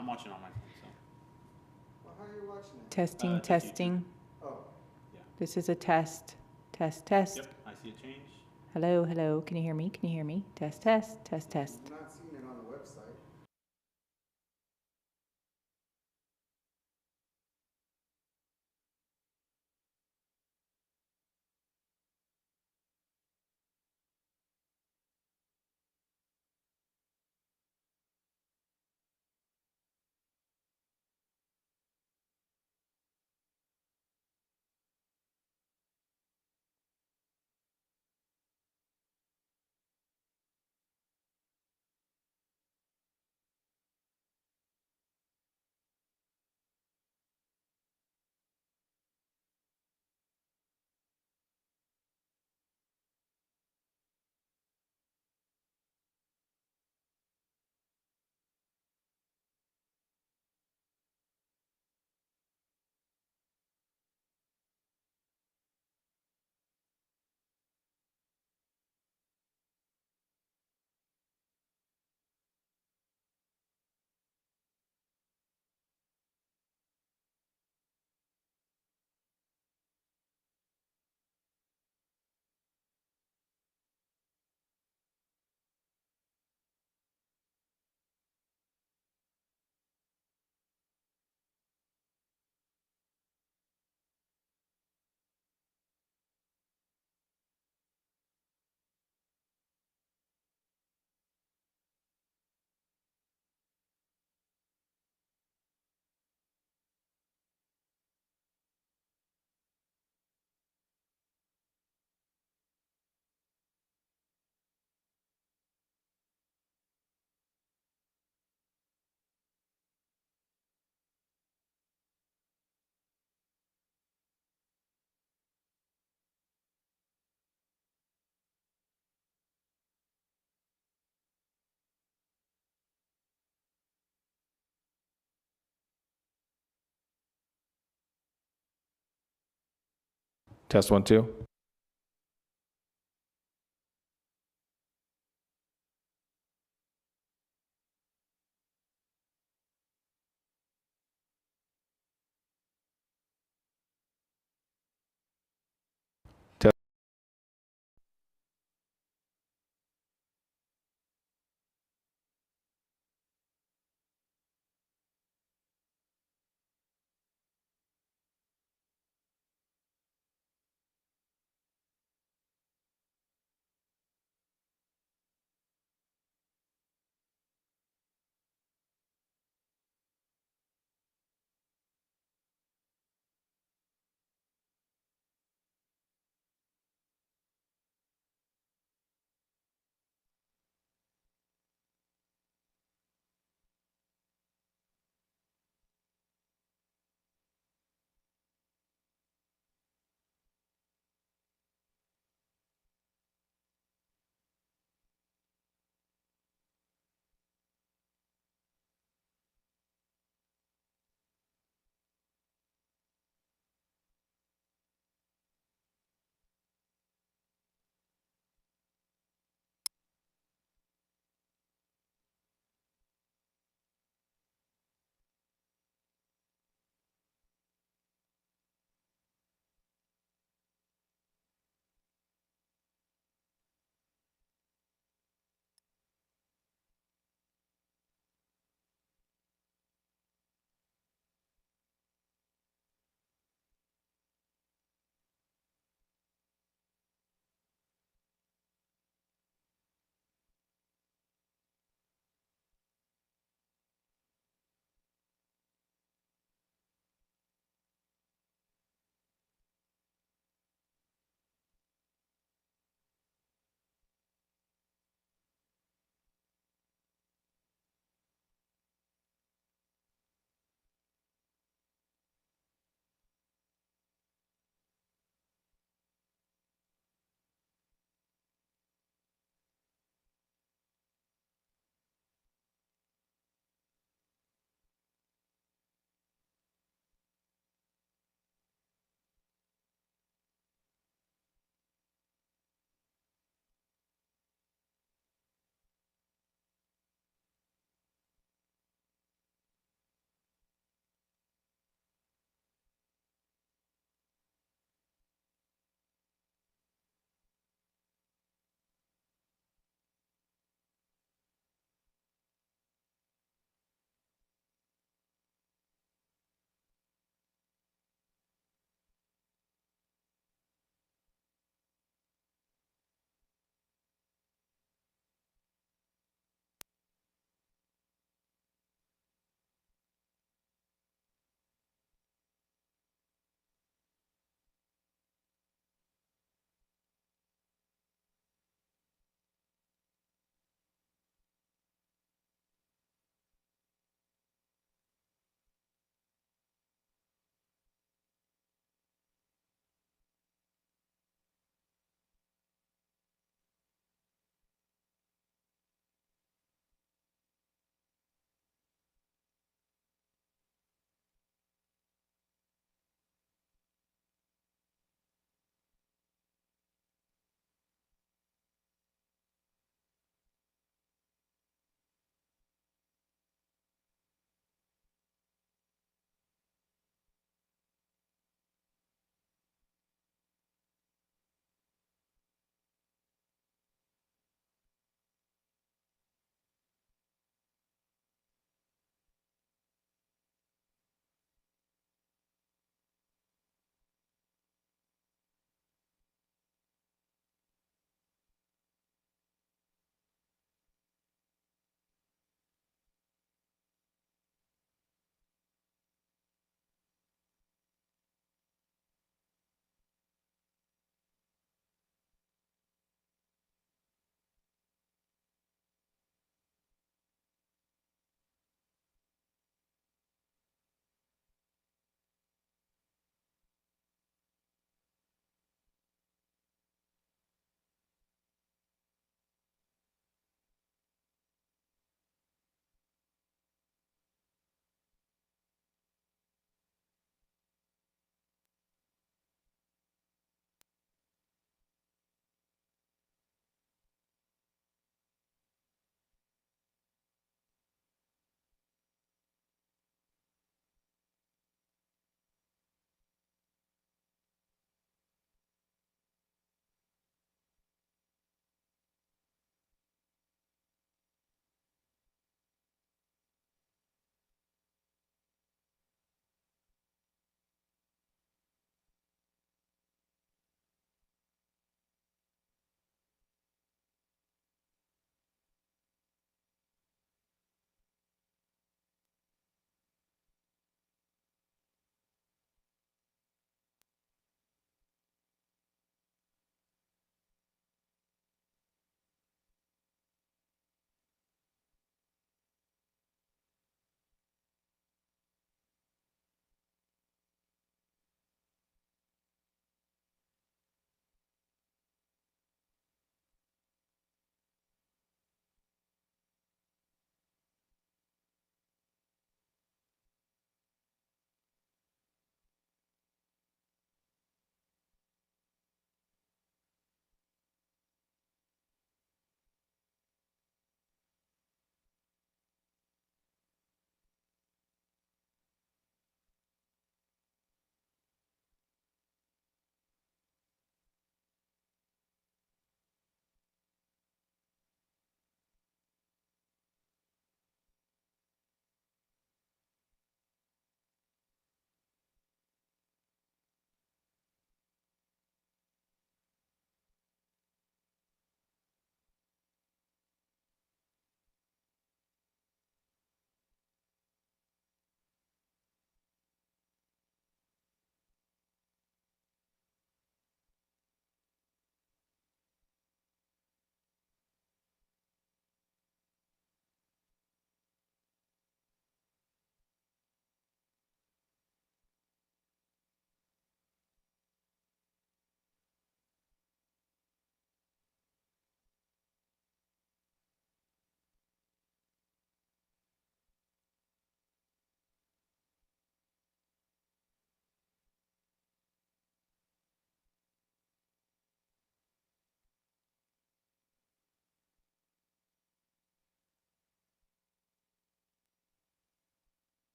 I'm watching on my phone, so. Well, how are you watching it? Testing, Just testing. Oh, Yeah. This is a test. Test, test. Yep, I see a change. Hello, hello. Can you hear me? Can you hear me? Test, test, test, test. I'm not seeing it on the website. Test 1, 2.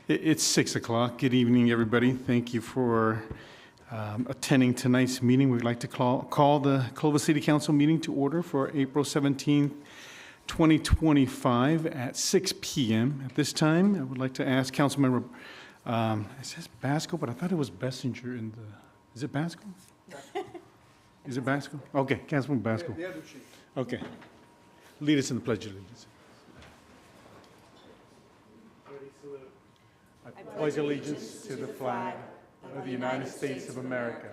It's 6 o'clock. Good evening, everybody. Thank you for attending tonight's meeting. We'd like to call the Clovis City Council meeting to order for April 17th, 2025 at 6 p.m. At this time, I would like to ask Councilmember, it says Basco, but I thought it was Bessinger in the, is it Basco? Is it Basco? Okay, Councilman Basco. The other chief. Okay. Lead us in the Pledge of Allegiance. I pledge allegiance to the flag of the United States of America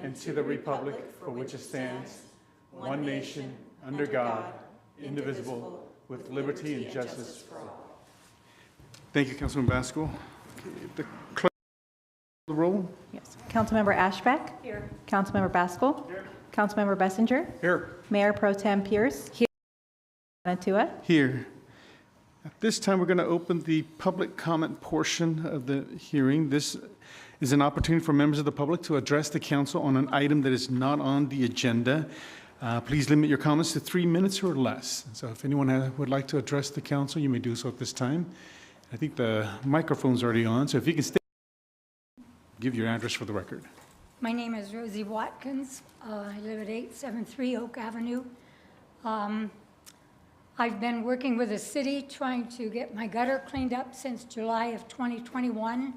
and to the republic for which it stands, one nation, under God, indivisible, with liberty and justice for all. Thank you, Councilman Basco. Okay, the clerk, the roll. Yes. Councilmember Ashbeck? Here. Councilmember Baskel? Here. Councilmember Bessinger? Here. Mayor Pro Tem Pierce? Here. Natua? Here. At this time, we're going to open the public comment portion of the hearing. This is an opportunity for members of the public to address the council on an item that is not on the agenda. Please limit your comments to 3 minutes or less. So if anyone would like to address the council, you may do so at this time. I think the microphone's already on, so if you can stay, give your address for the record. My name is Rosie Watkins. I live at 873 Oak Avenue. I've been working with the city trying to get my gutter cleaned up since July of 2021.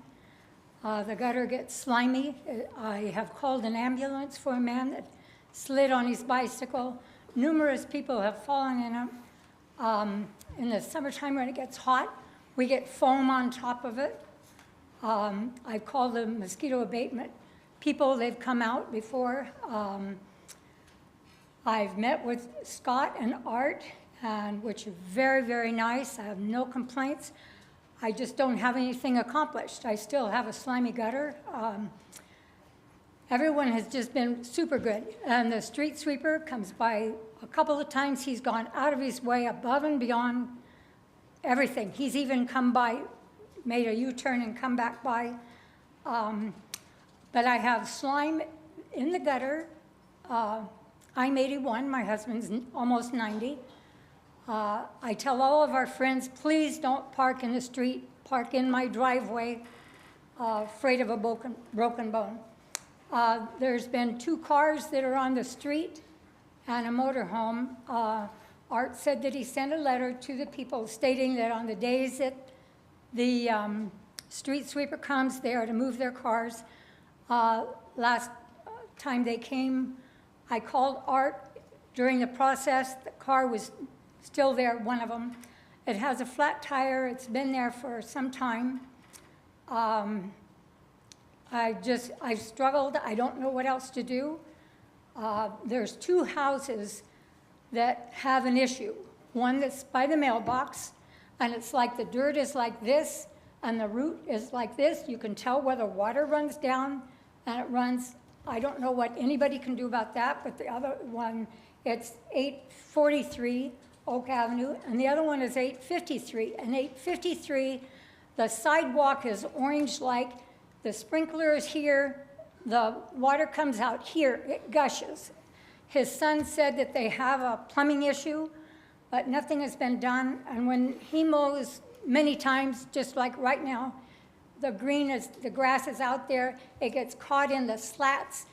The gutter gets slimy. I have called an ambulance for a man that slid on his bicycle. Numerous people have fallen in him. In the summertime when it gets hot, we get foam on top of it. I've called the mosquito abatement people. They've come out before. I've met with Scott and Art, which are very, very nice. I have no complaints. I just don't have anything accomplished. I still have a slimy gutter. Everyone has just been super good. And the street sweeper comes by a couple of times. He's gone out of his way above and beyond everything. He's even come by, made a U-turn and come back by. But I have slime in the gutter. I'm 81, my husband's almost 90. I tell all of our friends, please don't park in the street, park in my driveway, afraid of a broken bone. There's been 2 cars that are on the street and a motorhome. Art said that he sent a letter to the people stating that on the days that the street sweeper comes there to move their cars, last time they came, I called Art. During the process, the car was still there, one of them. It has a flat tire. It's been there for some time. I've struggled. I don't know what else to do. There's 2 houses that have an issue. One that's by the mailbox, and it's like the dirt is like this, and the root is like this. You can tell where the water runs down, and it runs. I don't know what anybody can do about that, but the other one, it's 843 Oak Avenue, and the other one is 853. And 853, the sidewalk is orange-like. The sprinkler is here. The water comes out here. It gushes. His son said that they have a plumbing issue, but nothing has been done. And when he mows many times, just like right now, the grass is out there. It gets caught in the slats,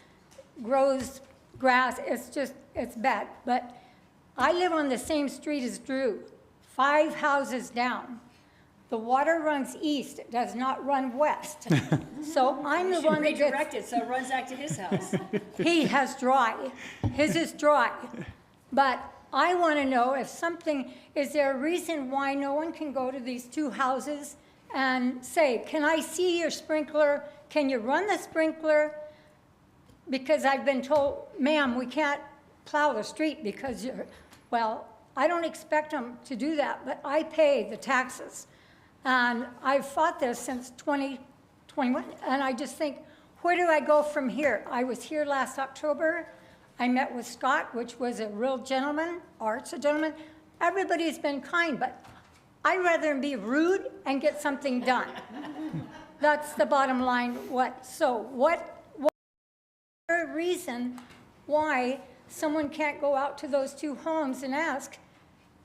grows grass. It's bad. But I live on the same street as Drew, 5 houses down. The water runs east, it does not run west. So I'm the one that gets... redirect it so it runs back to his house. He has dry. His is dry. But I want to know if is there a reason why no one can go to these 2 houses and say, can I see your sprinkler? Can you run the sprinkler? Because I've been told, ma'am, we can't plow the street because you're... Well, I don't expect them to do that, but I pay the taxes. And I've fought this since 2021, and I just think, where do I go from here? I was here last October. I met with Scott, which was a real gentleman. Art's a gentleman. Everybody's been kind, but I'd rather be rude and get something done. That's the bottom line. What is there a reason why someone can't go out to those 2 homes and ask,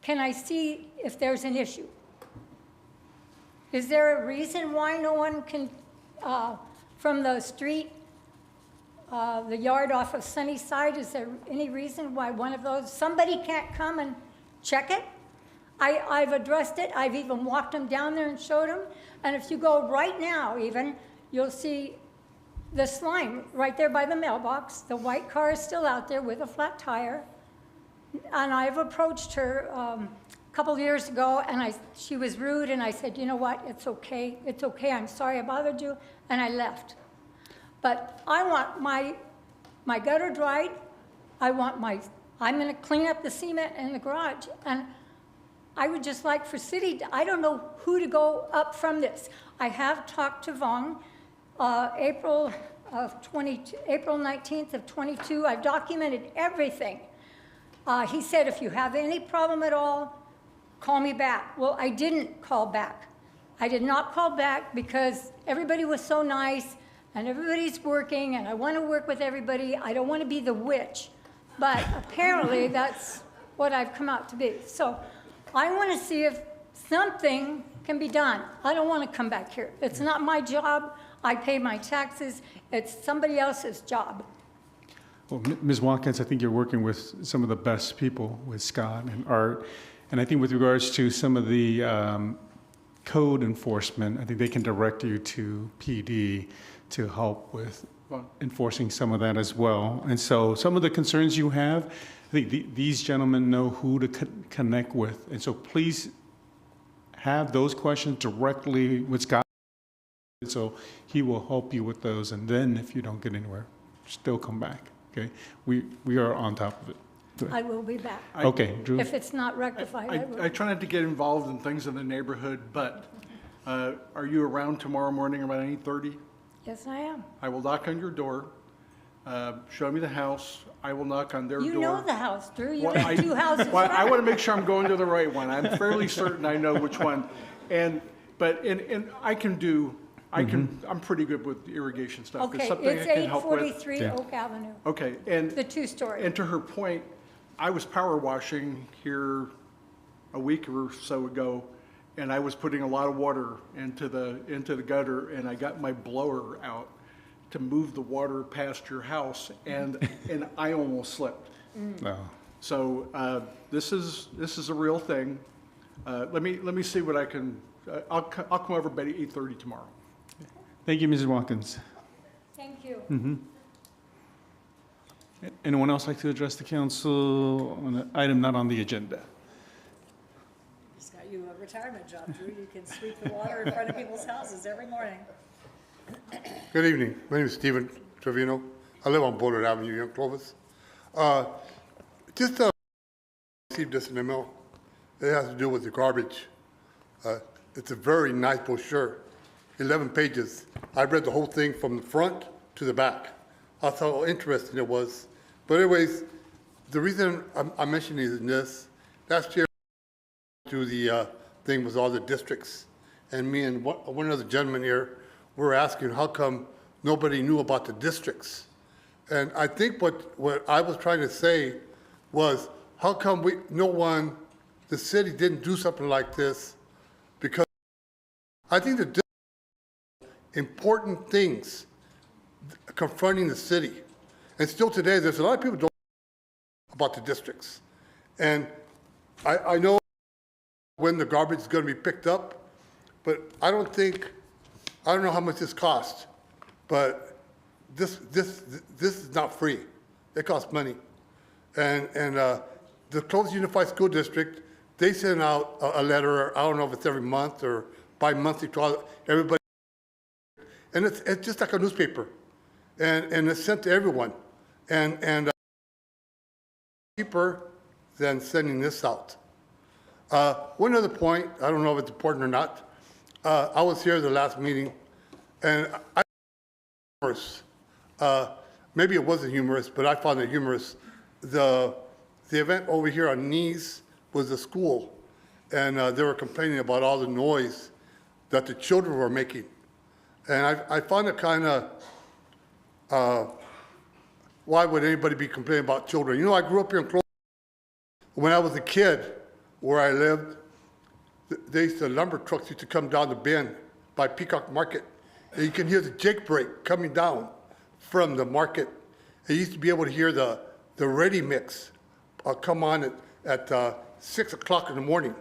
can I see if there's an issue? Is there a reason why no one can, from the street, the yard off of Sunnyside, is there any reason why one of those, somebody can't come and check it? I've addressed it, I've even walked them down there and showed them, and if you go right now even, you'll see the slime right there by the mailbox. The white car is still out there with a flat tire. And I've approached her a couple of years ago, and she was rude, and I said, you know what, it's okay, I'm sorry I bothered you, and I left. But I want my gutter dried, I'm gonna clean up the cement in the garage, and I would just like for city, I don't know who to go up from this. I have talked to Vong, April 19th of 22, I've documented everything. He said, if you have any problem at all, call me back. Well, I didn't call back. I did not call back because everybody was so nice and everybody's working and I want to work with everybody. I don't want to be the witch, but apparently that's what I've come out to be. So I want to see if something can be done. I don't want to come back here. It's not my job. I pay my taxes. It's somebody else's job. Well, Ms. Watkins, I think you're working with some of the best people with Scott and Art. And I think with regards to some of the code enforcement, I think they can direct you to PD to help with enforcing some of that as well. And so some of the concerns you have, I think these gentlemen know who to connect with. And so please have those questions directly with Scott. So he will help you with those. And then if you don't get anywhere, still come back. Okay, we are on top of it. I will be back. Okay, Drew. If it's not rectified, I will. I try not to get involved in things in the neighborhood, but are you around tomorrow morning around 8:30? Yes, I am. I will knock on your door, show me the house, I will knock on their door. You know the house, Drew. You Well, live 2 houses Well, I back. want to make sure I'm going to the right one. I'm fairly certain I know which one. But I can do, I'm pretty good with irrigation stuff. Okay, something it's I can help with. 843 Yeah. Oak Avenue, Okay, and the 2-story. And to her point, I was power washing here a week or so ago, and I was putting a lot of water into the gutter, and I got my blower out to move the water past your house, and I almost slipped. No. So this is a real thing. Let me see what I can. I'll come over about 8:30 tomorrow. Thank you, Mrs. Watkins. Thank you. Anyone else like to address the council on an item not on the agenda? He's got you a retirement job, Drew. You can sweep the water in front of people's houses every morning. Good evening. My name is Stephen Trevino. I live on Boulder Avenue here in Clovis. Just received this in the mail. It has to do with the garbage. It's a very nice brochure, 11 pages. I read the whole thing from the front to the back. I saw how interesting it was. But anyways, the reason I'm mentioning this, last year to the thing was all the districts. And me and one other gentleman here were asking how come nobody knew about the districts. And I think what I was trying to say was, how come the city didn't do something like this? Because I think the important things confronting the city. And still today, there's a lot of people who don't know about the districts. And I know when the garbage is going to be picked up, but I don't know how much this costs, but this is not free. It costs money. And the Clovis Unified School District, they send out a letter, I don't know if it's every month or bi-monthly to everybody. And it's just like a newspaper. And it's sent to everyone. And cheaper than sending this out. One other point, I don't know if it's important or not. I was here the last meeting, and I humorous. Maybe it wasn't humorous, but I found it humorous. The event over here on Knees was a school, and they were complaining about all the noise that the children were making. And I found it kind of, why would anybody be complaining about children? You know, I grew up here in Clovis. When I was a kid, where I lived, the lumber trucks used to come down the bend by Peacock Market. And you can hear the jake brake coming down from the market. You used to be able to hear the ready mix come on at 6 o'clock in the morning.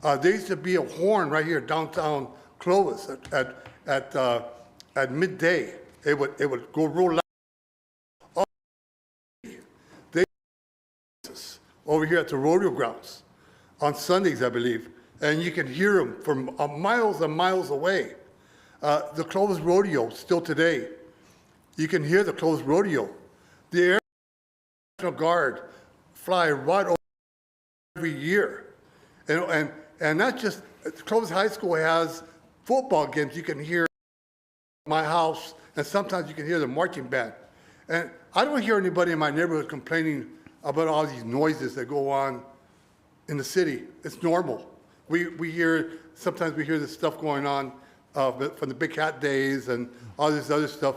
There used to be a horn right here downtown Clovis at midday. It would go real loud. Over here at the rodeo grounds on Sundays, I believe, and you can hear them from miles and miles away. The Clovis Rodeo, still today, you can hear the Clovis Rodeo. The Air National Guard fly right over every year. And not just, Clovis High School has football games you can hear at my house, and sometimes you can hear the marching band. And I don't hear anybody in my neighborhood complaining about all these noises that go on in the city. It's normal. Sometimes we hear this stuff going on from the Big Hat days and all this other stuff.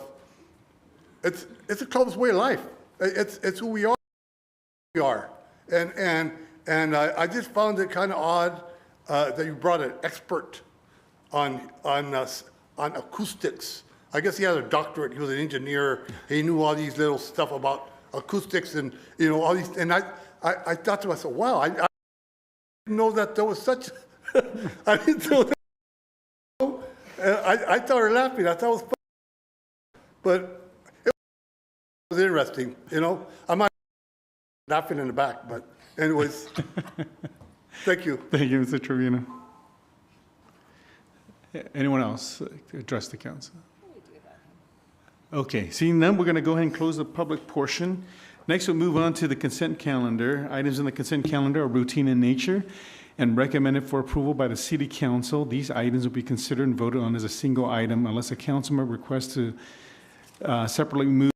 It's a Clovis way of life. It's who we are. And I just found it kind of odd that you brought an expert on acoustics. I guess he had a doctorate. He was an engineer. He knew all these little stuff about acoustics and all these. And I thought to myself, wow, I didn't know that there was such. I didn't know that. I started laughing. I thought it was funny, but it was interesting. I might be laughing in the back, but anyways, thank you. Thank you, Mr. Trevino. Anyone else to address the council? Okay, seeing none, we're going to go ahead and close the public portion. Next, we'll move on to the consent calendar. Items in the consent calendar are routine in nature and recommended for approval by the City Council. These items will be considered and voted on as a single item unless a council member requests to separately move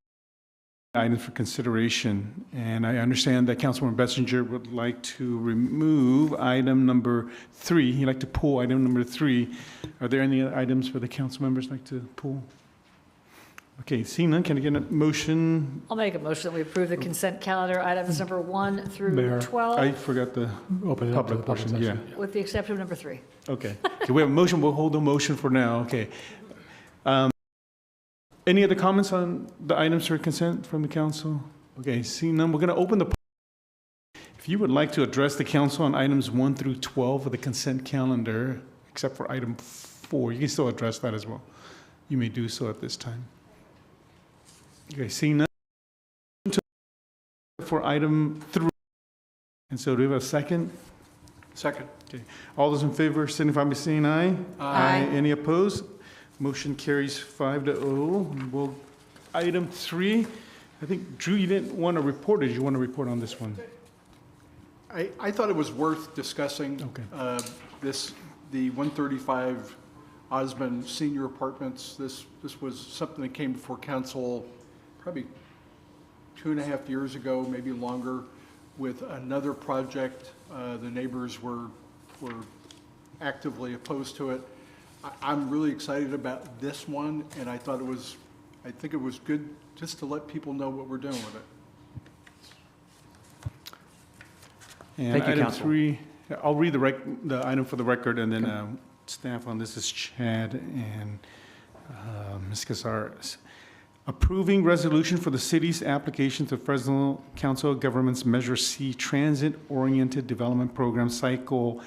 items for consideration. And I understand that Councilman Bessinger would like to remove item number 3. He'd like to pull item number 3. Are there any other items for the council members like to pull? Okay, seeing none, can I get a motion? I'll make a motion that we approve the consent calendar items number 1 through Mayor, 12. I forgot the public portion, yeah. With the exception of number 3. Okay, so we have a motion, we'll hold the motion for now, okay. Any other comments on the items for consent from the council? Okay, seeing none, we're going to open the. If you would like to address the council on items 1 through 12 of the consent calendar, except for item 4, you can still address that as well. You may do so at this time. Okay, seeing none for item 3. And so do we have a second? Second. Okay. All those in favor signify by saying aye. Aye. Any opposed? Motion carries 5-0. Well, item 3, I think, Drew, you didn't want to report, or did you want to report on this one? I thought it was worth discussing. Okay. The 135 Osmond Senior Apartments. This was something that came before council probably 2.5 years ago, maybe longer, with another project. The neighbors were actively opposed to it. I'm really excited about this one, and I think it was good just to let people know what we're doing with it. And Thank you, item Council. 3, I'll read the item for the record, and then staff on this is Chad and Ms. Casares. Approving resolution for the city's application to Fresno Council of Governments Measure C Transit-Oriented Development Program Cycle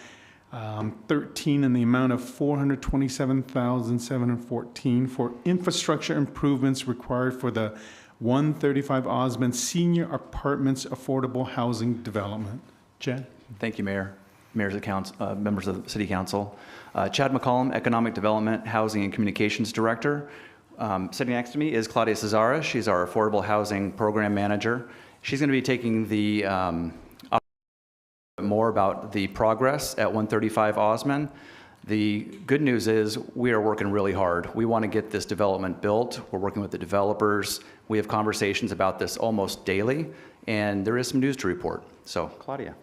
13 in the amount of $427,714 for infrastructure improvements required for the 135 Osmond Senior Apartments Affordable Housing Development. Chad? Thank you, Mayor, members of the City Council. Chad McCollum, Economic Development, Housing and Communications Director. Sitting next to me is Claudia Cesares. She's our Affordable Housing Program Manager. She's going to be taking the more about the progress at 135 Osmond. The good news is we are working really hard. We want to get this development built. We're working with the developers. We have conversations about this almost daily, and there is some news to report. So, Claudia.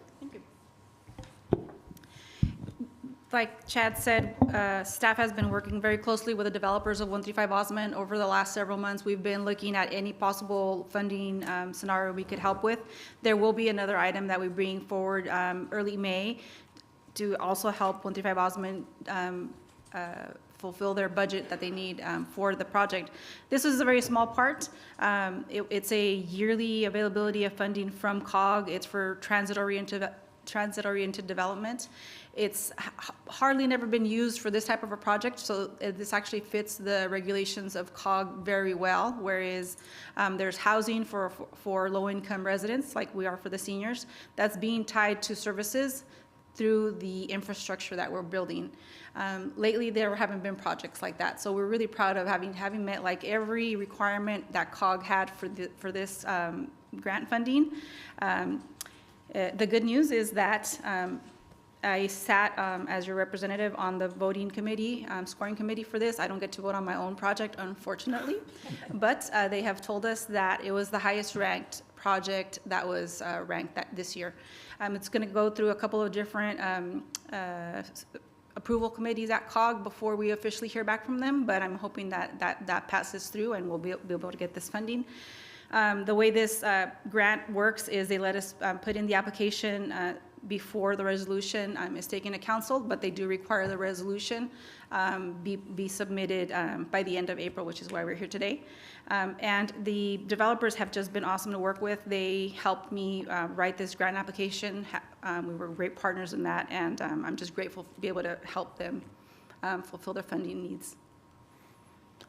Like Chad said, staff has been working very closely with the developers of 135 Osmond over the last several months. We've been looking at any possible funding scenario we could help with. There will be another item that we bring forward early May to also help 135 Osmond fulfill their budget that they need for the project. This is a very small part. It's a yearly availability of funding from COG. It's for transit-oriented development. It's hardly never been used for this type of a project, so this actually fits the regulations of COG very well, whereas there's housing for low-income residents, like we are for the seniors, that's being tied to services through the infrastructure that we're building. Lately, there haven't been projects like that, so we're really proud of having met like every requirement that COG had for this grant funding. The good news is that I sat as your representative on the voting committee, scoring committee for this. I don't get to vote on my own project, unfortunately, but they have told us that it was the highest ranked project that was ranked this year. It's going to go through a couple of different approval committees at COG before we officially hear back from them, but I'm hoping that passes through and we'll be able to get this funding. The way this grant works is they let us put in the application before the resolution is taken to council, but they do require the resolution be submitted by the end of April, which is why we're here today. And the developers have just been awesome to work with. They helped me write this grant application. We were great partners in that, and I'm just grateful to be able to help them fulfill their funding needs.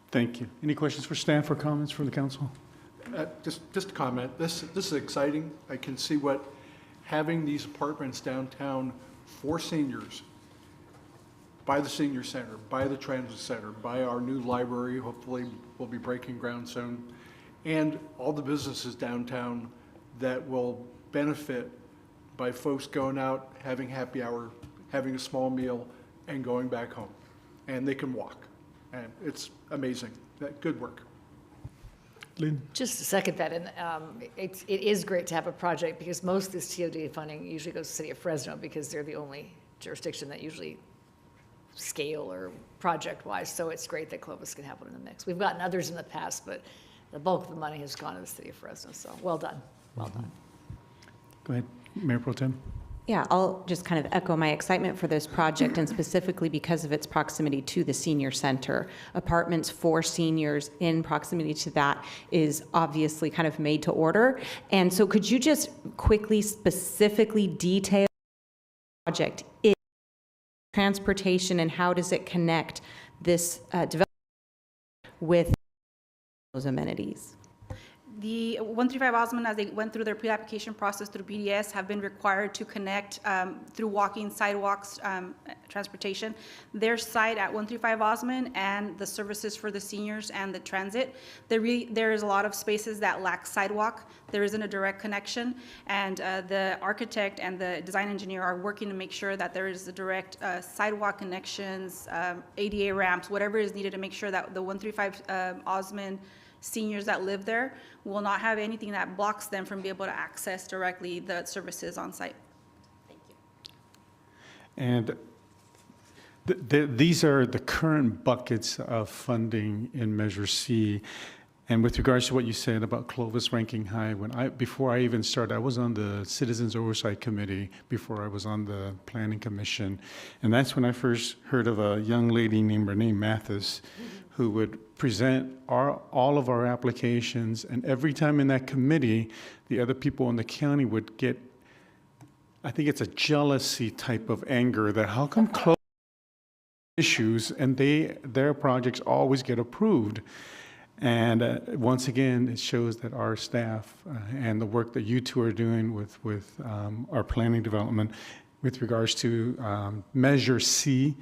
Thank you. Any questions for staff or comments from the council? Just a comment. This is exciting. I can see what having these apartments downtown for seniors, by the senior center, by the transit center, by our new library, hopefully we'll be breaking ground soon, and all the businesses downtown that will benefit by folks going out, having happy hour, having a small meal, and going back home. And they can walk. And it's amazing. Good work. Lynn? Just to second that, and it is great to have a project because most of this TOD funding usually goes to the city of Fresno because they're the only jurisdiction that usually scale or project-wise, so it's great that Clovis can have one in the mix. We've gotten others in the past, but the bulk of the money has gone to the city of Fresno, so well done, well done. Go ahead, Mayor Pro Tem. Yeah, I'll just kind of echo my excitement for this project, and specifically because of its proximity to the senior center. Apartments for seniors in proximity to that is obviously kind of made to order. And so could you just quickly, specifically detail the project is, transportation, and how does it connect this development with those amenities? The 135 Osmond, as they went through their pre-application process through BDS, have been required to connect through walking, sidewalks, transportation, their site at 135 Osmond and the services for the seniors and the transit. There is a lot of spaces that lack sidewalk. There isn't a direct connection, and the architect and the design engineer are working to make sure that there is a direct sidewalk connections, ADA ramps, whatever is needed to make sure that the 135 Osmond seniors that live there will not have anything that blocks them from being able to access directly the services on site. Thank you. And these are the current buckets of funding in Measure C. And with regards to what you said about Clovis ranking high, before I even started, I was on the Citizens Oversight Committee before I was on the Planning Commission. And that's when I first heard of a young lady named Renee Mathis, who would present all of our applications. And every time in that committee, the other people in the county would get, I think it's a jealousy type of anger that how come Clovis issues and their projects always get approved. And once again, it shows that our staff and the work that you two are doing with our planning development with regards to Measure C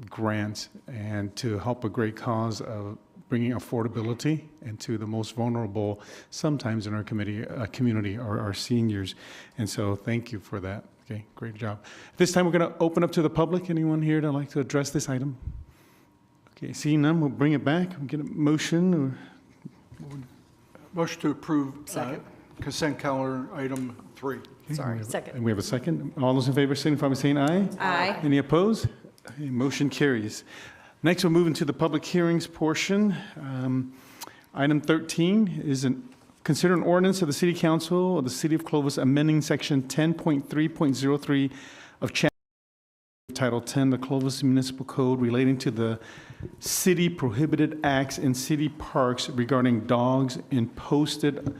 grants and to help a great cause of bringing affordability into the most vulnerable sometimes in our community are our seniors. And so thank you for that. Okay, great job. At this time, we're going to open up to the public. Anyone here that'd like to address this item? Okay, seeing none, we'll bring it back. We'll get a motion. Motion to approve consent calendar item 3. Okay, Sorry, second. And we have a second. All those in favor signify by saying aye. Aye. Any opposed? Okay, motion carries. Next, we'll move into the public hearings portion. Item 13 is consider an ordinance of the City Council of the City of Clovis amending Section 10.3.03 of Chapter Title 10, the Clovis Municipal Code relating to the city prohibited acts in city parks regarding dogs in posted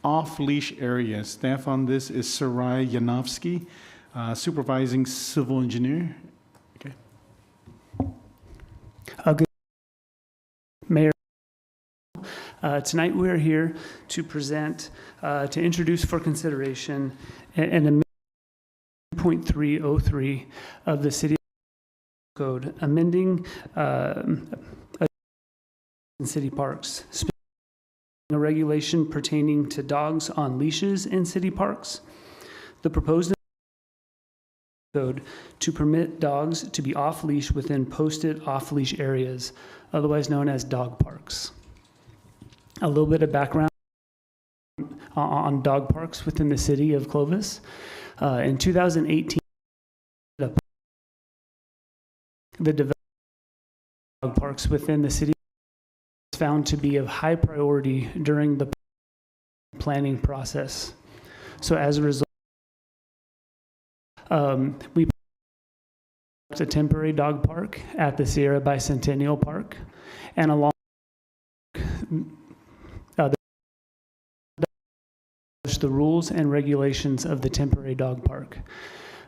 off-leash areas. Staff on this is Sarai Yanovsky, supervising civil engineer. Okay. Good. Mayor, tonight we are here to present, to introduce for consideration an amendment 2.303 of the City Code, amending city parks, a regulation pertaining to dogs on leashes in city parks. The proposed code to permit dogs to be off-leash within posted off-leash areas, otherwise known as dog parks. A little bit of background on dog parks within the city of Clovis. In 2018, the development of dog parks within the city was found to be of high priority during the planning process. So as a result, we built a temporary dog park at the Sierra Bicentennial Park, and along the rules and regulations of the temporary dog park,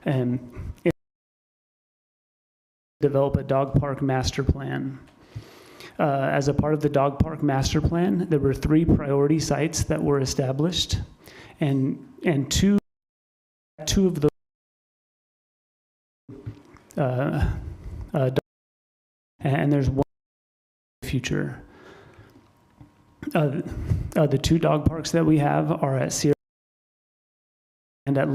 and develop a dog park master plan. As a part of the dog park master plan, there were 3 priority sites that were established, and two of the and there's one in the future. The 2 dog parks that we have are at Sierra and at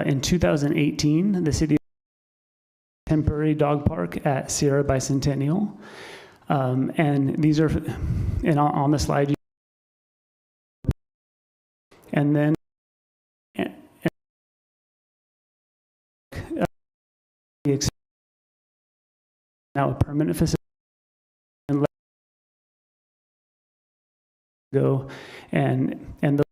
in 2018, the city temporary dog park at Sierra Bicentennial, and these are, and on the slide, and then now a permanent facility and those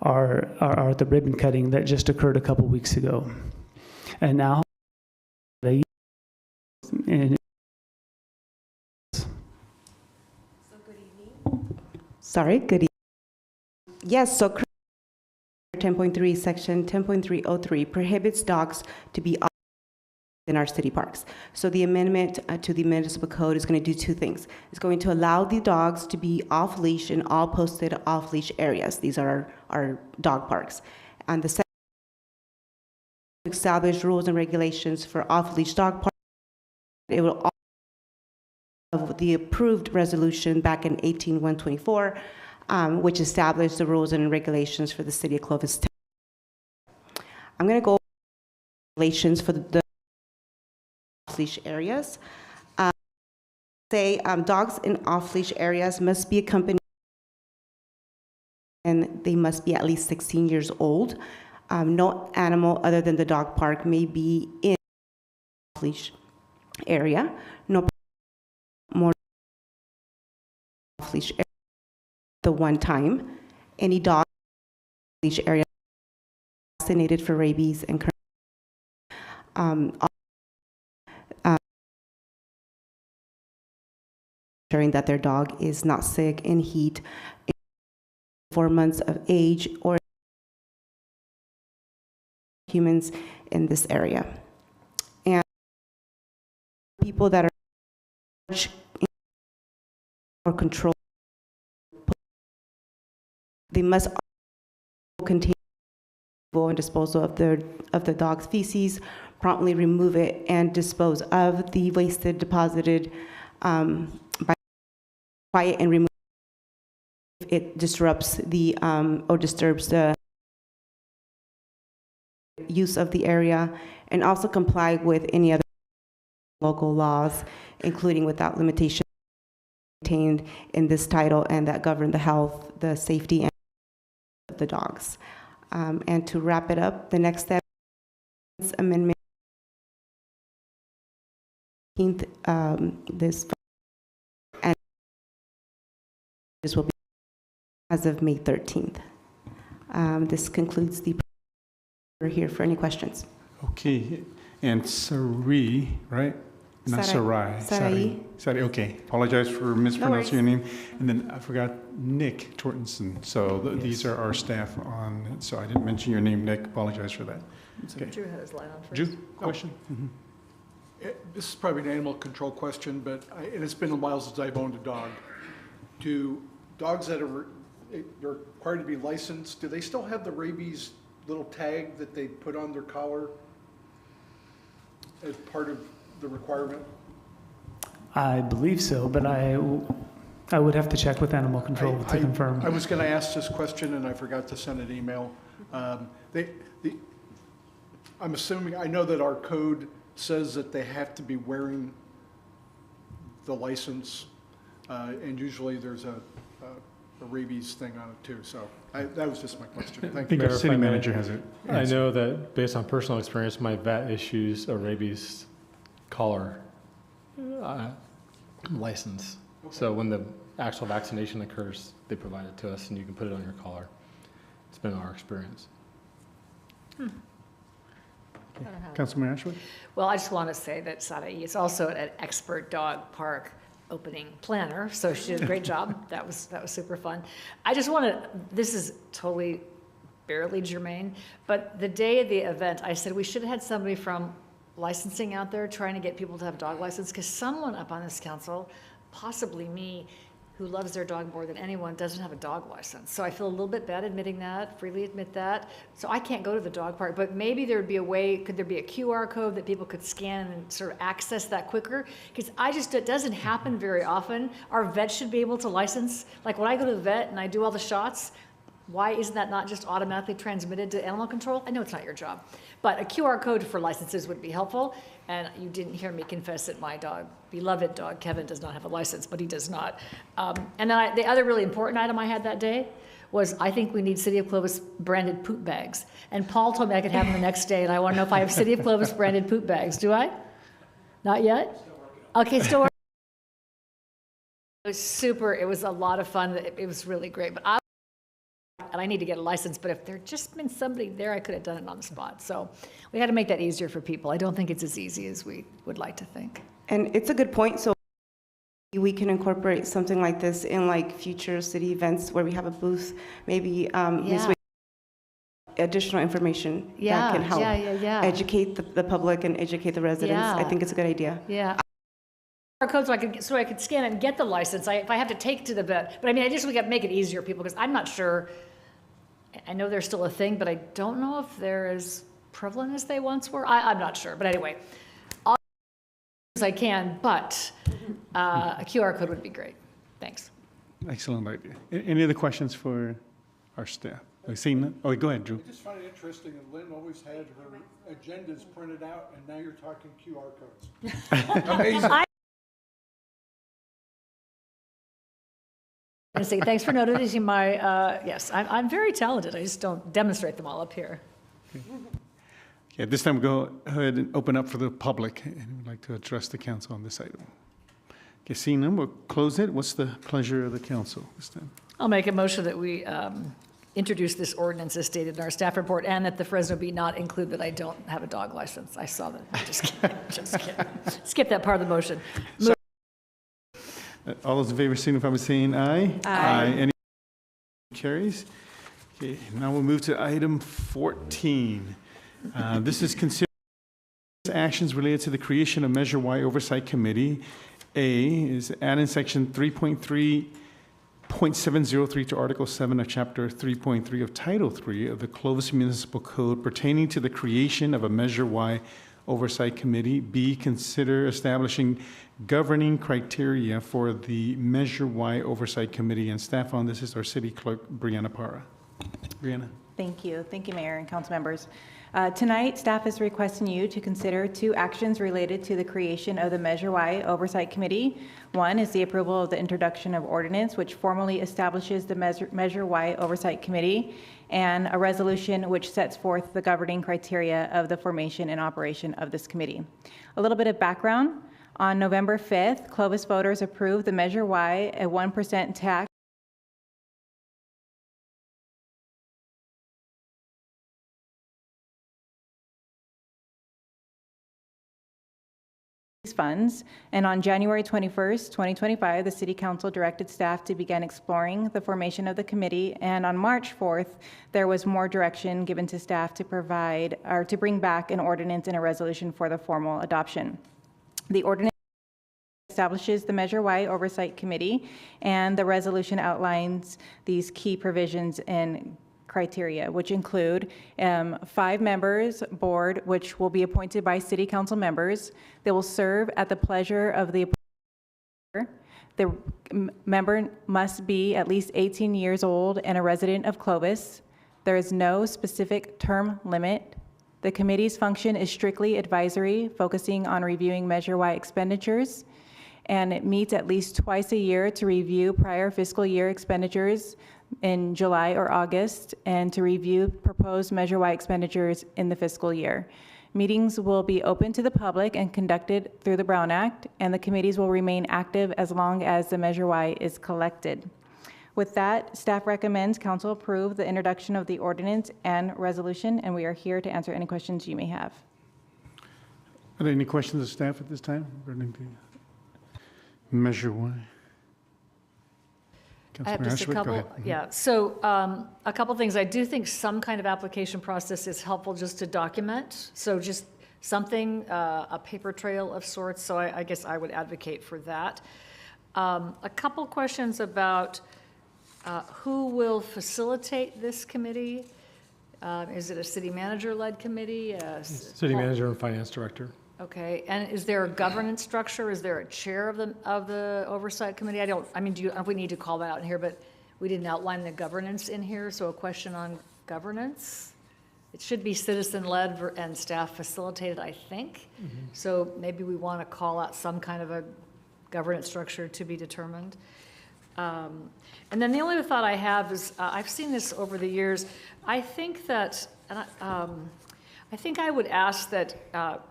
are the ribbon cutting that just occurred a couple weeks ago, and now good evening. Sorry, good evening. Yes, so 10.3 section 10.303 prohibits dogs to be in our city parks. So the amendment to the municipal code is going to do 2 things. It's going to allow the dogs to be off leash in all posted off leash areas. These are our dog parks. And the second, establish rules and regulations for off leash dog parks. It will also have the approved resolution back in 18-124, which established the rules and regulations for the city of Clovis. I'm going to go over regulations for the off-leash areas. Dogs in off-leash areas must be accompanied and they must be at least 16 years old. No animal other than the dog park may be in off-leash area. No more off-leash area the one time. Any dog in off-leash area vaccinated for rabies and ensuring that their dog is not sick in heat, 4 months of age, or humans in this area. And people that are or control, they must contain and disposal of the dog's feces, promptly remove it and dispose of the wasted deposited quiet and remove if it disrupts the or disturbs the use of the area, and also comply with any other local laws, including without limitation contained in this title and that govern the health, the safety, and of the dogs. And to wrap it up, the next step is amendment this. This will be as of May 13th. This concludes the. We're here for any questions. Okay, and Sari, right? Not Sarai. Sarai. Sarai, okay. Apologize for mispronouncing your name. And then I forgot Nick Tortenson. So these are our staff on, it. So I didn't mention your name, Nick. Apologize for that. Okay. Drew had his light on first. Drew, question? This is probably an animal control question, but and it's been a while since I've owned a dog. Do dogs that are required to be licensed, do they still have the rabies little tag that they put on their collar as part of the requirement? I believe so, but I would have to check with animal control to confirm. I was going to ask this question and I forgot to send an email. I'm assuming, I know that our code says that they have to be wearing the license, and usually there's a rabies thing on it too. So that was just my question. I Thank think you. our city manager has it. I know that based on personal experience, my vet issues a rabies collar license. So when the actual vaccination occurs, they provide it to us and you can put it on your collar. It's been our experience. Councilman Ashwood? Well, I just want to say that Sarai is also an expert dog park opening planner, so she did a great job. That was super fun. I just want to, this is totally barely germane, but the day of the event, I said we should have had somebody from licensing out there trying to get people to have dog license, because someone up on this council, possibly me, who loves their dog more than anyone, doesn't have a dog license. So I feel a little bit bad admitting that, freely admit that. So I can't go to the dog park, but maybe there would be a way, could there be a QR code that people could scan and sort of access that quicker? Because it doesn't happen very often. Our vets should be able to license. Like when I go to the vet and I do all the shots, why isn't that not just automatically transmitted to animal control? I know it's not your job, but a QR code for licenses would be helpful. And you didn't hear me confess that my dog, beloved dog, Kevin, does not have a license, but he does not. And then the other really important item I had that day was I think we need City of Clovis branded poop bags. And Paul told me I could have them the next day, and I want to know if I have City of Clovis branded poop bags. Do I? Not yet? Okay, still working. It was super. It was a lot of fun. It was really great. But I need to get a license, but if there'd just been somebody there, I could have done it on the spot. So we had to make that easier for people. I don't think it's as easy as we would like to think. And it's a good point. So we can incorporate something like this in like future city events where we have a booth, maybe additional information that can help educate the public and educate the residents. I think it's a good idea. Yeah. Code so I could scan it and get the license. If I have to take it to the vet, but I mean, we got to make it easier for people, because I'm not sure. I know they're still a thing, but I don't know if they're as prevalent as they once were. I'm not sure, but anyway, I'll do as I can, but a QR code would be great. Thanks. Excellent idea. Any other questions for our staff? Seeing that? Oh, go ahead, Drew. I just find it interesting that Lynn always had her agendas printed out, and now you're talking QR codes. Amazing. And say thanks for noticing my, yes, I'm very talented. I just don't demonstrate them all up here. Okay, at this time, we'll go ahead and open up for the public, and we'd like to address the council on this item. Okay, seeing none, we'll close it. What's the pleasure of the council this time? I'll make a motion that we introduce this ordinance as stated in our staff report, and that the Fresno be not include that I don't have a dog license. I saw that. Just kidding. Just kidding. Skip that part of the motion. All those in favor signify by saying aye. Aye. Any carries? Okay, now we'll move to item 14. This is considered actions related to the creation of Measure Y Oversight Committee. A is add in section 3.3.703 to Article 7 of Chapter 3.3 of Title 3 of the Clovis Municipal Code pertaining to the creation of a Measure Y Oversight Committee. B, consider establishing governing criteria for the Measure Y Oversight Committee. And staff on this is our City Clerk, Brianna Parra. Brianna. Thank you. Thank you, Mayor and council members. Tonight, staff is requesting you to consider two actions related to the creation of the Measure Y Oversight Committee. One is the approval of the introduction of ordinance, which formally establishes the Measure Y Oversight Committee, and a resolution which sets forth the governing criteria of the formation and operation of this committee. A little bit of background. On November 5th, Clovis voters approved the Measure Y, a 1% tax these funds. And on January 21st, 2025, the City Council directed staff to begin exploring the formation of the committee. And on March 4th, there was more direction given to staff to provide or to bring back an ordinance and a resolution for the formal adoption. The ordinance establishes the Measure Y Oversight Committee, and the resolution outlines these key provisions and criteria, which include 5 members board, which will be appointed by City Council members. They will serve at the pleasure of the appointed. The member must be at least 18 years old and a resident of Clovis. There is no specific term limit. The committee's function is strictly advisory, focusing on reviewing Measure Y expenditures, and it meets at least twice a year to review prior fiscal year expenditures in July or August, and to review proposed Measure Y expenditures in the fiscal year. Meetings will be open to the public and conducted through the Brown Act, and the committees will remain active as long as the Measure Y is collected. With that, staff recommends council approve the introduction of the ordinance and resolution, and we are here to answer any questions you may have. Are there any questions of staff at this time regarding the Measure Y? I have Councilmember just a Ashworth, go couple, ahead. yeah. So a couple things. I do think some kind of application process is helpful just to document. So just something, a paper trail of sorts. So I guess I would advocate for that. A couple questions about who will facilitate this committee. Is it a city manager-led committee? City manager and finance director. Okay, and is there a governance structure? Is there a chair of the oversight committee? I mean, we need to call that out in here, but we didn't outline the governance in here, so a question on governance. It should be citizen-led and staff facilitated, I think. So maybe we want to call out some kind of a governance structure to be determined. And then the only thought I have is, I've seen this over the years. I think that, I think I would ask that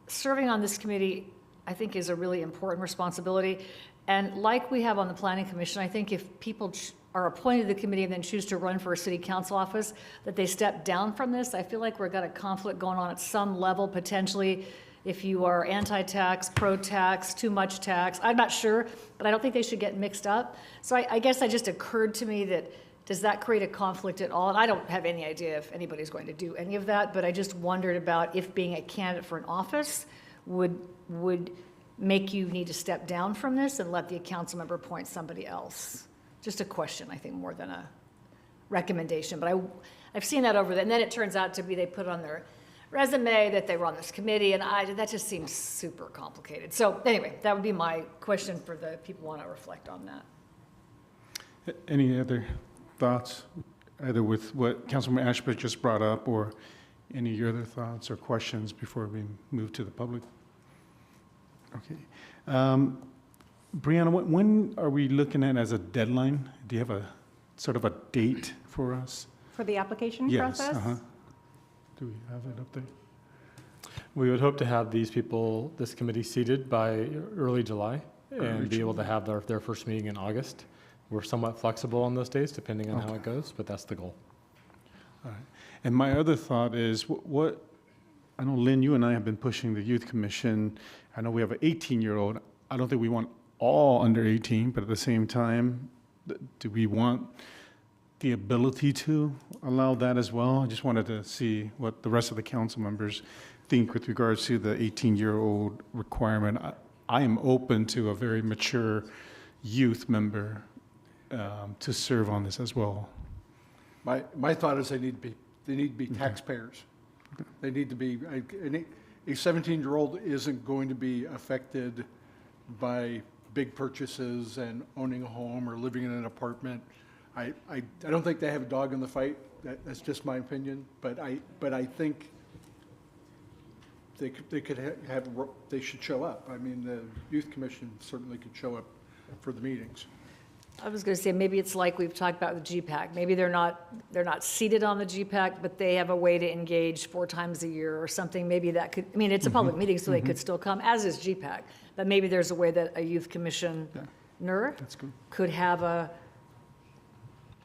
serving on this committee, I think, is a really important responsibility. And like we have on the Planning Commission, I think if people are appointed to the committee and then choose to run for a city council office, that they step down from this. I feel like we've got a conflict going on at some level, potentially, if you are anti-tax, pro-tax, too much tax. I'm not sure, but I don't think they should get mixed up. So I guess it just occurred to me that, does that create a conflict at all? And I don't have any idea if anybody's going to do any of that, but I just wondered about if being a candidate for an office would make you need to step down from this and let the council member appoint somebody else. Just a question, I think, more than a recommendation. But I've seen that over there. And then it turns out to be they put on their resume that they were on this committee, and that just seems super complicated. So anyway, that would be my question for the people who want to reflect on that. Any other thoughts, either with what Councilman Ashworth just brought up or any of your other thoughts or questions before we move to the public? Okay. Brianna, when are we looking at as a deadline? Do you have a sort of a date for us? For the application Yes. process? Do we have it up there? We would hope to have these people, this committee seated by early July and be able to have their first meeting in August. We're somewhat flexible on those days, depending on how it goes, but that's the goal. All right. And my other thought is, what I know, Lynn, you and I have been pushing the Youth Commission. I know we have an 18-year-old. I don't think we want all under 18, but at the same time, do we want the ability to allow that as well? I just wanted to see what the rest of the council members think with regards to the 18-year-old requirement. I am open to a very mature youth member to serve on this as well. My thought is they need to be taxpayers. They need to be, a 17-year-old isn't going to be affected by big purchases and owning a home or living in an apartment. I don't think they have a dog in the fight. That's just my opinion. But I think they should show up. I mean, the Youth Commission certainly could show up for the meetings. I was going to say, maybe it's like we've talked about with GPAC. Maybe they're not seated on the GPAC, but they have a way to engage 4 times a year or something. Maybe that could, I mean, it's a public meeting, so they could still come, as is GPAC. But maybe there's a way that a youth commissioner could have a,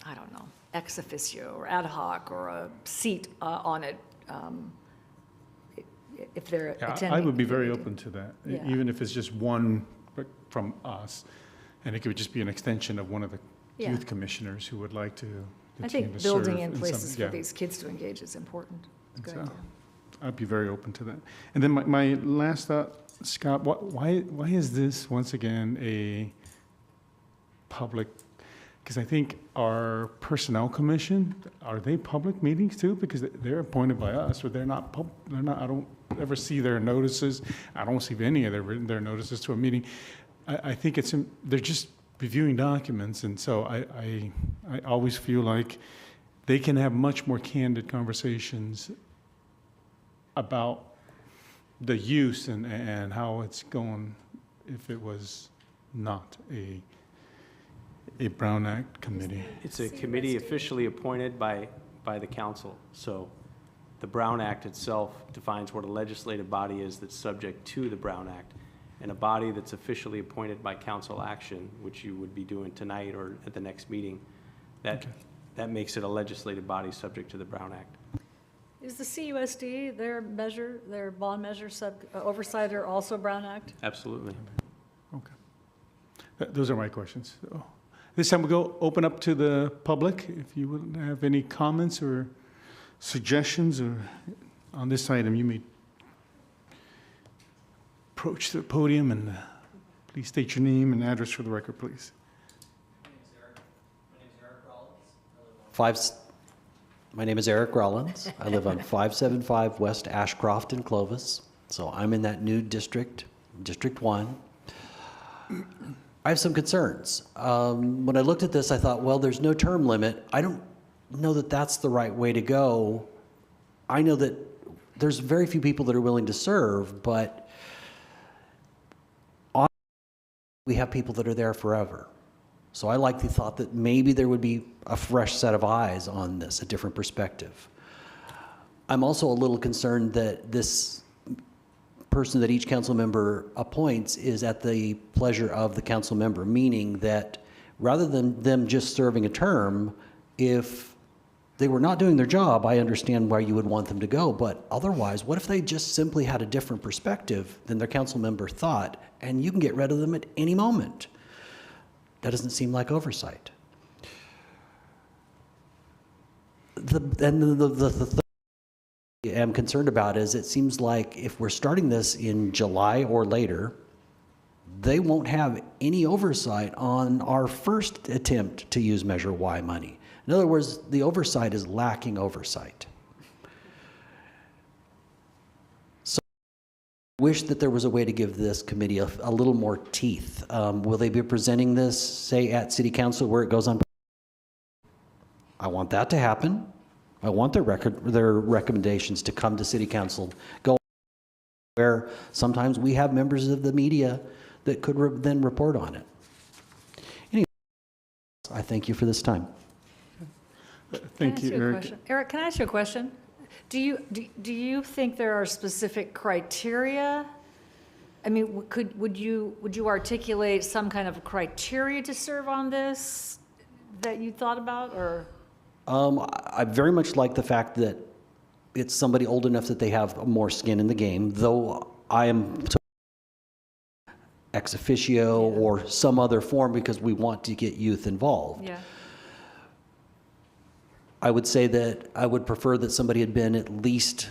I don't know, ex officio or ad hoc or a seat on it. if they're Yeah, attending. I would be very open to that, Yeah. even if it's just one from us. And it could just be an extension of one of the Yeah. youth commissioners who would like to I continue think to serve. building in some- places for yeah. these kids to engage is important. It's a good So, idea. I'd be very open to that. And then my last thought, Scott, why is this, once again, a public, because I think our personnel commission, are they public meetings too? Because they're appointed by us, or they're not, I don't ever see their notices. I don't see any of their notices to a meeting. I think they're just reviewing documents, and so I always feel like they can have much more candid conversations about the use and how it's going if it was not a Brown Act committee. It's a committee officially appointed by the council. So the Brown Act itself defines what a legislative body is that's subject to the Brown Act. And a body that's officially appointed by council action, which you would be doing tonight or at the next meeting, that makes it a legislative body subject to the Brown Act. Is the CUSD, their bond measure oversight are also Brown Act? Absolutely. Okay. Those are my questions. So, this time we'll go open up to the public. If you would have any comments or suggestions or on this item, you may approach the podium and please state your name and address for the record, please. My name is Eric Rollins. I live on 575 West Ashcroft in Clovis. So I'm in that new district, District 1. I have some concerns. When I looked at this, I thought, well, there's no term limit. I don't know that that's the right way to go. I know that there's very few people that are willing to serve, but we have people that are there forever. So I like the thought that maybe there would be a fresh set of eyes on this, a different perspective. I'm also a little concerned that this person that each council member appoints is at the pleasure of the council member, meaning that rather than them just serving a term, if they were not doing their job, I understand why you would want them to go, but otherwise, what if they just simply had a different perspective than their council member thought, and you can get rid of them at any moment? That doesn't seem like oversight. The thing I am concerned about is it seems like if we're starting this in July or later, they won't have any oversight on our first attempt to use Measure Y money. In other words, the oversight is lacking oversight. So I wish that there was a way to give this committee a little more teeth. Will they be presenting this, say, at City Council where it goes on? I want that to happen. I want their recommendations to come to City Council, go where sometimes we have members of the media that could then report on it. Anyway, I thank you for this time. Thank you, Eric. Eric, can I ask you a question? Do you think there are specific criteria? I mean, would you articulate some kind of criteria to serve on this that you thought about, or? I very much like the fact that it's somebody old enough that they have more skin in the game, though I am ex officio or some other form because we want to get youth involved. Yeah. I would say that I would prefer that somebody had been at least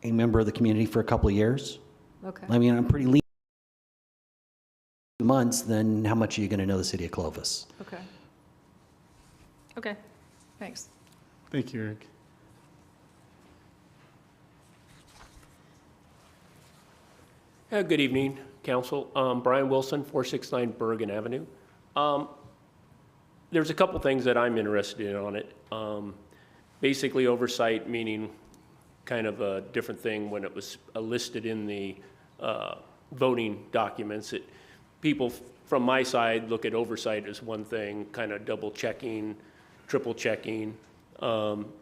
a member of the community for a couple of years. Okay. I mean, I'm pretty lean. Months, then how much are you going to know the city of Clovis? Okay. Okay. Thanks. Thank you, Eric. Good evening, Council. Brian Wilson, 469 Bergen Avenue. There's a couple things that I'm interested in on it. Basically, oversight, meaning kind of a different thing when it was listed in the voting documents. People from my side look at oversight as one thing, kind of double checking, triple checking.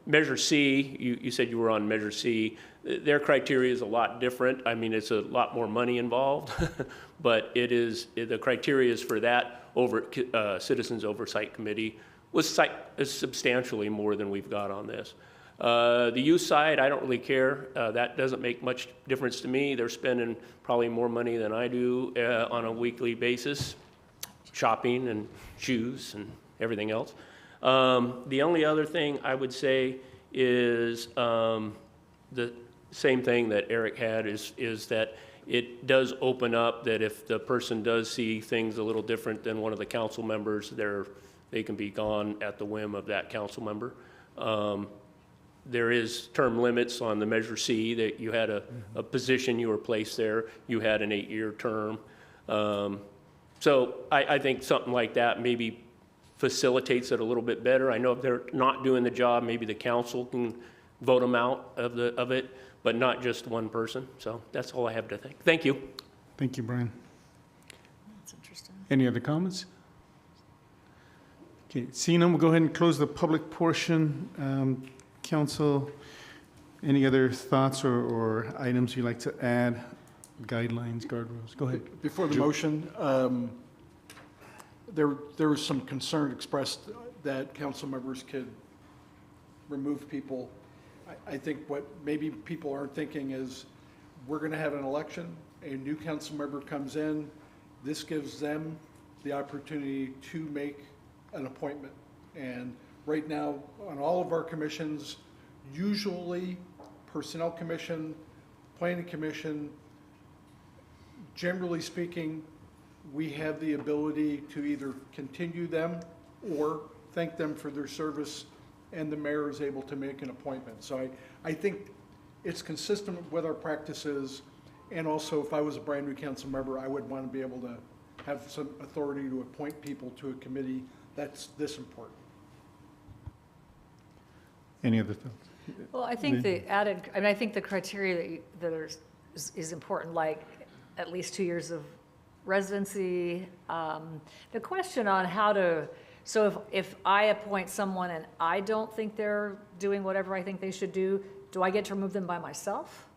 Measure C, you said you were on Measure C. Their criteria is a lot different. I mean, it's a lot more money involved, but the criteria is for that Citizens Oversight Committee is substantially more than we've got on this. The youth side, I don't really care. That doesn't make much difference to me. They're spending probably more money than I do on a weekly basis, shopping and shoes and everything else. The only other thing I would say is the same thing that Eric had is that it does open up that if the person does see things a little different than one of the council members, they can be gone at the whim of that council member. There is term limits on the Measure C, that you had a position, you were placed there, you had an 8-year term. So I think something like that maybe facilitates it a little bit better. I know if they're not doing the job, maybe the council can vote them out of it, but not just one person. So that's all I have to think. Thank you. Thank you, Brian. That's interesting. Any other comments? Okay, seeing none, we'll go ahead and close the public portion. Council, any other thoughts or items you'd like to add? Guidelines, guardrails? Go ahead. Before the motion, there was some concern expressed that council members could remove people. I think what maybe people aren't thinking is we're going to have an election, a new council member comes in, this gives them the opportunity to make an appointment. And right now, on all of our commissions, usually Personnel Commission, Planning Commission, generally speaking, we have the ability to either continue them or thank them for their service, and the mayor is able to make an appointment. So I think it's consistent with our practices, and also if I was a brand new council member, I would want to be able to have some authority to appoint people to a committee that's this important. Any other thoughts? Well, I think I think the criteria that is important, like at least 2 years of residency. The question on how to, so if I appoint someone and I don't think they're doing whatever I think they should do I get to remove them by myself?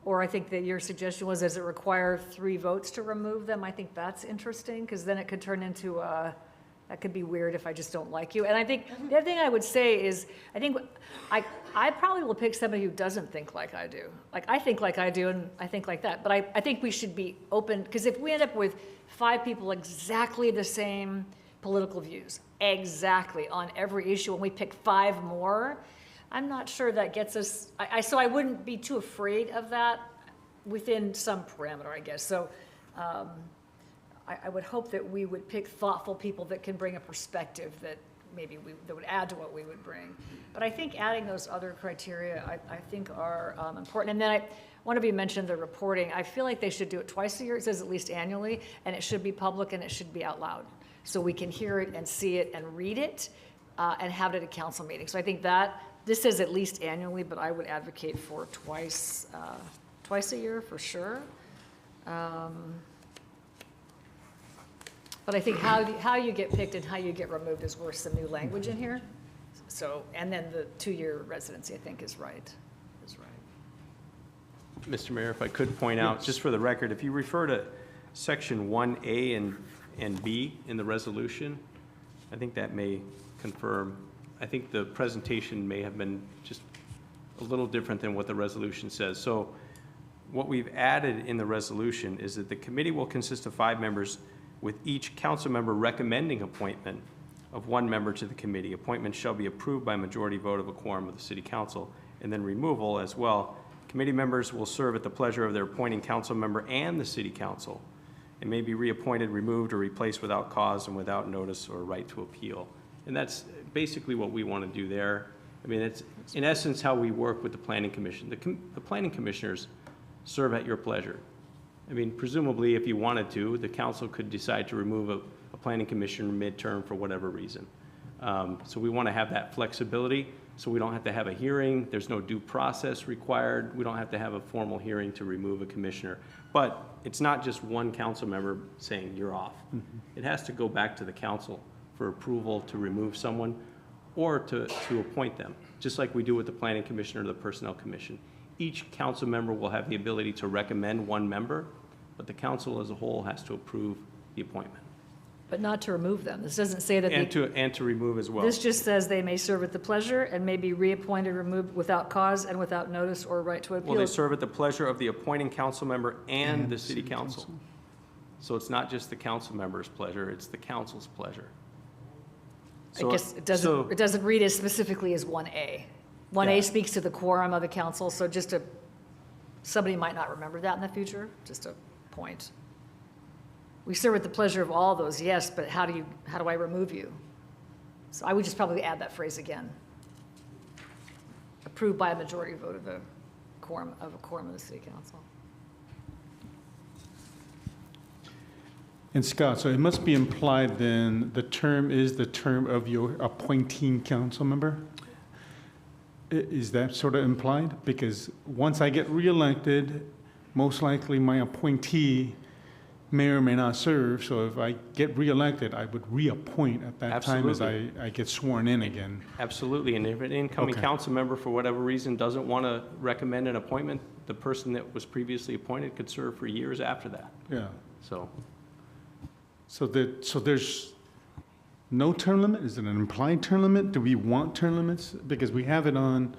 Or I think that your suggestion was, does it require 3 votes to remove them? I think that's interesting, because then it could turn into that could be weird if I just don't like you. And I think the other thing I would say is, I think I probably will pick somebody who doesn't think like I do. Like, I think like I do, and I think like that. But I think we should be open, because if we end up with 5 people exactly the same political views, exactly, on every issue, and we pick 5 more, I'm not sure that gets us, so I wouldn't be too afraid of that within some parameter, I guess. So I would hope that we would pick thoughtful people that can bring a perspective that maybe that would add to what we would bring. But I think adding those other criteria, I think are important. And then I want to be mentioned the reporting. I feel like they should do it twice a year. It says at least annually, and it should be public and it should be out loud, so we can hear it and see it and read it and have it at a council meeting. So I think that this says at least annually, but I would advocate for twice a year for sure. But I think how you get picked and how you get removed is worth some new language in here. So, and then the 2-year residency, I think, is right. Mr. Mayor, if I could point out, just for the record, if you refer to section 1A and B in the resolution, I think that may confirm. I think the presentation may have been just a little different than what the resolution says. So what we've added in the resolution is that the committee will consist of 5 members, with each council member recommending appointment of 1 member to the committee. Appointment shall be approved by majority vote of a quorum of the city council, and then removal as well. Committee members will serve at the pleasure of their appointing council member and the city council, and may be reappointed, removed, or replaced without cause and without notice or right to appeal. And that's basically what we want to do there. I mean, it's in essence how we work with the Planning Commission. The Planning Commissioners serve at your pleasure. I mean, presumably, if you wanted to, the council could decide to remove a planning commissioner midterm for whatever reason. So we want to have that flexibility, so we don't have to have a hearing. There's no due process required. We don't have to have a formal hearing to remove a commissioner. But it's not just one council member saying you're off. It has to go back to the council for approval to remove someone or to appoint them, just like we do with the Planning Commission or the Personnel Commission. Each council member will have the ability to recommend 1 member, but the council as a whole has to approve the appointment. But not to remove them. This doesn't say that they. And to remove as well. This just says they may serve at the pleasure and may be reappointed, removed without cause and without notice or right to appeal. Well, they serve at the pleasure of the appointing council member and the city council. So it's not just the council member's pleasure, it's the council's pleasure. I guess it doesn't read as specifically as 1A. 1A speaks to the quorum of the council, so somebody might not remember that in the future, just a point. We serve at the pleasure of all those, yes, but how do I remove you? So I would just probably add that phrase again. Approved by a majority vote of a quorum of the city council. And Scott, so it must be implied then the term is the term of your appointing council member? Is that sort of implied? Because once I get reelected, most likely my appointee may or may not serve. So if I get reelected, I would reappoint at that time as I get sworn in again. Absolutely, and if an incoming council member, for whatever reason, doesn't want to recommend an appointment, the person that was previously appointed could serve for years after that. Yeah. So there's no term limit? Is it an implied term limit? Do we want term limits? Because we have it on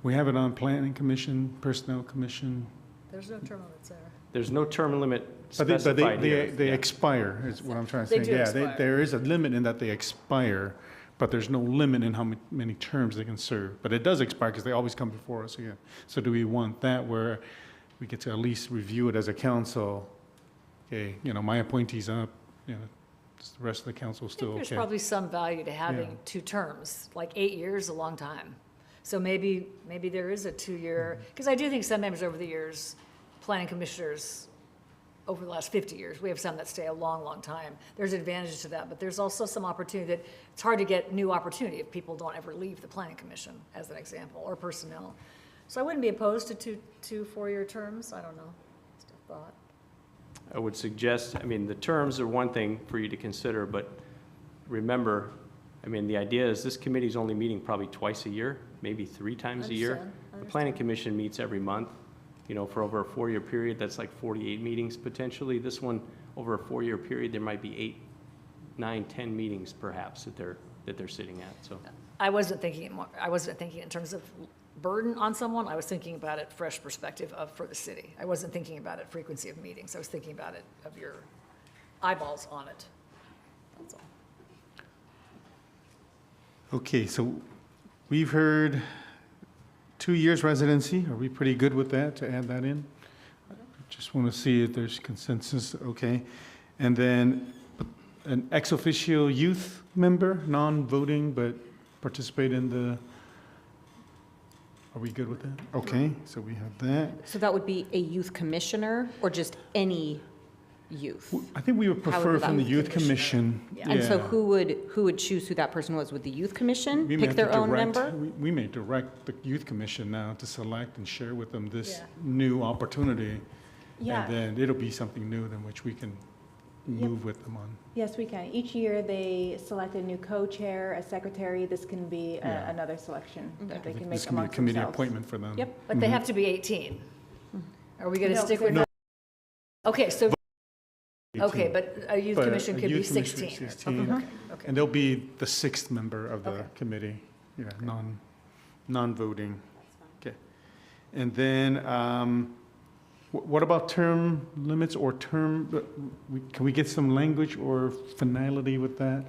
Planning Commission, Personnel Commission. There's no term limits there. There's no term limit But specified here. they expire, is what I'm trying to say. They do expire. There is a limit in that they expire, but there's no limit in how many terms they can serve. But it does expire because they always come before us again. So do we want that where we get to at least review it as a council? Okay, my appointee's up, the rest of the council is still okay. There's probably some value to having 2 terms, like 8 years, a long time. So maybe there is a 2-year, because I do think some members over the years, planning commissioners, over the last 50 years, we have some that stay a long, long time. There's advantages to that, but there's also some opportunity that it's hard to get new opportunity if people don't ever leave the planning commission, as an example, or personnel. So I wouldn't be opposed to two 4-year terms. I don't know. Just a thought. I would suggest, the terms are one thing for you to consider, but remember, the idea is this committee is only meeting probably twice a year, maybe 3 times a year. The Planning Commission meets every month. For over a 4-year period, that's like 48 meetings potentially. This one, over a 4-year period, there might be 8, 9, 10 meetings perhaps that they're sitting at. So I wasn't thinking in terms of burden on someone. I was thinking about it fresh perspective for the city. I wasn't thinking about it frequency of meetings. I was thinking about it of your eyeballs on it. That's all. Okay, so we've heard 2 years residency. Are we pretty good with that, to add that in? Just want to see if there's consensus. Okay. And then an ex officio youth member, non-voting, but participate in the, are we good with that? Okay, so we have that. So that would be a youth commissioner or just any youth? I think we would prefer from the youth commission. And so who would choose who that person was? Would the youth commission We may pick have to their own direct- member? We may direct the youth commission now to select and share with them this new opportunity. Yeah. And then it'll be something new than which we can move with them on. Yes, we can. Each year, they select a new co-chair, a secretary. This can be another selection that they can make This can be a amongst committee themselves. appointment for them. Yep. But they have to be 18. Are we going to No, stick they're with not. that? Okay, so, 18. okay, but a youth But commission a could be youth commission is 16. 16. Okay. And they'll be the 6th member of the committee, non-voting. Okay. And then, what about term limits or term, can we get some language or finality with that?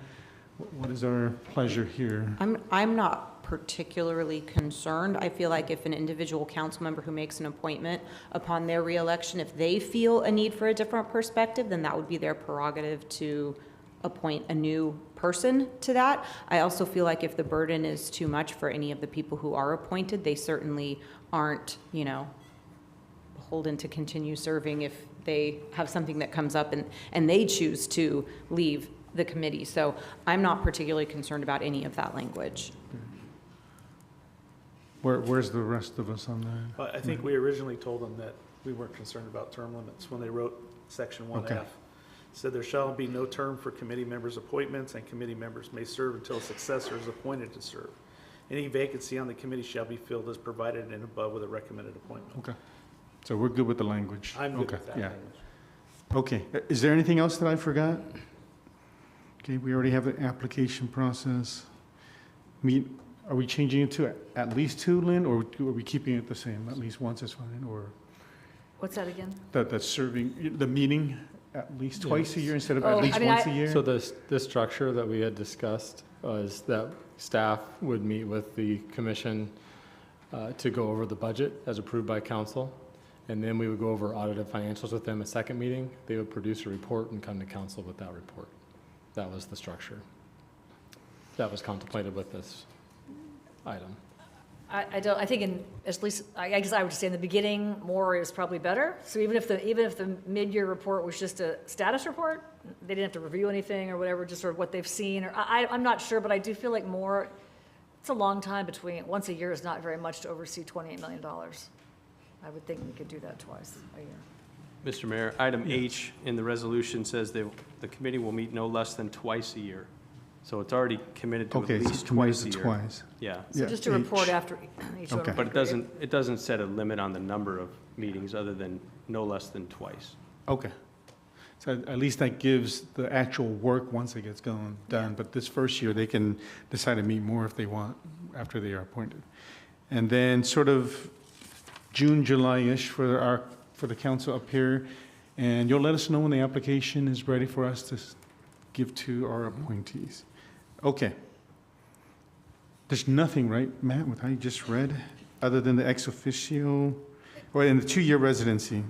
What is our pleasure here? I'm not particularly concerned. I feel like if an individual council member who makes an appointment upon their reelection, if they feel a need for a different perspective, then that would be their prerogative to appoint a new person to that. I also feel like if the burden is too much for any of the people who are appointed, they certainly aren't, beholden to continue serving if they have something that comes up and they choose to leave the committee. So I'm not particularly concerned about any of that language. Where's the rest of us on that? Well, I think we originally told them that we weren't concerned about term limits when they wrote section 1F. Okay. Said there shall be no term for committee members' appointments, and committee members may serve until a successor is appointed to serve. Any vacancy on the committee shall be filled as provided and above with a recommended appointment. Okay. So we're good with the language? I'm good Okay, with that yeah. language. Okay. Is there anything else that I forgot? Okay, we already have the application process. Are we changing it to at least 2, Lynn, or are we keeping it the same? At least once is fine, or What's that again? that's serving, the meeting at least twice a year instead of Oh, at least I mean, once a year? So this structure that we had discussed was that staff would meet with the commission to go over the budget as approved by council. And then we would go over audited financials with them a second meeting. They would produce a report and come to council with that report. That was the structure that was contemplated with this item. I think at least, I guess I would say in the beginning, more is probably better. So even if the mid-year report was just a status report, they didn't have to review anything or whatever, just sort of what they've seen, or I'm not sure, but I do feel like more, it's a long time between, once a year is not very much to oversee $28 million. I would think we could do that twice a year. Mr. Mayor, item H in the resolution says the committee will meet no less than twice a year. So it's already committed to Okay, at so least committed twice to a year. twice. Yeah. So just a report after each one. Okay. But it doesn't set a limit on the number of meetings other than no less than twice. Okay. So at least that gives the actual work once it gets done. But this first year, they can decide to meet more if they want after they are appointed. And then sort of June, July-ish for the council up here. And you'll let us know when the application is ready for us to give to our appointees. Okay. There's nothing, right, Matt, with how you just read, other than the ex officio, or in the 2-year residency.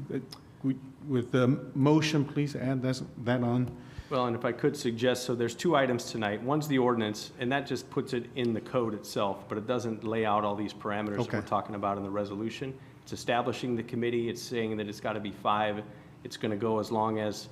With the motion, please add that on. Well, and if I could suggest, so there's 2 items tonight. One's the ordinance, and that just puts it in the code itself, but it doesn't lay out all these parameters that we're talking about in the resolution. It's establishing the committee. It's saying that it's got to be 5. It's going to go as long as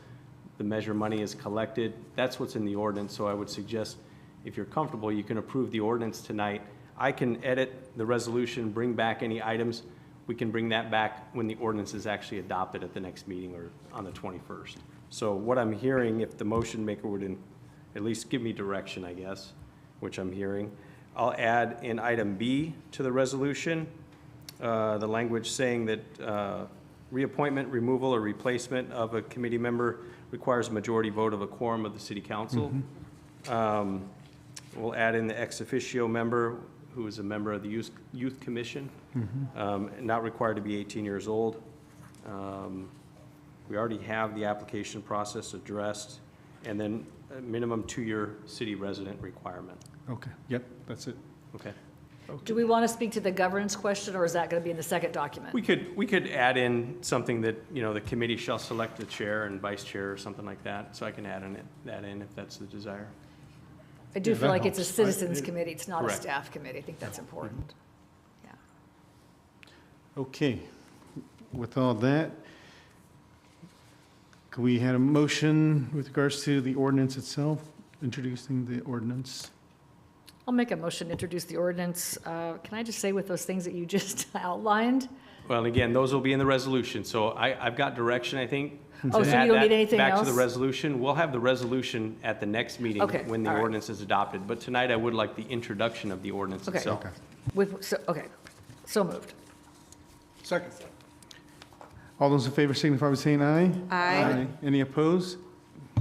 the measure money is collected. That's what's in the ordinance, so I would suggest, if you're comfortable, you can approve the ordinance tonight. I can edit the resolution, bring back any items. We can bring that back when the ordinance is actually adopted at the next meeting or on the 21st. So what I'm hearing, if the motion maker would at least give me direction, I guess, which I'm hearing, I'll add in item B to the resolution, the language saying that reappointment, removal, or replacement of a committee member requires a majority vote of a quorum of the city council. We'll add in the ex officio member, who is a member of the youth commission, not required to be 18 years old. We already have the application process addressed, and then a minimum 2-year city resident requirement. Okay, yep, that's it. Okay. Do we want to speak to the governance question, or is that going to be in the second document? We could add in something that, the committee shall select the chair and vice chair or something like that, so I can add that in if that's the desire. I do Yeah, feel that like it's a helps. citizens committee, it's not a Correct. staff committee. I think that's important. Yeah. Okay, with all that, can we have a motion with regards to the ordinance itself, introducing the ordinance? I'll make a motion to introduce the ordinance. Can I just say with those things that you just outlined? Well, again, those will be in the resolution, so I've got direction, I think. Oh, to so add you don't need that anything back else? to the resolution. We'll have the resolution at the next meeting Okay, when the all right. ordinance is adopted. But tonight, I would like the introduction of the ordinance Okay. itself. Okay, so moved. Second. All those in favor signify by saying aye. Aye. Any opposed?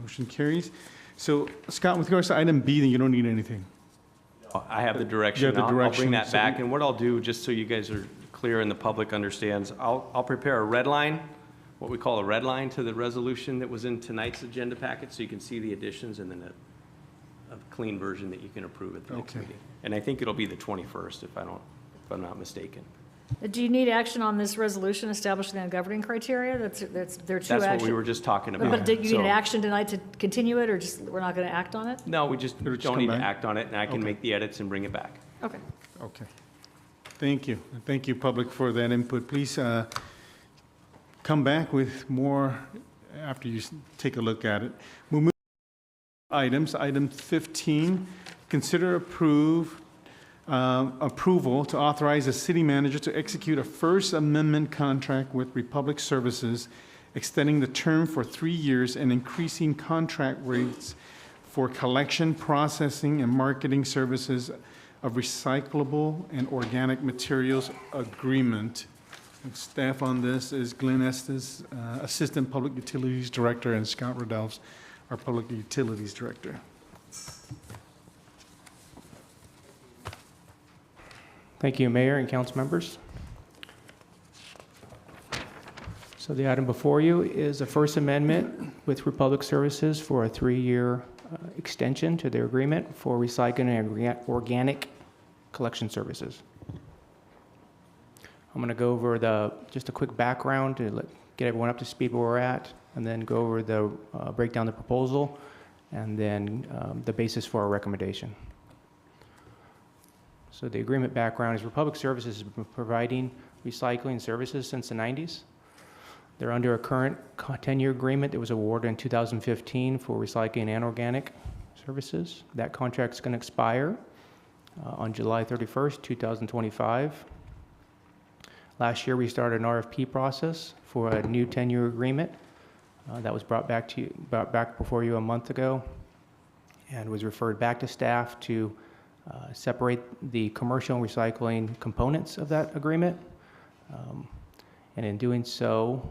Motion carries. So Scott, with regards to item B, then you don't need anything. I have the direction. You have the I'll direction, bring that so back, we- and what I'll do, just so you guys are clear and the public understands, I'll prepare a red line, what we call a red line to the resolution that was in tonight's agenda packet, so you can see the additions, and then a clean version that you can approve at the next Okay. meeting. And I think it'll be the 21st, if I'm not mistaken. Do you need action on this resolution establishing the governing criteria? There are two actions. That's what we were just talking about. But do you need So- an action tonight to continue it, or just, we're not going to act on it? No, we just It'll just don't come need to back? act on it, and I can Okay. make the edits and bring it back. Okay. Okay. Thank you. And thank you, public, for that input. Please come back with more after you take a look at it. We'll move to items. Item 15, consider approval to authorize the city manager to execute a First Amendment contract with Republic Services, extending the term for 3 years and increasing contract rates for collection, processing, and marketing services of recyclable and organic materials agreement. And staff on this is Glenn Estes, Assistant Public Utilities Director, and Scott Rodolphs, our Public Utilities Director. Thank you, Mayor and council members. So the item before you is a First Amendment with Republic Services for a 3-year extension to their agreement for recycling and organic collection services. I'm going to go over just a quick background to get everyone up to speed where we're at, and then go over the break down the proposal, and then the basis for our recommendation. So the agreement background is Republic Services has been providing recycling services since the 90s. They're under a current 10-year agreement that was awarded in 2015 for recycling and organic services. That contract's going to expire on July 31st, 2025. Last year, we started an RFP process for a new 10-year agreement that was brought back before you a month ago, and was referred back to staff to separate the commercial and recycling components of that agreement. And in doing so,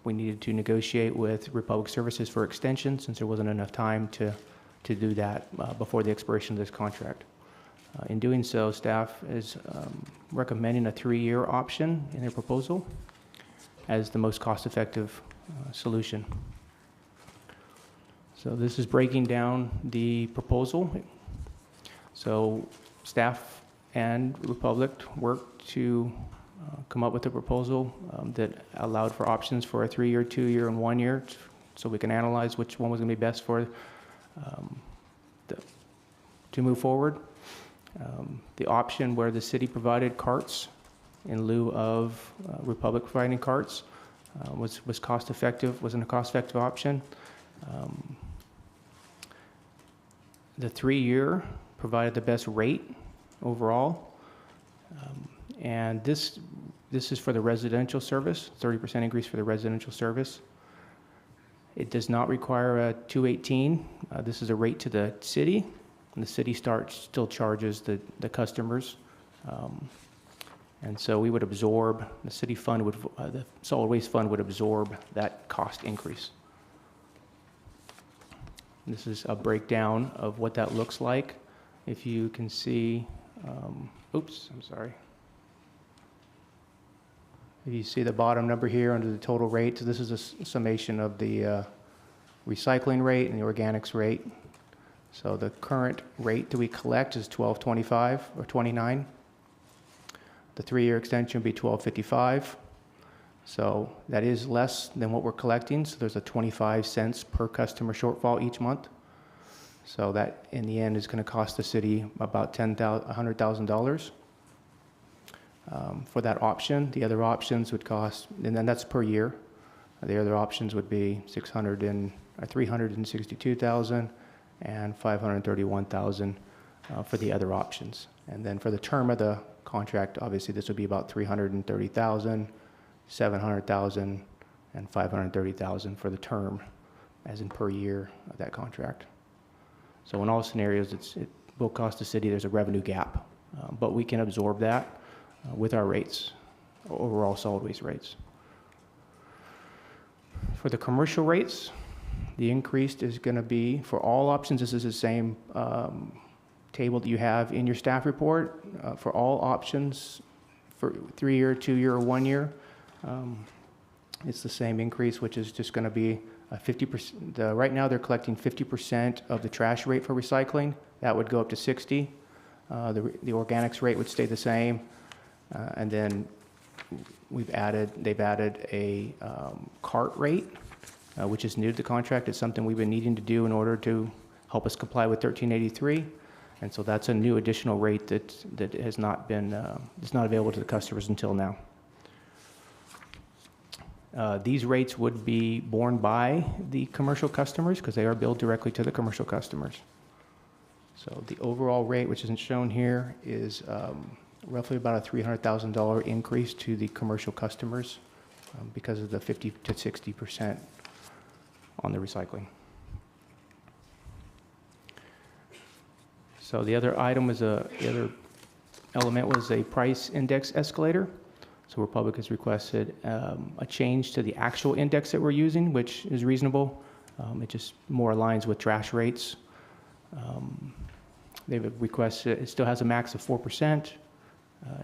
we needed to negotiate with Republic Services for extension, since there wasn't enough time to do that before the expiration of this contract. In doing so, staff is recommending a 3-year option in their proposal as the most cost-effective solution. So this is breaking down the proposal. So staff and Republic worked to come up with a proposal that allowed for options for a 3-year, 2-year, and 1 year, so we can analyze which one was going to be best for to move forward. The option where the city provided carts in lieu of Republic providing carts was cost effective, wasn't a cost effective option. The 3-year provided the best rate overall. And this is for the residential service, 30% increase for the residential service. It does not require a 218. This is a rate to the city, and the city still charges the customers. And so we would absorb, the city fund would, the solid waste fund would absorb that cost increase. This is a breakdown of what that looks like. If you can see, oops, I'm sorry. If you see the bottom number here under the total rate, so this is a summation of the recycling rate and the organics rate. So the current rate that we collect is $12.25 or $29. The 3-year extension would be $12.55. So that is less than what we're collecting. So there's a 25 cents per customer shortfall each month. So that in the end is going to cost the city about $100,000. For that option. The other options would cost, and then that's per year. The other options would be $362,000 and $531,000 for the other options. And then for the term of the contract, obviously this would be about $330,000, $700,000, and $530,000 for the term, as in per year of that contract. So in all scenarios, it will cost the city. There's a revenue gap, but we can absorb that with our rates, overall solid waste rates. For the commercial rates, the increase is going to be, for all options, this is the same table that you have in your staff report. For all options, for 3-year, 2-year, or 1 year, it's the same increase, which is just going to be a 50%. Right now, they're collecting 50% of the trash rate for recycling. That would go up to 60. The organics rate would stay the same. And then they've added a cart rate, which is new to the contract. It's something we've been needing to do in order to help us comply with 1383. And so that's a new additional rate that has not been, it's not available to the customers until now. These rates would be borne by the commercial customers because they are billed directly to the commercial customers. So the overall rate, which isn't shown here, is roughly about a $300,000 increase to the commercial customers because of the 50 to 60% on the recycling. So the other item was the other element was a price index escalator. So Republic has requested a change to the actual index that we're using, which is reasonable. It just more aligns with trash rates. They've requested, it still has a max of 4%.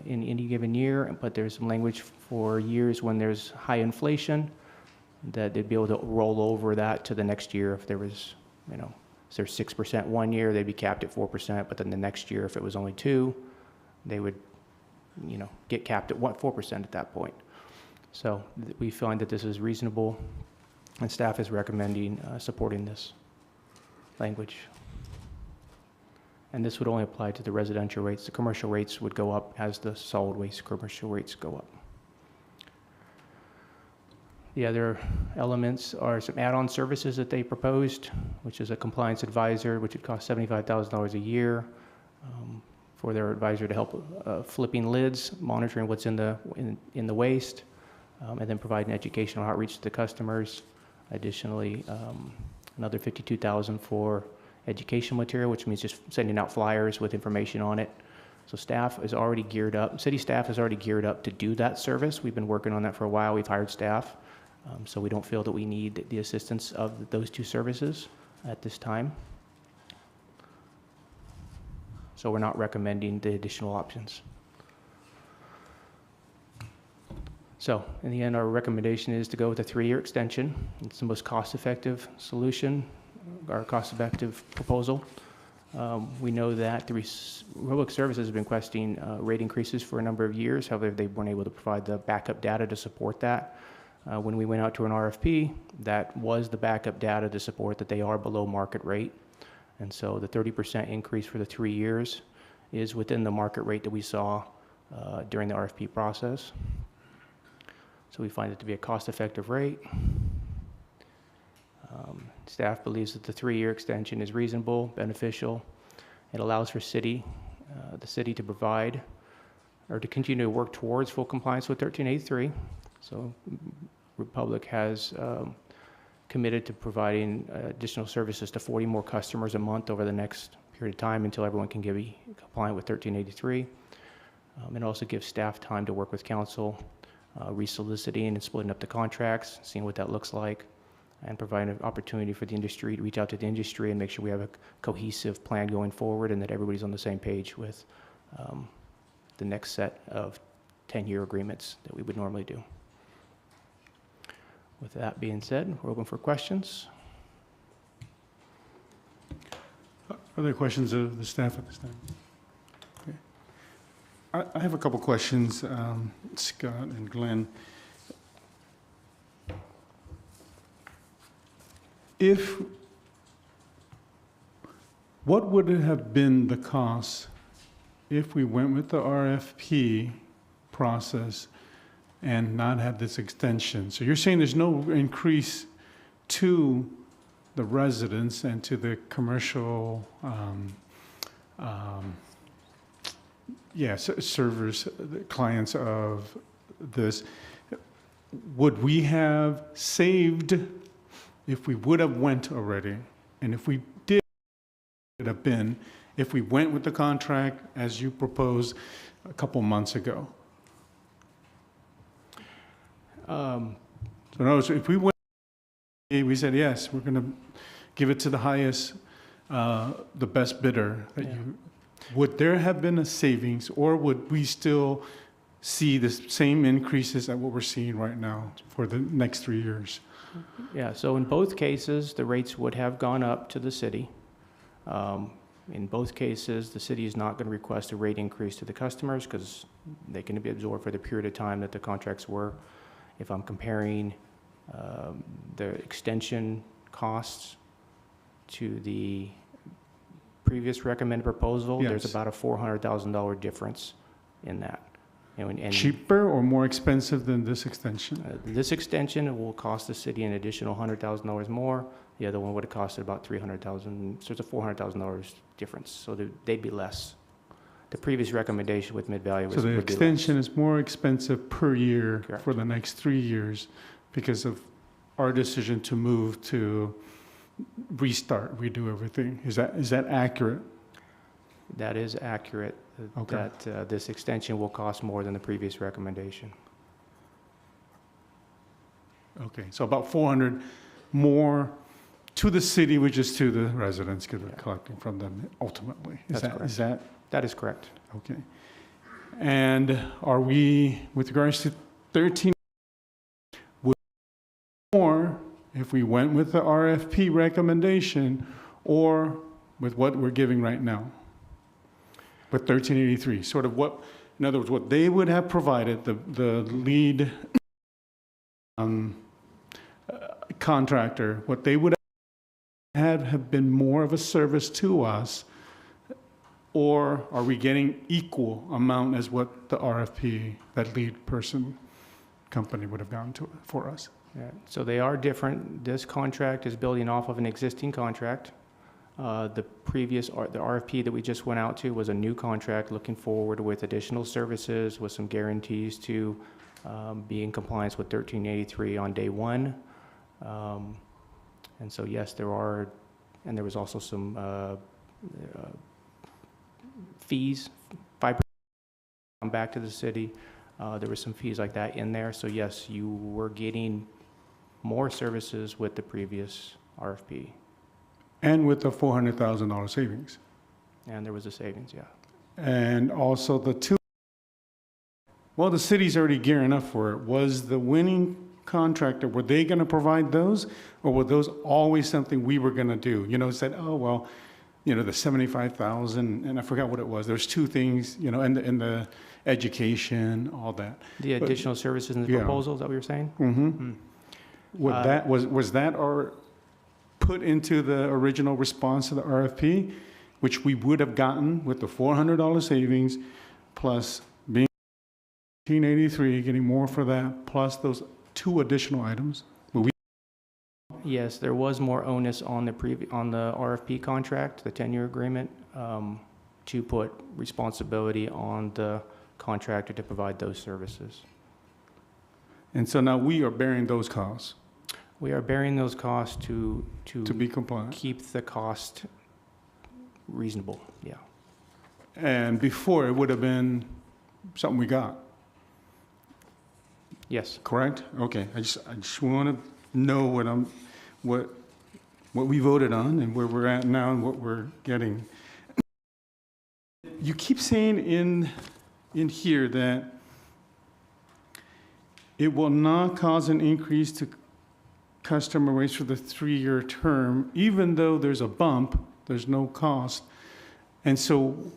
in any given year, but there's some language for years when there's high inflation, that they'd be able to roll over that to the next year. If there was, you know, if there's 6% one year, they'd be capped at 4%, but then the next year, if it was only 2, they would, you know, get capped at 4% at that point. So we find that this is reasonable, and staff is recommending supporting this language. And this would only apply to the residential rates. The commercial rates would go up as the solid waste commercial rates go up. The other elements are some add-on services that they proposed, which is a compliance advisor, which would cost $75,000 a year for their advisor to help flipping lids, monitoring what's in the waste, and then providing educational outreach to the customers. Additionally, another $52,000 for education material, which means just sending out flyers with information on it. So staff is already geared up, city staff is already geared up to do that service. We've been working on that for a while. We've hired staff. So we don't feel that we need the assistance of those two services at this time. So we're not recommending the additional options. So in the end, our recommendation is to go with a 3-year extension. It's the most cost-effective solution, our cost-effective proposal. We know that the Public Services has been requesting rate increases for a number of years. However, they weren't able to provide the backup data to support that. When we went out to an RFP, that was the backup data to support that they are below market rate. And so the 30% increase for the 3 years is within the market rate that we saw during the RFP process. So we find it to be a cost-effective rate. Staff believes that the 3-year extension is reasonable, beneficial. It allows for the city to provide or to continue to work towards full compliance with 1383. So Republic has committed to providing additional services to 40 more customers a month over the next period of time until everyone can be compliant with 1383. It also gives staff time to work with council, resoliciting and splitting up the contracts, seeing what that looks like, and providing an opportunity for the industry to reach out to the industry and make sure we have a cohesive plan going forward and that everybody's on the same page with the next set of 10-year agreements that we would normally do. With that being said, we're open for questions. Are there questions of the staff at this time? Okay. I have a couple questions, Scott and Glenn. What would it have been the cost if we went with the RFP process and not had this extension? So you're saying there's no increase to the residents and to the commercial servers, the clients of this. Would we have saved if we would have went already? And if we did, it would have been if we went with the contract as you proposed a couple months ago? So in other words, if we went, we said, yes, we're going to give it to the highest, the best bidder. Would there have been a savings, or would we still see the same increases at what we're seeing right now for the next 3 years? Yeah, so in both cases, the rates would have gone up to the city. In both cases, the city is not going to request a rate increase to the customers because they can be absorbed for the period of time that the contracts were. If I'm comparing the extension costs to the previous recommended proposal, there's about a $400,000 difference in that. And cheaper or more expensive than this extension? This extension will cost the city an additional $100,000 more. The other one would have costed about $300,000. So it's a $400,000 difference. So they'd be less. The previous recommendation with Mid-Valley was. So the extension is more expensive per year for the next 3 years because of our decision to move to restart, redo everything. Is that accurate? That is accurate. Okay. That this extension will cost more than the previous recommendation. Okay, so about 400 more to the city, which is to the residents because we're collecting from them ultimately. That is correct. Okay. And are we, with regards to 13, would more if we went with the RFP recommendation or with what we're giving right now? With 1383, sort of what, in other words, what they would have provided, the lead contractor, what they would have been more of a service to us, or are we getting equal amount as what the RFP, that lead person company would have gone to for us? Yeah, so they are different. This contract is building off of an existing contract. The RFP that we just went out to was a new contract looking forward with additional services with some guarantees to be in compliance with 1383 on day one. And so yes, there was also some fees, 5% come back to the city. There were some fees like that in there. So yes, you were getting more services with the previous RFP. And with the $400,000 savings. And there was a savings, yeah. And also the city's already gearing up for it. Was the winning contractor, were they going to provide those? Or were those always something we were going to do? You know, said, oh, well, you know, the 75,000, and I forgot what it was. There's two things, you know, and the education, all that. The additional services in the proposal, is that what you're saying? Mm-hmm. Was that put into the original response to the RFP, which we would have gotten with the $400 savings, plus being 1983, getting more for that, plus those two additional items? Yes, there was more onus on the RFP contract, the 10-year agreement, to put responsibility on the contractor to provide those services. And so now we are bearing those costs. We are bearing those costs to be compliant. Keep the cost reasonable, yeah. And before, it would have been something we got. Yes. Correct? Okay. I just want to know what we voted on and where we're at now and what we're getting. You keep saying in here that it will not cause an increase to customer rates for the 3-year term, even though there's a bump, there's no cost. And so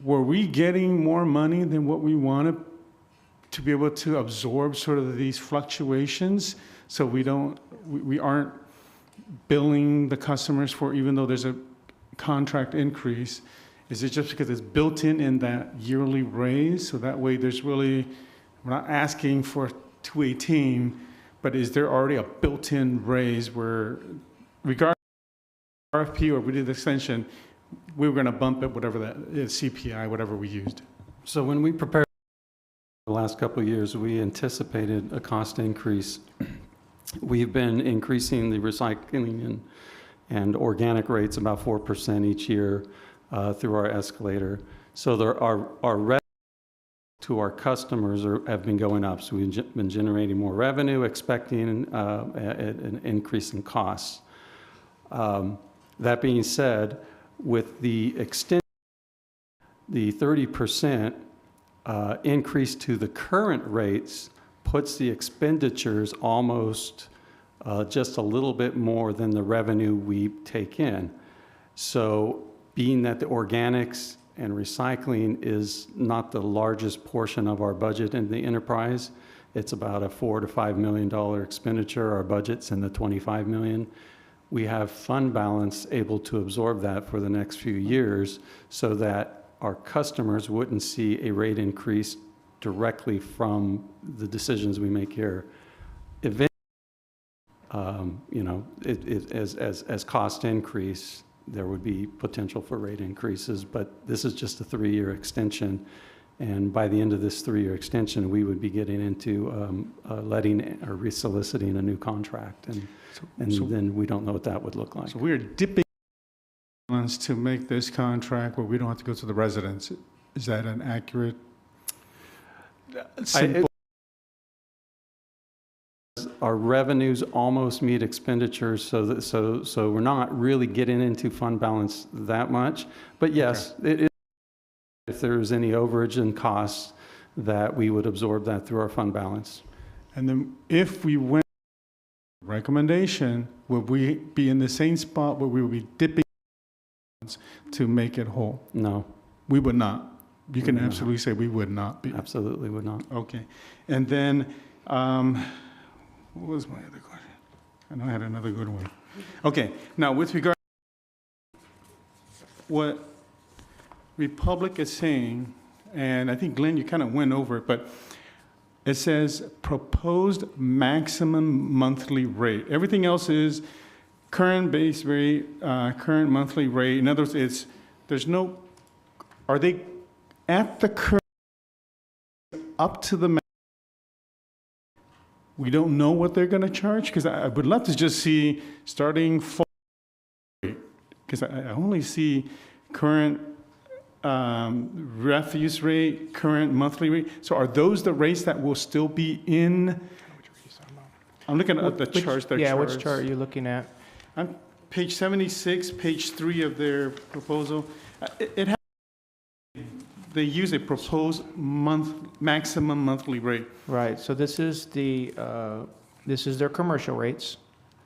were we getting more money than what we wanted to be able to absorb sort of these fluctuations, so we aren't billing the customers for, even though there's a contract increase? Is it just because it's built in that yearly raise? So that way we're not asking for 218, but is there already a built-in raise where, regardless of RFP or we did the extension, we were going to bump it, whatever that is, CPI, whatever we used? So when we prepared the last couple of years, we anticipated a cost increase. We've been increasing the recycling and organic rates about 4% each year through our escalator. So our revenue to our customers have been going up. So we've been generating more revenue, expecting an increase in costs. That being said, with the extent, the 30% increase to the current rates puts the expenditures almost just a little bit more than the revenue we take in. So being that the organics and recycling is not the largest portion of our budget in the enterprise, it's about a $4 to $5 million expenditure. Our budget's in the $25 million. We have fund balance able to absorb that for the next few years so that our customers wouldn't see a rate increase directly from the decisions we make here. Eventually, as costs increase, there would be potential for rate increases, but this is just a 3-year extension. And by the end of this 3-year extension, we would be getting into letting or resoliciting a new contract. And then we don't know what that would look like. So we're dipping to make this contract where we don't have to go to the residents. Is that an accurate, simple? Our revenues almost meet expenditures, so we're not really getting into fund balance that much. But yes, it is there's any overage in costs, that we would absorb that through our fund balance. And then if we went recommendation, would we be in the same spot where we would be dipping to make it whole? No. We would not. You can No. absolutely say we would not be. Absolutely would not. Okay. And then, what was my other question? I know I had another good one. Okay. Now, with regard what Republic is saying, and I think, Glenn, you kind of went over it, but it says proposed maximum monthly rate. Everything else is current base rate, current monthly rate. In other words, are they at the current, up to the, we don't know what they're going to charge? Because I would love to just see starting fall rate, because I only see current refuse rate, current monthly rate. So are those the rates that will still be in? I'm looking at the charts. Yeah, which chart are you looking at? On page 76, page 3 of their proposal. They use a proposed maximum monthly rate. Right, so this is their commercial rates,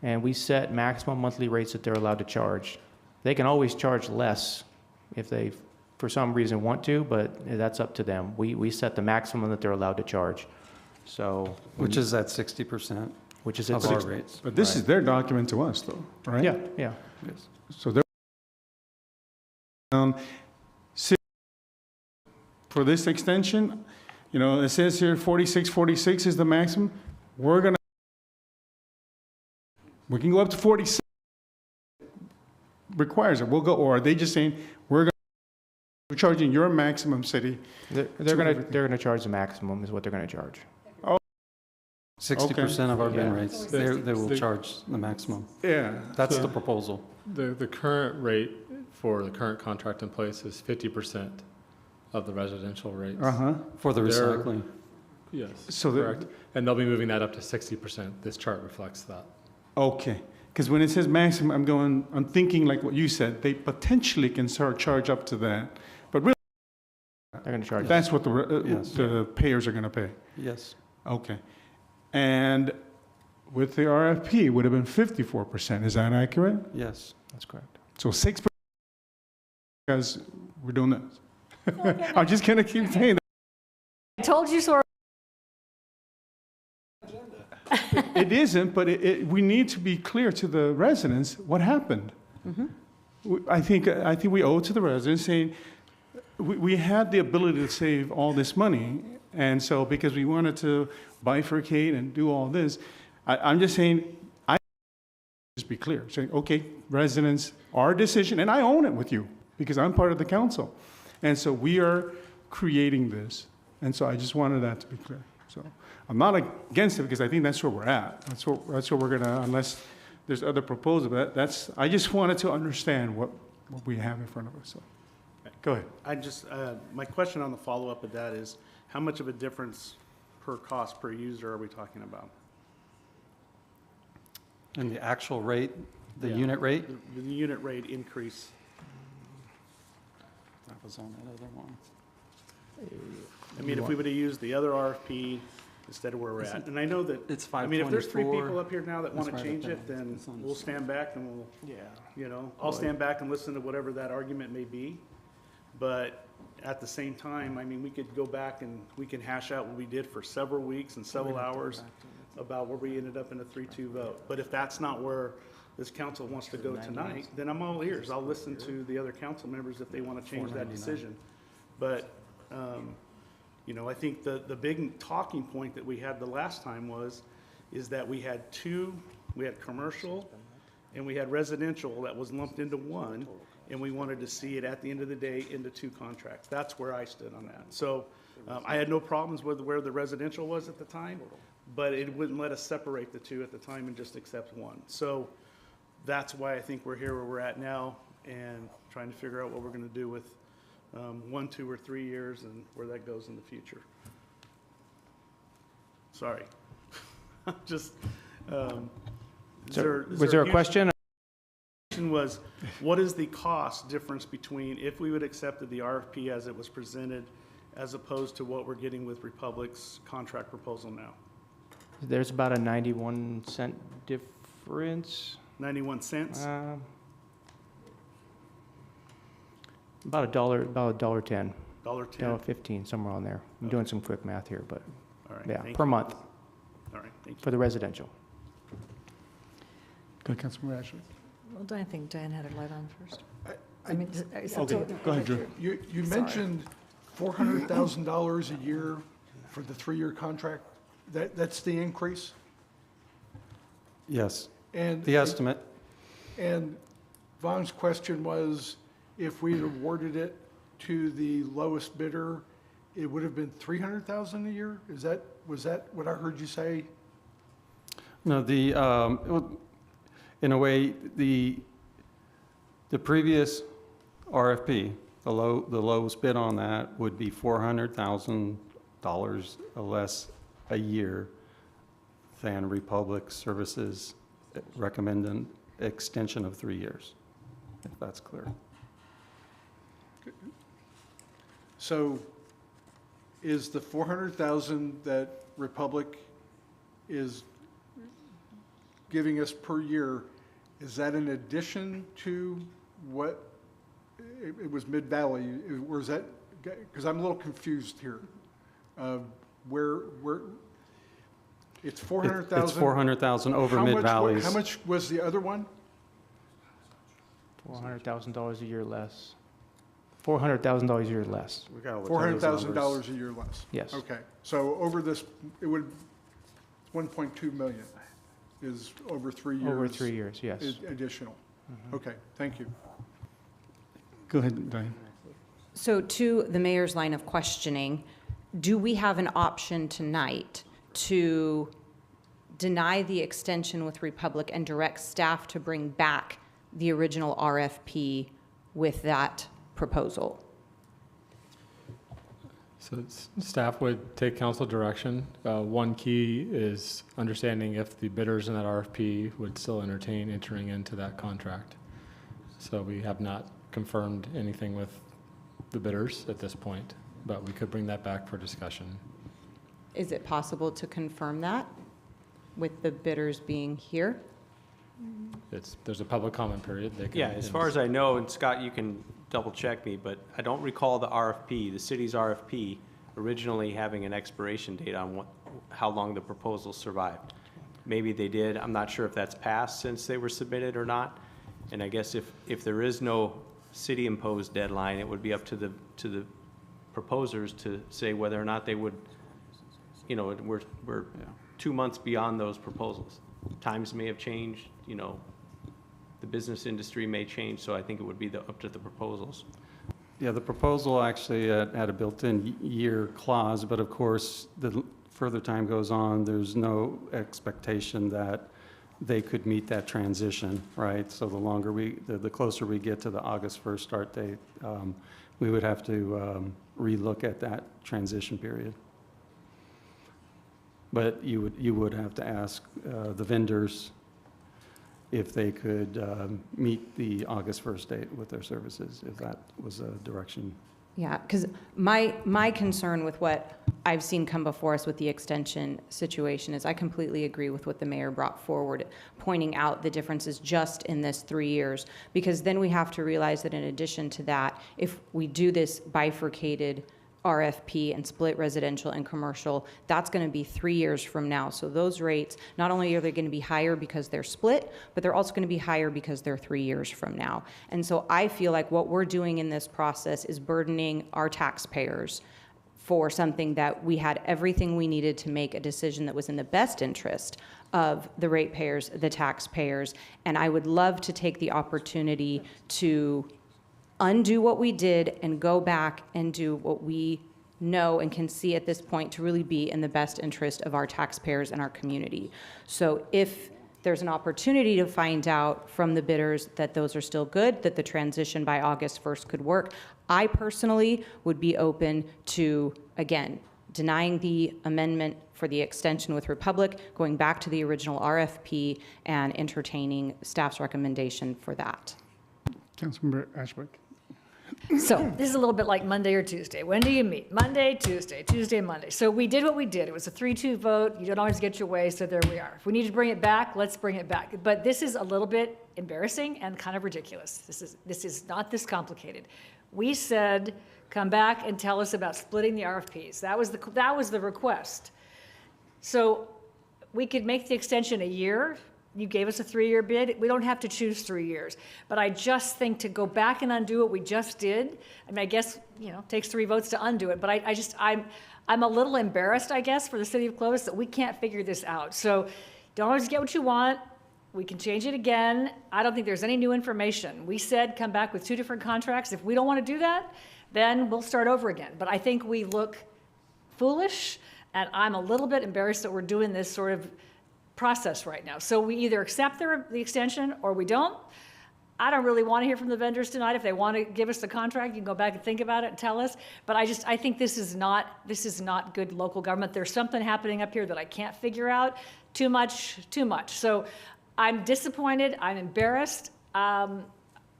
and we set maximum monthly rates that they're allowed to charge. They can always charge less if they, for some reason, want to, but that's up to them. We set the maximum that they're allowed to charge. So, Which is at 60%. Which is of at our 60. rates. But this is their document to us, though, right? Yeah, yeah. Yes. So they're for this extension, it says here 46 is the maximum. We can go up to 46. Requires it. We'll go, or are they just saying we're charging your maximum city? They're gonna charge the maximum is what they're gonna charge. 60% of our bin Yeah. rates, they will charge the maximum. Yeah. That's the proposal. The current rate for the current contract in place is 50% of the residential rates. For the recycling. Yes, So correct. And they'll be moving that up to 60%. This chart reflects that. Okay. Because when it says maximum, I'm thinking like what you said, they potentially can charge up to that. But really, They're gonna charge. that's what Yes. the payers are going to pay. Yes. Okay. And with the RFP, it would have been 54%. Is that accurate? Yes. That's correct. So 6% because we're doing this. I'm just going to keep saying that. I told you so. It isn't, but we need to be clear to the residents what happened. I think we owe it to the residents saying we had the ability to save all this money, and so because we wanted to bifurcate and do all this, I'm just saying, just be clear, saying, okay, residents, our decision, and I own it with you because I'm part of the council, and so we are creating this, and so I just wanted that to be clear. So I'm not against it because I think that's where we're at. That's where we're gonna, unless there's other proposals. But I just wanted to understand what we have in front of us. So, go ahead. My question on the follow-up of that is, how much of a difference per cost per user are we talking about? And the actual rate, the Yeah. unit rate? The unit rate increase. That was on that other one. I mean, if we would have used the other RFP instead of where we're at, and I know that, It's I mean, if there's 3 524. people up here now that want That's to right change up it, there. then It's on we'll this. stand back and I'll stand back and listen to whatever that argument may be. But at the same time, I mean, we could go back and we can hash out what we did for several weeks and several hours about where we ended up in a 3-2 vote. But if that's not where this council wants to go tonight, then I'm all ears. I'll listen to the other council members if they want to change that decision. But, I think the big talking point that we had the last time is that we had commercial and we had residential that was lumped into one, and we wanted to see it at the end of the day into 2 contracts. That's where I stood on that. So I had no problems with where the residential was at the time, but it wouldn't let us separate the 2 at the time and just accept one. So that's why I think we're here where we're at now and trying to figure out what we're going to do with 1, 2, or 3 years and where that goes in the future. Sorry. Just, Was there a question? question was, what is the cost difference between if we would accepted the RFP as it was presented as opposed to what we're getting with Republic's contract proposal now? There's about a 91-cent difference. 91 cents? About a dollar, about $1.10. $1.10? $1.15, somewhere on there. I'm doing some quick math here, but All right, yeah, thank per you. month All right, thank you. for the residential. Go ahead, Councilmember Ashley. Well, I think Diane had her light on first. I mean, is that Okay, go ahead, Drew. You Sorry. mentioned $400,000 a year for the 3-year contract. That's the increase? Yes, And the estimate. And Von's question was, if we awarded it to the lowest bidder, it would have been $300,000 a year? Was that what I heard you say? No, in a way, the previous RFP, the lowest bid on that would be $400,000 less a year than Republic Services recommended extension of 3 years, if that's clear. So is the $400,000 that Republic is giving us per year, is that in addition to what it was Mid-Valley? Or is that, because I'm a little confused here. Where it's $400,000. It's $400,000 over Mid-Valley's. How much was the other one? $400,000 a year less. $400,000 a year less. $400,000 a year less? Yes. Okay, so over this, it would, 1.2 million is over 3 years? Over 3 years, yes. Additional? Okay, thank you. Go ahead, Diane. So to the mayor's line of questioning, do we have an option tonight to deny the extension with Republic and direct staff to bring back the original RFP with that proposal? So staff would take council direction. One key is understanding if the bidders in that RFP would still entertain entering into that contract. So we have not confirmed anything with the bidders at this point, but we could bring that back for discussion. Is it possible to confirm that with the bidders being here? There's a public comment period. They can, Yeah, as far as I know, and Scott, you can double check me, but I don't recall the RFP, the city's RFP, originally having an expiration date on how long the proposal survived. Maybe they did. I'm not sure if that's passed since they were submitted or not. And I guess if there is no city-imposed deadline, it would be up to the proposers to say whether or not they would, we're 2 months beyond those proposals. Times may have changed, the business industry may change, so I think it would be up to the proposals. Yeah, the proposal actually had a built-in year clause, but of course, the further time goes on, there's no expectation that they could meet that transition, right? So the closer we get to the August 1st start date, we would have to relook at that transition period. But you would have to ask the vendors if they could meet the August 1st date with their services, if that was a direction. Yeah, because my concern with what I've seen come before us with the extension situation is I completely agree with what the mayor brought forward, pointing out the differences just in this 3 years, because then we have to realize that in addition to that, if we do this bifurcated RFP and split residential and commercial, that's going to be 3 years from now. So those rates, not only are they going to be higher because they're split, but they're also going to be higher because they're 3 years from now. And so I feel like what we're doing in this process is burdening our taxpayers for something that we had everything we needed to make a decision that was in the best interest of the ratepayers, the taxpayers. And I would love to take the opportunity to undo what we did and go back and do what we know and can see at this point to really be in the best interest of our taxpayers and our community. So if there's an opportunity to find out from the bidders that those are still good, that the transition by August 1st could work, I personally would be open to, again, denying the amendment for the extension with Republic, going back to the original RFP, and entertaining staff's recommendation for that. Councilmember Ashbrook. So this is a little bit like Monday or Tuesday. When do you meet? Monday, Tuesday, Tuesday, Monday. So we did what we did. It was a 3-2 vote. You don't always get your way, so there we are. If we need to bring it back, let's bring it back. But this is a little bit embarrassing and kind of ridiculous. This is not this complicated. We said, come back and tell us about splitting the RFPs. That was the request. So we could make the extension a year. You gave us a 3-year bid. We don't have to choose 3 years. But I just think to go back and undo what we just did, I mean, I guess, you know, it takes 3 votes to undo it. But I'm a little embarrassed, I guess, for the city of Clovis that we can't figure this out. So don't always get what you want. We can change it again. I don't think there's any new information. We said come back with 2 different contracts. If we don't want to do that, then we'll start over again. But I think we look foolish, and I'm a little bit embarrassed that we're doing this sort of process right now. So we either accept the extension or we don't. I don't really want to hear from the vendors tonight. If they want to give us the contract, you can go back and think about it and tell us. But I think this is not good local government. There's something happening up here that I can't figure out. Too much. So I'm disappointed. I'm embarrassed.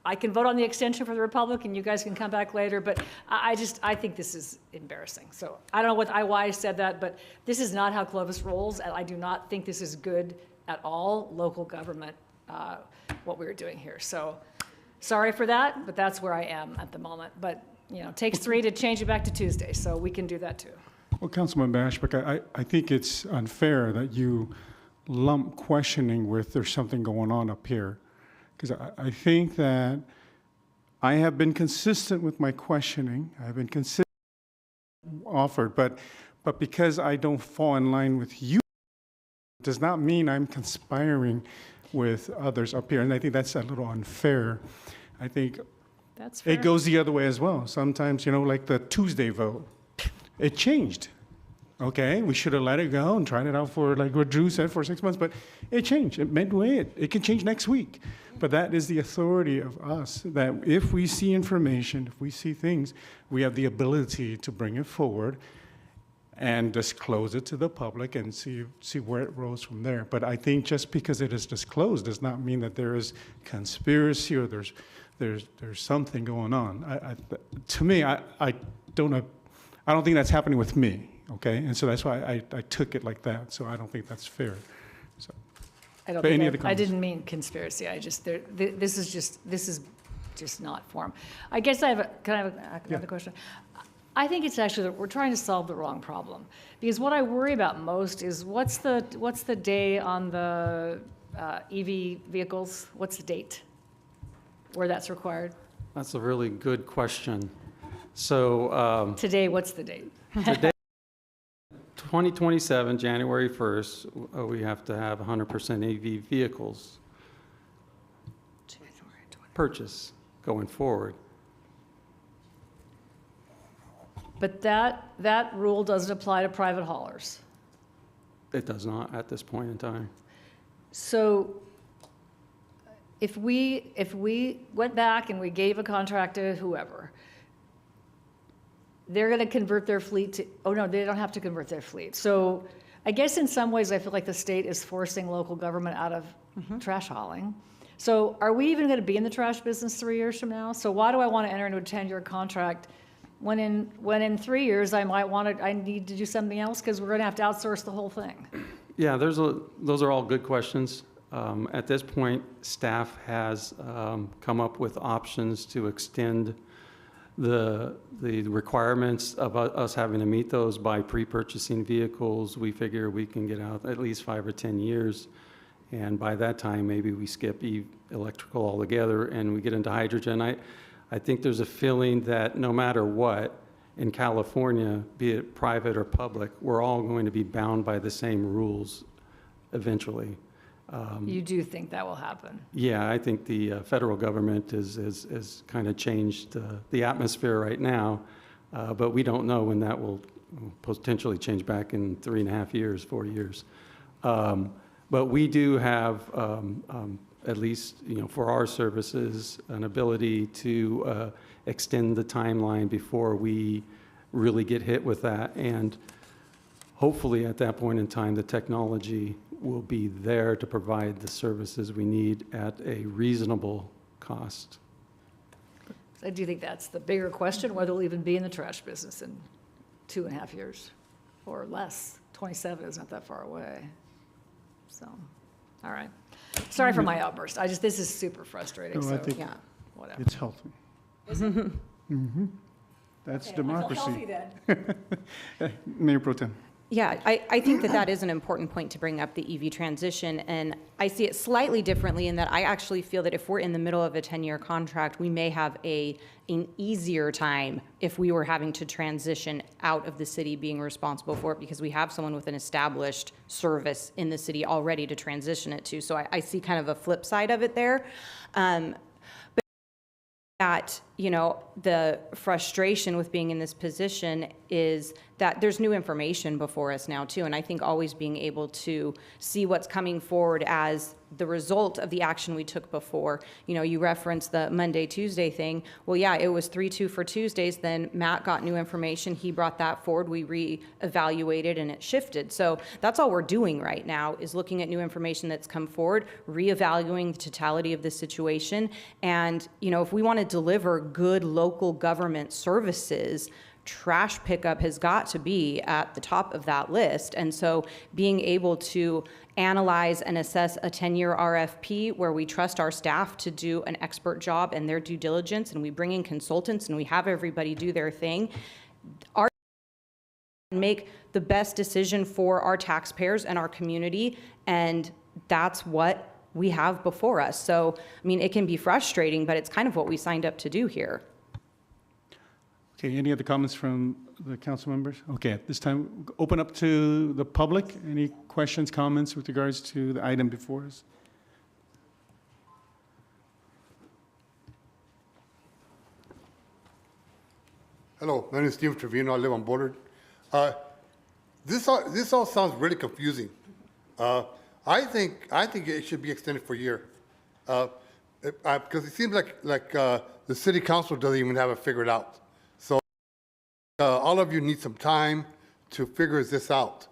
I can vote on the extension for the Republic, and you guys can come back later, but I think this is embarrassing. So I don't know why I said that, but this is not how Clovis rolls, and I do not think this is good at all, local government, what we're doing here. So sorry for that, but that's where I am at the moment. But, you know, it takes 3 to change it back to Tuesday, so we can do that too. Well, Councilman Ashbrook, I think it's unfair that you lump questioning with there's something going on up here. Because I think that I have been consistent with my questioning. I've been consistent offered, but because I don't fall in line with you, does not mean I'm conspiring with others up here. And I think that's a little unfair. I think that's fair. It goes the other way as well. Sometimes, you know, like the Tuesday vote, it changed. Okay, we should have let it go and tried it out for, like what Drew said, for 6 months, but it changed. It midway, it can change next week. But that is the authority of us, that if we see information, if we see things, we have the ability to bring it forward and disclose it to the public and see where it rolls from there. But I think just because it is disclosed does not mean that there is conspiracy or there's something going on. To me, I don't think that's happening with me. Okay, and so that's why I took it like that. So I don't think that's fair. So, I didn't mean conspiracy. This is just not form. I guess can I have another question? I think it's actually that we're trying to solve the wrong problem, because what I worry about most is what's the day on the EV vehicles? What's the date where that's required? That's a really good question. So today, what's the date? Today, 2027, January 1st, we have to have 100% EV vehicles purchase going forward. But that rule doesn't apply to private haulers. It does not at this point in time. So if we went back and we gave a contract to whoever, they're going to convert their fleet to, oh no, they don't have to convert their fleet. So I guess in some ways I feel like the state is forcing local government out of trash hauling. So are we even going to be in the trash business 3 years from now? So why do I want to enter into a 10-year contract when in 3 years I need to do something else because we're going to have to outsource the whole thing? Yeah, those are all good questions. At this point, staff has come up with options to extend the requirements of us having to meet those by pre-purchasing vehicles. We figure we can get out at least 5 or 10 years. And by that time, maybe we skip electrical altogether and we get into hydrogen. I think there's a feeling that no matter what, in California, be it private or public, we're all going to be bound by the same rules eventually. You do think that will happen? Yeah, I think the federal government has kind of changed the atmosphere right now, but we don't know when that will potentially change back in 3.5 years, 4 years. But we do have, at least for our services, an ability to extend the timeline before we really get hit with that. And hopefully at that point in time, the technology will be there to provide the services we need at a reasonable cost. I do think that's the bigger question, whether we'll even be in the trash business in 2.5 years or less. 27 is not that far away. So, all right. Sorry for my outburst. This is super frustrating. No, I So, think yeah, whatever. it's healthy. Is it? That's Okay, democracy. I feel healthy then. Mayor Pro Tem. Yeah, I think that that is an important point to bring up, the EV transition, and I see it slightly differently in that I actually feel that if we're in the middle of a 10-year contract, we may have an easier time if we were having to transition out of the city being responsible for it, because we have someone with an established service in the city already to transition it to. So I see kind of a flip side of it there. But that, you know, the frustration with being in this position is that there's new information before us now too. And I think always being able to see what's coming forward as the result of the action we took before. You know, you referenced the Monday, Tuesday thing. Well, yeah, it was 3-2 for Tuesdays. Then Matt got new information. He brought that forward. We re-evaluated and it shifted. So that's all we're doing right now is looking at new information that's come forward, re-evaluating the totality of the situation. And, you know, if we want to deliver good local government services, trash pickup has got to be at the top of that list. And so being able to analyze and assess a 10-year RFP where we trust our staff to do an expert job and their due diligence, and we bring in consultants and we have everybody do their thing, our make the best decision for our taxpayers and our community, and that's what we have before us. So, I mean, it can be frustrating, but it's kind of what we signed up to do here. Okay, any other comments from the council members? Okay, at this time, open up to the public. Any questions, comments with regards to the item before us? Hello, my name is Steve Trevino. I live on Bullard. This all sounds really confusing. I think it should be extended for a year, because it seems like the city council doesn't even have it figured out. So all of you need some time to figure this out.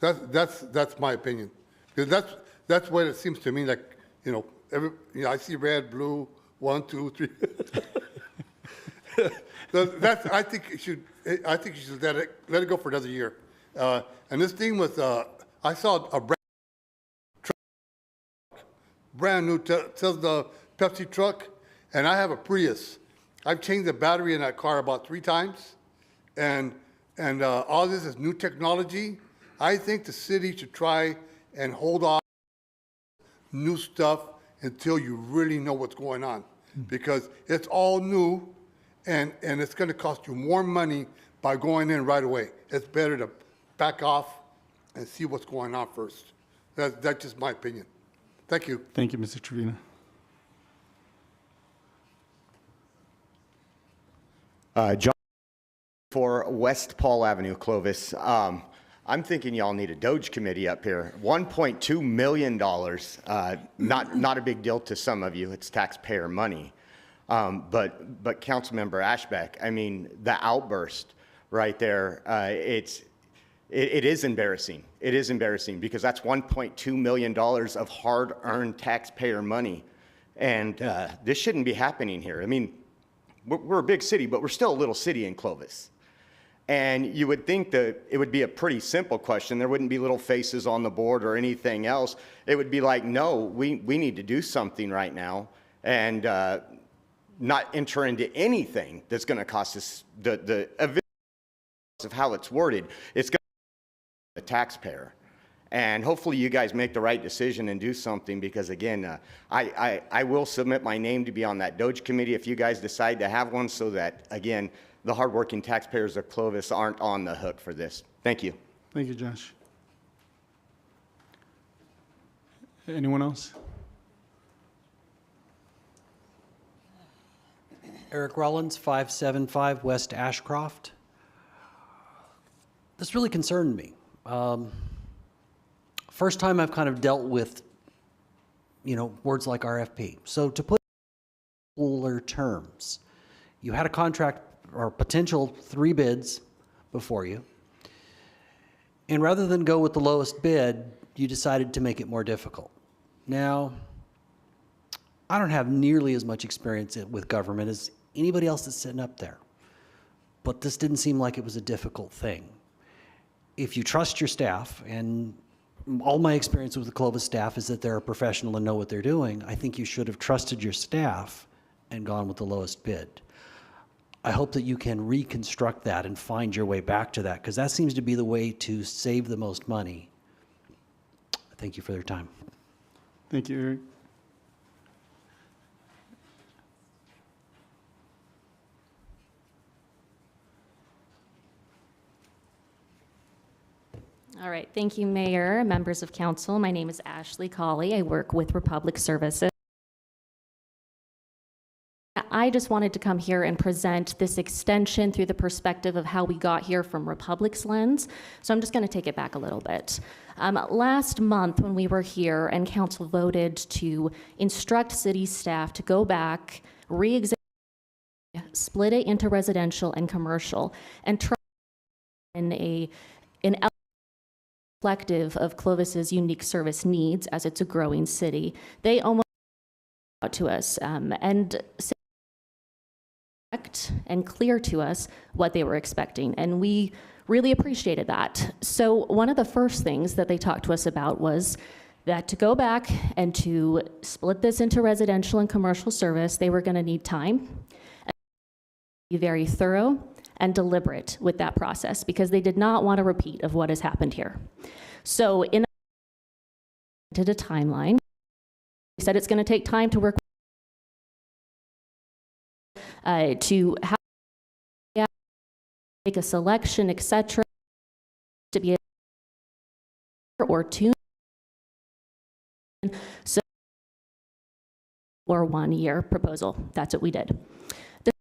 That's my opinion, because that's what it seems to me like. You know, I see red, blue, 1, 2, 3. I think you should let it go for another year. And this thing was, I saw a brand new Tesla Pepsi truck, and I have a Prius. I've changed the battery in that car about 3 times, and all this is new technology. I think the city should try and hold off new stuff until you really know what's going on, because it's all new, and it's going to cost you more money by going in right away. It's better to back off and see what's going on first. That's just my opinion. Thank you. Thank you, Mr. Trevino. John for West Paul Avenue, Clovis. I'm thinking y'all need a Doge committee up here. $1.2 million, not a big deal to some of you. It's taxpayer money. But Councilmember Ashbeck, I mean, the outburst right there, it is embarrassing. It is embarrassing because that's $1.2 million of hard-earned taxpayer money. And this shouldn't be happening here. I mean, we're a big city, but we're still a little city in Clovis. And you would think that it would be a pretty simple question. There wouldn't be little faces on the board or anything else. It would be like, no, we need to do something right now and not enter into anything that's going to cost us the of how it's worded. It's going to cost the taxpayer. And hopefully you guys make the right decision and do something, because again, I will submit my name to be on that Doge committee if you guys decide to have one, so that, again, the hardworking taxpayers of Clovis aren't on the hook for this. Thank you. Thank you, Josh. Anyone else? Eric Rollins, 575 West Ashcroft. This really concerned me. First time I've kind of dealt with, words like RFP. So to put in fuller terms, you had a contract or potential 3 bids before you. And rather than go with the lowest bid, you decided to make it more difficult. Now, I don't have nearly as much experience with government as anybody else that's sitting up there. But this didn't seem like it was a difficult thing. If you trust your staff, and all my experience with the Clovis staff is that they're a professional and know what they're doing, I think you should have trusted your staff and gone with the lowest bid. I hope that you can reconstruct that and find your way back to that, because that seems to be the way to save the most money. Thank you for your time. Thank you, Eric. All right, thank you, Mayor, members of council. My name is Ashley Colley. I work with Republic Services. I just wanted to come here and present this extension through the perspective of how we got here from Republic's lens. So I'm just going to take it back a little bit. Last month when we were here and council voted to instruct city staff to go back, re-examine, split it into residential and commercial, and try in an reflective of Clovis's unique service needs as it's a growing city. They almost out to us and clear to us what they were expecting, and we really appreciated that. So one of the first things that they talked to us about was that to go back and to split this into residential and commercial service, they were going to need time, and be very thorough and deliberate with that process, because they did not want a repeat of what has happened here. So in a timeline, we said it's going to take time to work to have make a selection, etc., to be or two, so or 1 year proposal. That's what we did. The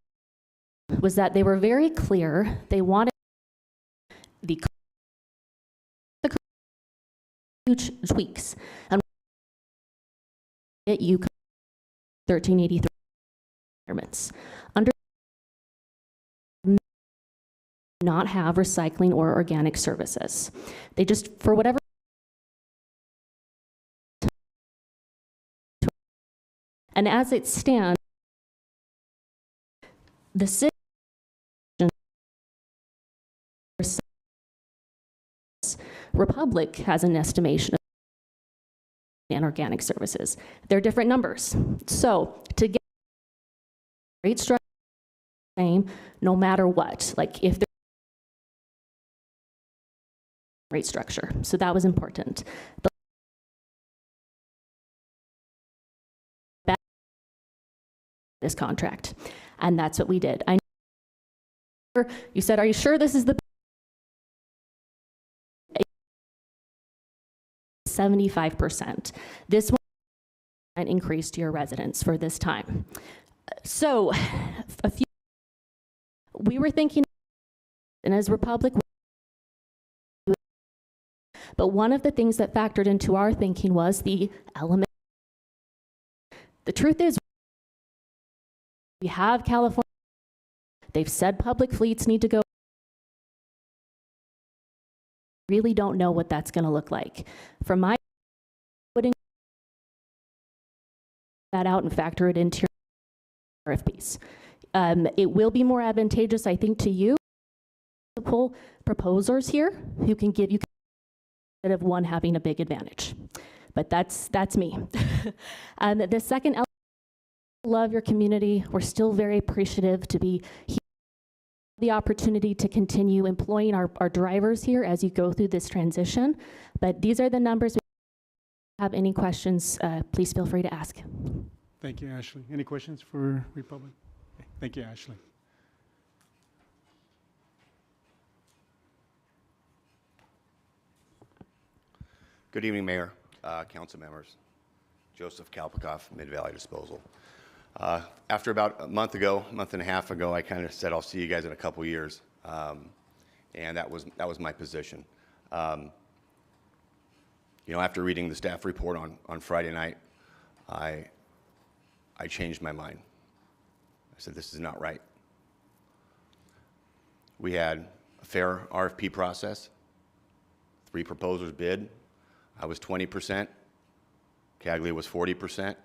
was that they were very clear. They wanted the huge tweaks, and you 1383 requirements under not have recycling or organic services. They just, for whatever, and as it stands, the city Republic has an estimation of inorganic services. They're different numbers. So to get rate structure the same, no matter what, like if the rate structure. So that was important. This contract, and that's what we did. I know you said, "Are you sure this is the 75%?" This one increased your residents for this time. So we were thinking, and as Republic, but one of the things that factored into our thinking was the element. The truth is, we have California, they've said public fleets need to go. Really don't know what that's going to look like. From my putting that out and factor it into your RFPs. It will be more advantageous, I think, to you, multiple proposers here who can give you instead of one having a big advantage. But that's me. The second element, love your community. We're still very appreciative to be here. The opportunity to continue employing our drivers here as you go through this transition. But these are the numbers. If you have any questions, please feel free to ask. Thank you, Ashley. Any questions for Republic? Okay. Thank you, Ashley. Good evening, Mayor, council members. Joseph Kalpikoff, Mid-Valley Disposal. After about a month and a half ago, I kind of said, I'll see you guys in a couple years. And that was my position. You know, after reading the staff report on Friday night, I changed my mind. I said, this is not right. We had a fair RFP process, 3 proposers bid. I was 20%. Cagley was 40%.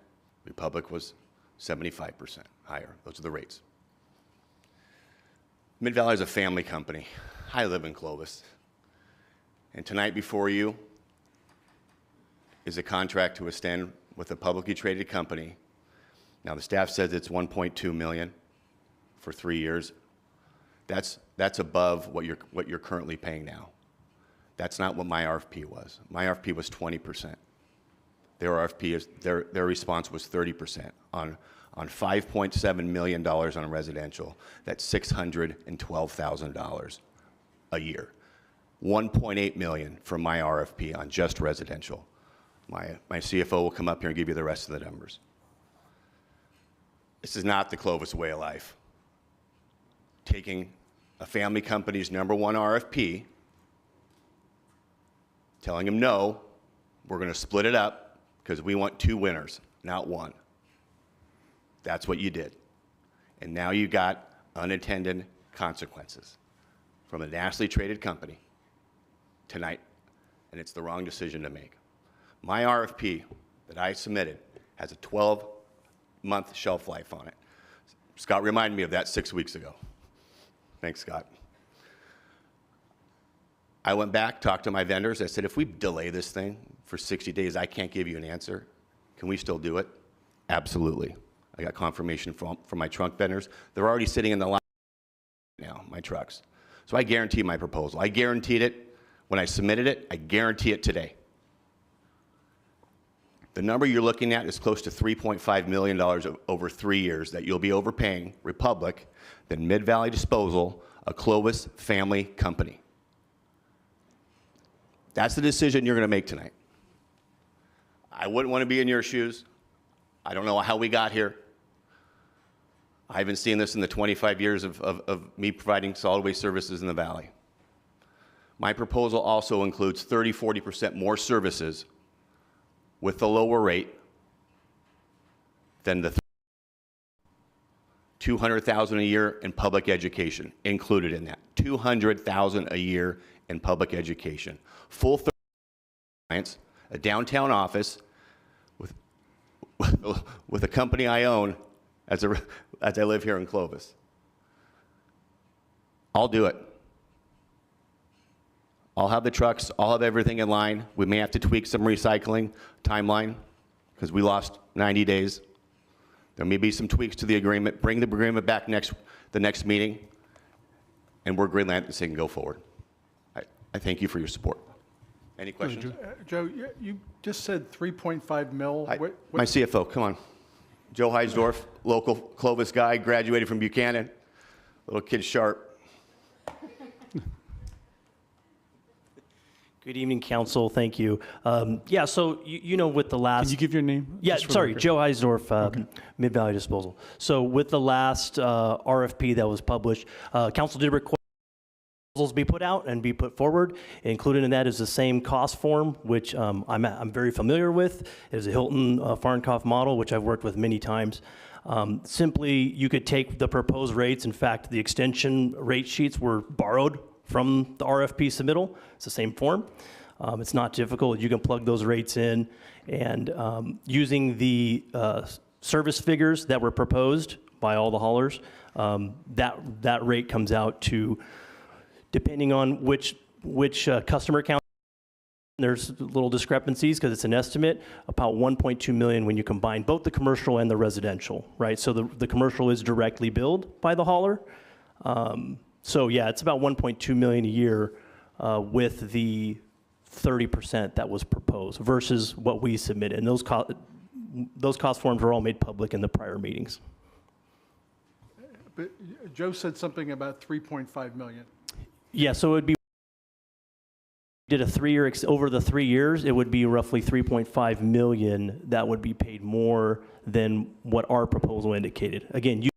Republic was 75% higher. Those are the rates. Mid-Valley is a family company. I live in Clovis. And tonight before you is a contract to extend with a publicly traded company. Now the staff says it's 1.2 million for 3 years. That's above what you're currently paying now. That's not what my RFP was. My RFP was 20%. Their RFP is their response was 30% on $5.7 million on residential. That's $612,000 a year. 1.8 million for my RFP on just residential. My CFO will come up here and give you the rest of the numbers. This is not the Clovis way of life. Taking a family company's #1 RFP, telling them no, we're going to split it up because we want 2 winners, not 1. That's what you did. And now you got unintended consequences from a nationally traded company tonight, and it's the wrong decision to make. My RFP that I submitted has a 12-month shelf life on it. Scott reminded me of that 6 weeks ago. Thanks, Scott. I went back, talked to my vendors. I said, if we delay this thing for 60 days, I can't give you an answer. Can we still do it? Absolutely. I got confirmation from my trunk vendors. They're already sitting in the line now, my trucks. So I guarantee my proposal. I guaranteed it when I submitted it. I guarantee it today. The number you're looking at is close to $3.5 million over 3 years that you'll be overpaying Republic than Mid-Valley Disposal, a Clovis family company. That's the decision you're going to make tonight. I wouldn't want to be in your shoes. I don't know how we got here. I haven't seen this in the 25 years of me providing solid waste services in the Valley. My proposal also includes 30–40% more services with the lower rate than the $200,000 a year in public education included in that. $200,000 a year in public education. Full clients, a downtown office with a company I own as I live here in Clovis. I'll do it. I'll have the trucks, I'll have everything in line. We may have to tweak some recycling timeline because we lost 90 days. There may be some tweaks to the agreement. Bring the agreement back the next meeting, and we're greenland and can go forward. I thank you for your support. Any questions? Joe, you just said 3.5 mil. My CFO, come on. Joe Heisdorf, local Clovis guy, graduated from Buchanan. Little kid sharp. Good evening, council. Thank you. Yeah, so you know, with the last. Can you give your name? Yeah, sorry, Joe Heisdorf, okay. Mid-Valley Disposal. So with the last RFP that was published, council did request proposals be put out and be put forward. Included in that is the same cost form, which I'm very familiar with. It is a Hilton Farncoff model, which I've worked with many times. Simply, you could take the proposed rates. In fact, the extension rate sheets were borrowed from the RFP submittal. It's the same form. It's not difficult. You can plug those rates in, and using the service figures that were proposed by all the haulers, that rate comes out to, depending on which customer count, there's little discrepancies because it's an estimate, about 1.2 million when you combine both the commercial and the residential, right? So the commercial is directly billed by the hauler. So yeah, it's about 1.2 million a year with the 30% that was proposed versus what we submitted. And those cost forms were all made public in the prior meetings. But Joe said something about 3.5 million. Yeah, so it would be, did a 3-year, over the 3 years, it would be roughly 3.5 million that would be paid more than what our proposal indicated. Again, you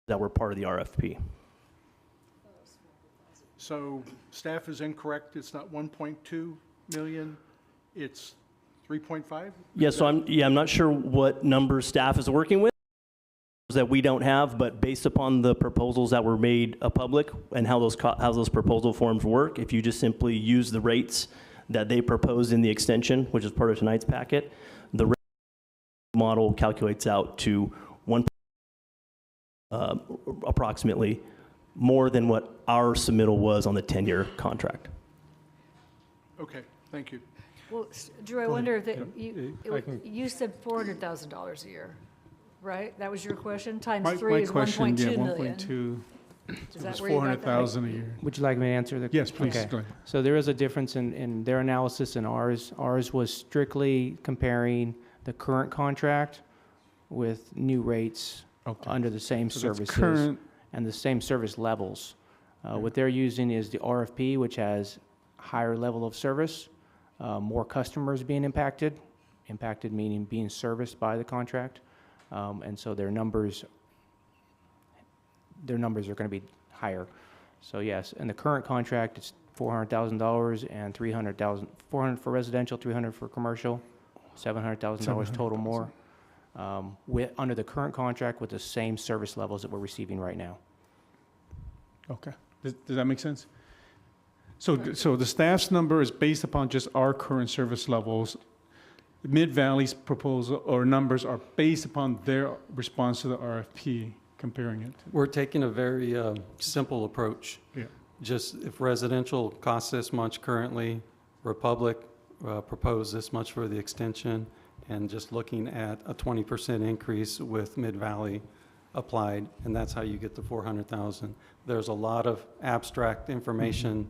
that were part of the RFP. So staff is incorrect. It's not 1.2 million. It's 3.5? Yeah, so I'm not sure what numbers staff is working with. that we don't have, but based upon the proposals that were made public and how those proposal forms work, if you just simply use the rates that they proposed in the extension, which is part of tonight's packet, the rate model calculates out to approximately more than what our submittal was on the 10-year contract. Okay, thank you. Well, Drew, I wonder if I can- you said $400,000 a year, right? That was your question? Times My 3 is question, 1.2 yeah, million. 1.2 Is that was where you got that? 400,000 a year. Would you like me to answer the? Yes, please, Okay. go ahead. So there is a difference in their analysis and ours. Ours was strictly comparing the current contract with new rates under the same So that's services current. and the same service levels. What they're using is the RFP, which has higher level of service, more customers being impacted meaning being serviced by the contract. And so their numbers are going to be higher. So yes, in the current contract, it's $400,000 and $300,000, $400 for residential, $300 for commercial, $700,000 total more. Under the current contract with the same service levels that we're receiving right now. Okay, does that make sense? So the staff's number is based upon just our current service levels. Mid-Valley's proposal or numbers are based upon their response to the RFP, comparing it. We're taking a very simple approach. Yeah. Just if residential costs this much currently, Republic proposed this much for the extension, and just looking at a 20% increase with Mid-Valley applied, and that's how you get the 400,000. There's a lot of abstract information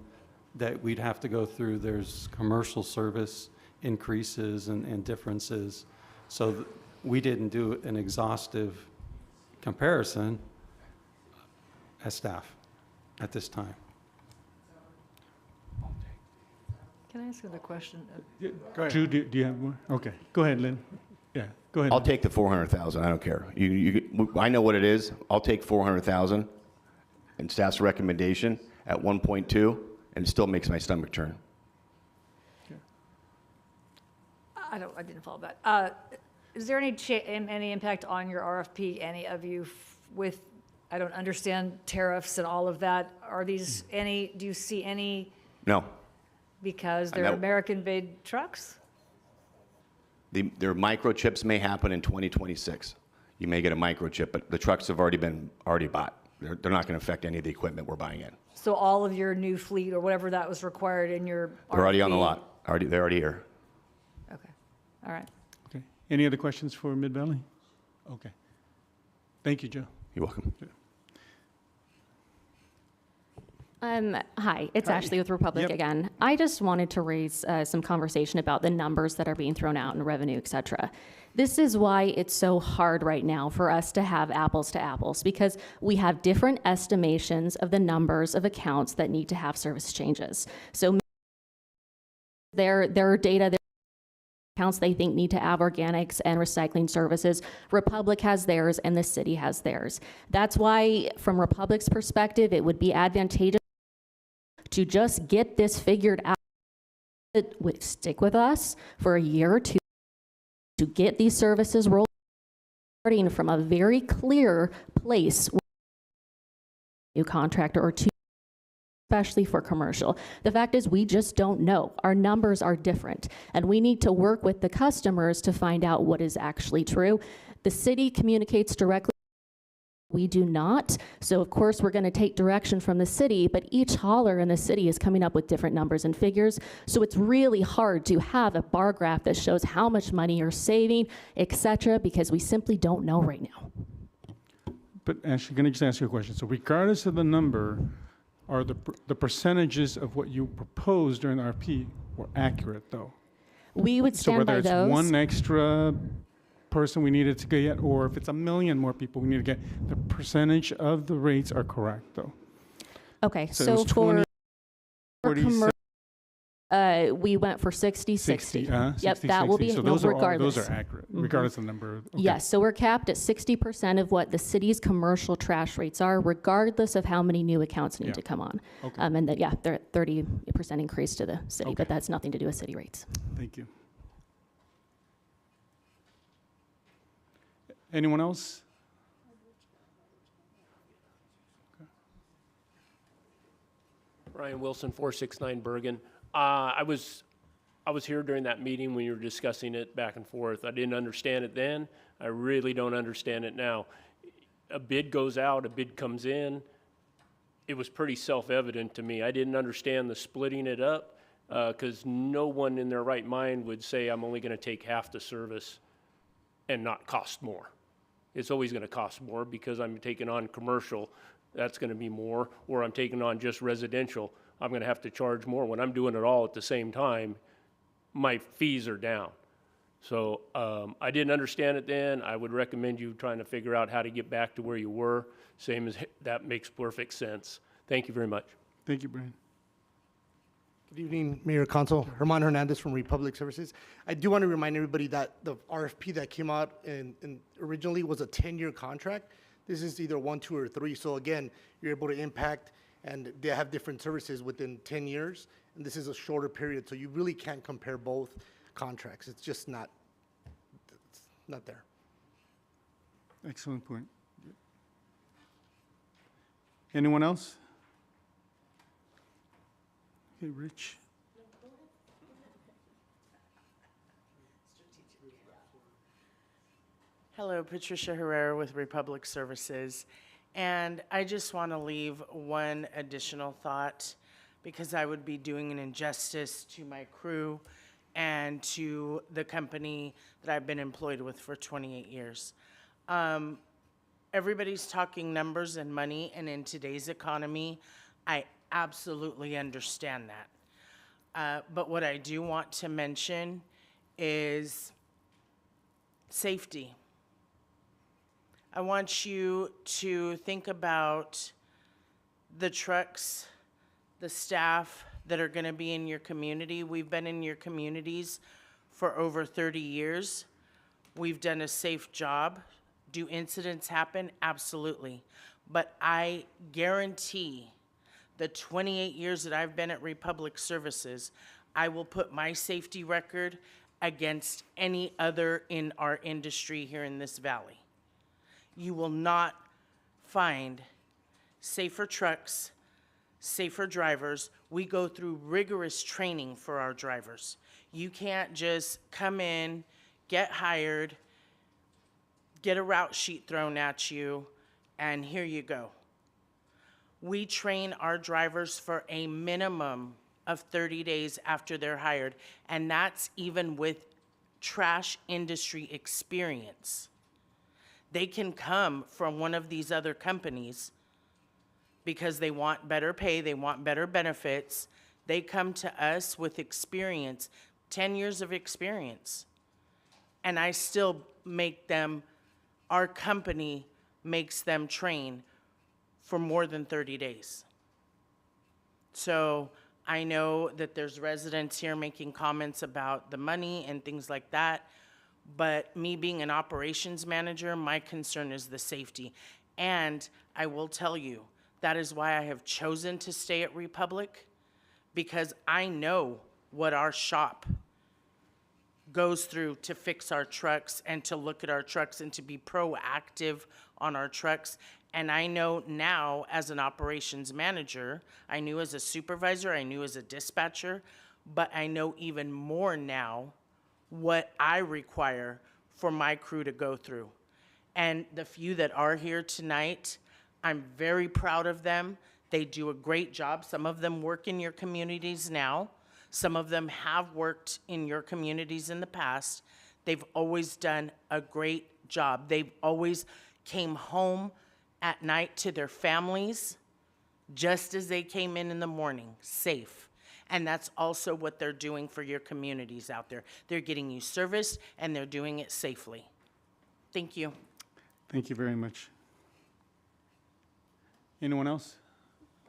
that we'd have to go through. There's commercial service increases and differences. So we didn't do an exhaustive comparison as staff at this time. Can I ask another question? Go ahead. Drew, do you have more? Okay, go ahead, Lynn. Yeah, go ahead. I'll take the 400,000, I don't care. I know what it is. I'll take 400,000 and staff's recommendation at 1.2, and it still makes my stomach turn. I didn't follow that. Is there any impact on your RFP, any of you with, I don't understand tariffs and all of that. Are these do you see any? No. Because they're American-made trucks? Their microchips may happen in 2026. You may get a microchip, but the trucks have already bought. They're not going to affect any of the equipment we're buying in. So all of your new fleet or whatever that was required in your They're already on the RFP? lot. They're already here. Okay, all right. Okay, any other questions for Mid-Valley? Okay. Thank you, Joe. You're welcome. Hi, it's Ashley with Republic again. I just wanted to raise some conversation about the numbers that are being thrown out in revenue, et cetera. This is why it's so hard right now for us to have apples to apples, because we have different estimations of the numbers of accounts that need to have service changes. So their data, their accounts they think need to have organics and recycling services. Republic has theirs and the city has theirs. That's why, from Republic's perspective, it would be advantageous to just get this figured out, stick with us for a year or two to get these services rolling, starting from a very clear place, new contractor or two, especially for commercial. The fact is we just don't know. Our numbers are different, and we need to work with the customers to find out what is actually true. The city communicates directly. We do not. So of course we're going to take direction from the city, but each hauler in the city is coming up with different numbers and figures. So it's really hard to have a bar graph that shows how much money you're saving, et cetera, because we simply don't know right now. But Ashley, can I just ask you a question? So regardless of the number, are the percentages of what you proposed during the RFP were accurate, though? We would stand by those. So whether it's one extra person we needed to get, or if it's 1 million more people we need to get, the percentage of the rates are correct, though. Okay, So it so was 20, for 40, commercial, we went for 60-60. Yep, 60, that will be, so no, those are regardless. those are accurate, regardless of the number. Okay. Yes, so we're capped at 60% of what the city's commercial trash rates are, regardless of how many new accounts need to come on. Okay. And that, yeah, they're at 30% increase to the city, but that's nothing to do with city rates. Thank you. Anyone else? Ryan Wilson, 469 Bergen. I was here during that meeting when you were discussing it back and forth. I didn't understand it then. I really don't understand it now. A bid goes out, a bid comes in. It was pretty self-evident to me. I didn't understand the splitting it up because no one in their right mind would say, I'm only going to take half the service and not cost more. It's always going to cost more because I'm taking on commercial, that's going to be more, or I'm taking on just residential, I'm going to have to charge more. When I'm doing it all at the same time, my fees are down. So I didn't understand it then. I would recommend you trying to figure out how to get back to where you were. Same as that makes perfect sense. Thank you very much. Thank you, Brian. Good evening, Mayor, Council. Herman Hernandez from Republic Services. I do want to remind everybody that the RFP that came out and originally was a 10-year contract. This is either 1, 2, or 3. So again, you're able to impact, and they have different services within 10 years. And this is a shorter period, so you really can't compare both contracts. It's just not there. Excellent point. Anyone else? Okay, Rich. Hello, Patricia Herrera with Republic Services. And I just want to leave one additional thought because I would be doing an injustice to my crew and to the company that I've been employed with for 28 years. Everybody's talking numbers and money, and in today's economy, I absolutely understand that. But what I do want to mention is safety. I want you to think about the trucks, the staff that are going to be in your community. We've been in your communities for over 30 years. We've done a safe job. Do incidents happen? Absolutely. But I guarantee the 28 years that I've been at Republic Services, I will put my safety record against any other in our industry here in this valley. You will not find safer trucks, safer drivers. We go through rigorous training for our drivers. You can't just come in, get hired, get a route sheet thrown at you, and here you go. We train our drivers for a minimum of 30 days after they're hired, and that's even with trash industry experience. They can come from one of these other companies because they want better pay, they want better benefits. They come to us with experience, 10 years of experience. And I still make them, our company makes them train for more than 30 days. So I know that there's residents here making comments about the money and things like that. But me being an operations manager, my concern is the safety. And I will tell you, that is why I have chosen to stay at Republic, because I know what our shop goes through to fix our trucks and to look at our trucks and to be proactive on our trucks. And I know now as an operations manager, I knew as a supervisor, I knew as a dispatcher, but I know even more now what I require for my crew to go through. And the few that are here tonight, I'm very proud of them. They do a great job. Some of them work in your communities now. Some of them have worked in your communities in the past. They've always done a great job. They've always came home at night to their families just as they came in the morning, safe. And that's also what they're doing for your communities out there. They're getting you service, and they're doing it safely. Thank you. Thank you very much. Anyone else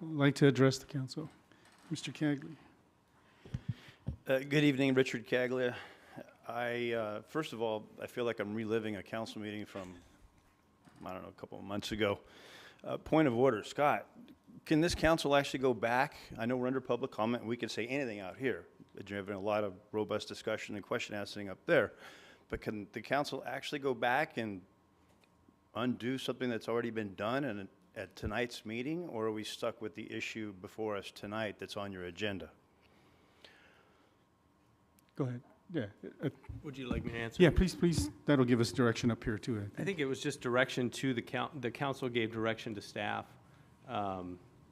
who'd like to address the council? Mr. Cagley. Good evening, Richard Caglia. First of all, I feel like I'm reliving a council meeting from, I don't know, a couple of months ago. Point of order, Scott. Can this council actually go back? I know we're under public comment, and we can say anything out here. You're having a lot of robust discussion and question asking up there. But can the council actually go back and undo something that's already been done at tonight's meeting, or are we stuck with the issue before us tonight that's on your agenda? Go ahead. Yeah. Would you like me to answer? Yeah, please. That'll give us direction up here too. I think it was just direction to the council gave direction to staff.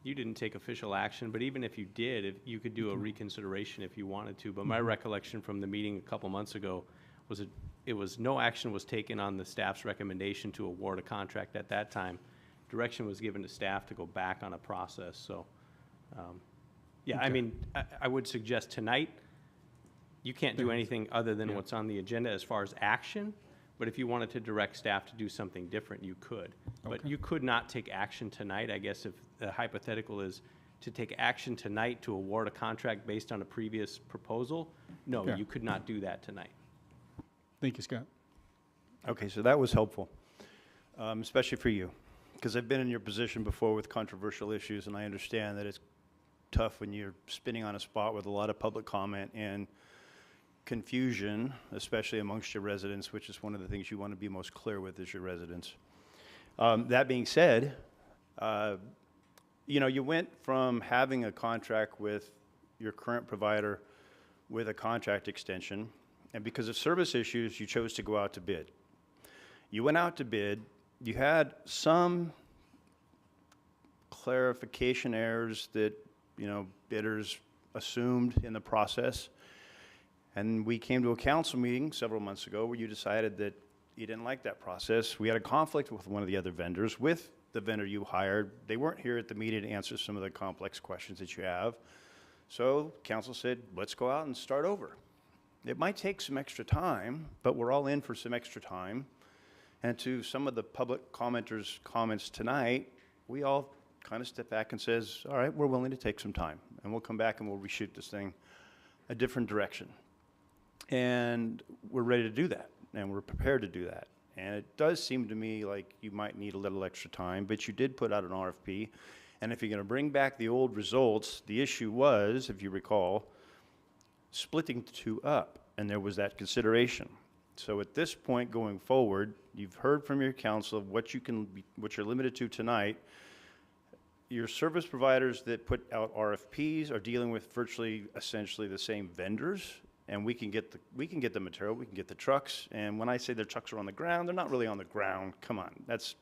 You didn't take official action, but even if you did, you could do a reconsideration if you wanted to. But my recollection from the meeting a couple months ago was no action was taken on the staff's recommendation to award a contract at that time. Direction was given to staff to go back on a process. So, yeah, I mean, I would suggest tonight, you can't do anything other than what's on the agenda as far as action, but if you wanted to direct staff to do something different, you could. But you could not take action tonight. I guess if the hypothetical is to take action tonight to award a contract based on a previous proposal, no, you could not do that tonight. Thank you, Scott. Okay, so that was helpful, especially for you, because I've been in your position before with controversial issues, and I understand that it's tough when you're spinning on a spot with a lot of public comment and confusion, especially amongst your residents, which is one of the things you want to be most clear with is your residents. That being said, you know, you went from having a contract with your current provider with a contract extension, and because of service issues, you chose to go out to bid. You went out to bid, you had some clarification errors that, you know, bidders assumed in the process. And we came to a council meeting several months ago where you decided that you didn't like that process. We had a conflict with one of the other vendors, with the vendor you hired. They weren't here at the meeting to answer some of the complex questions that you have. So council said, let's go out and start over. It might take some extra time, but we're all in for some extra time. And to some of the public commenters' comments tonight, we all kind of step back and says, all right, we're willing to take some time. And we'll come back and we'll reshoot this thing a different direction. And we're ready to do that, and we're prepared to do that. And it does seem to me like you might need a little extra time, but you did put out an RFP. And if you're going to bring back the old results, the issue was, if you recall, splitting the two up, and there was that consideration. So at this point going forward, you've heard from your council of what you're limited to tonight. Your service providers that put out RFPs are dealing with virtually essentially the same vendors. And we can get the material, we can get the trucks, and when I say the trucks are on the ground, they're not really on the ground. Come on, that's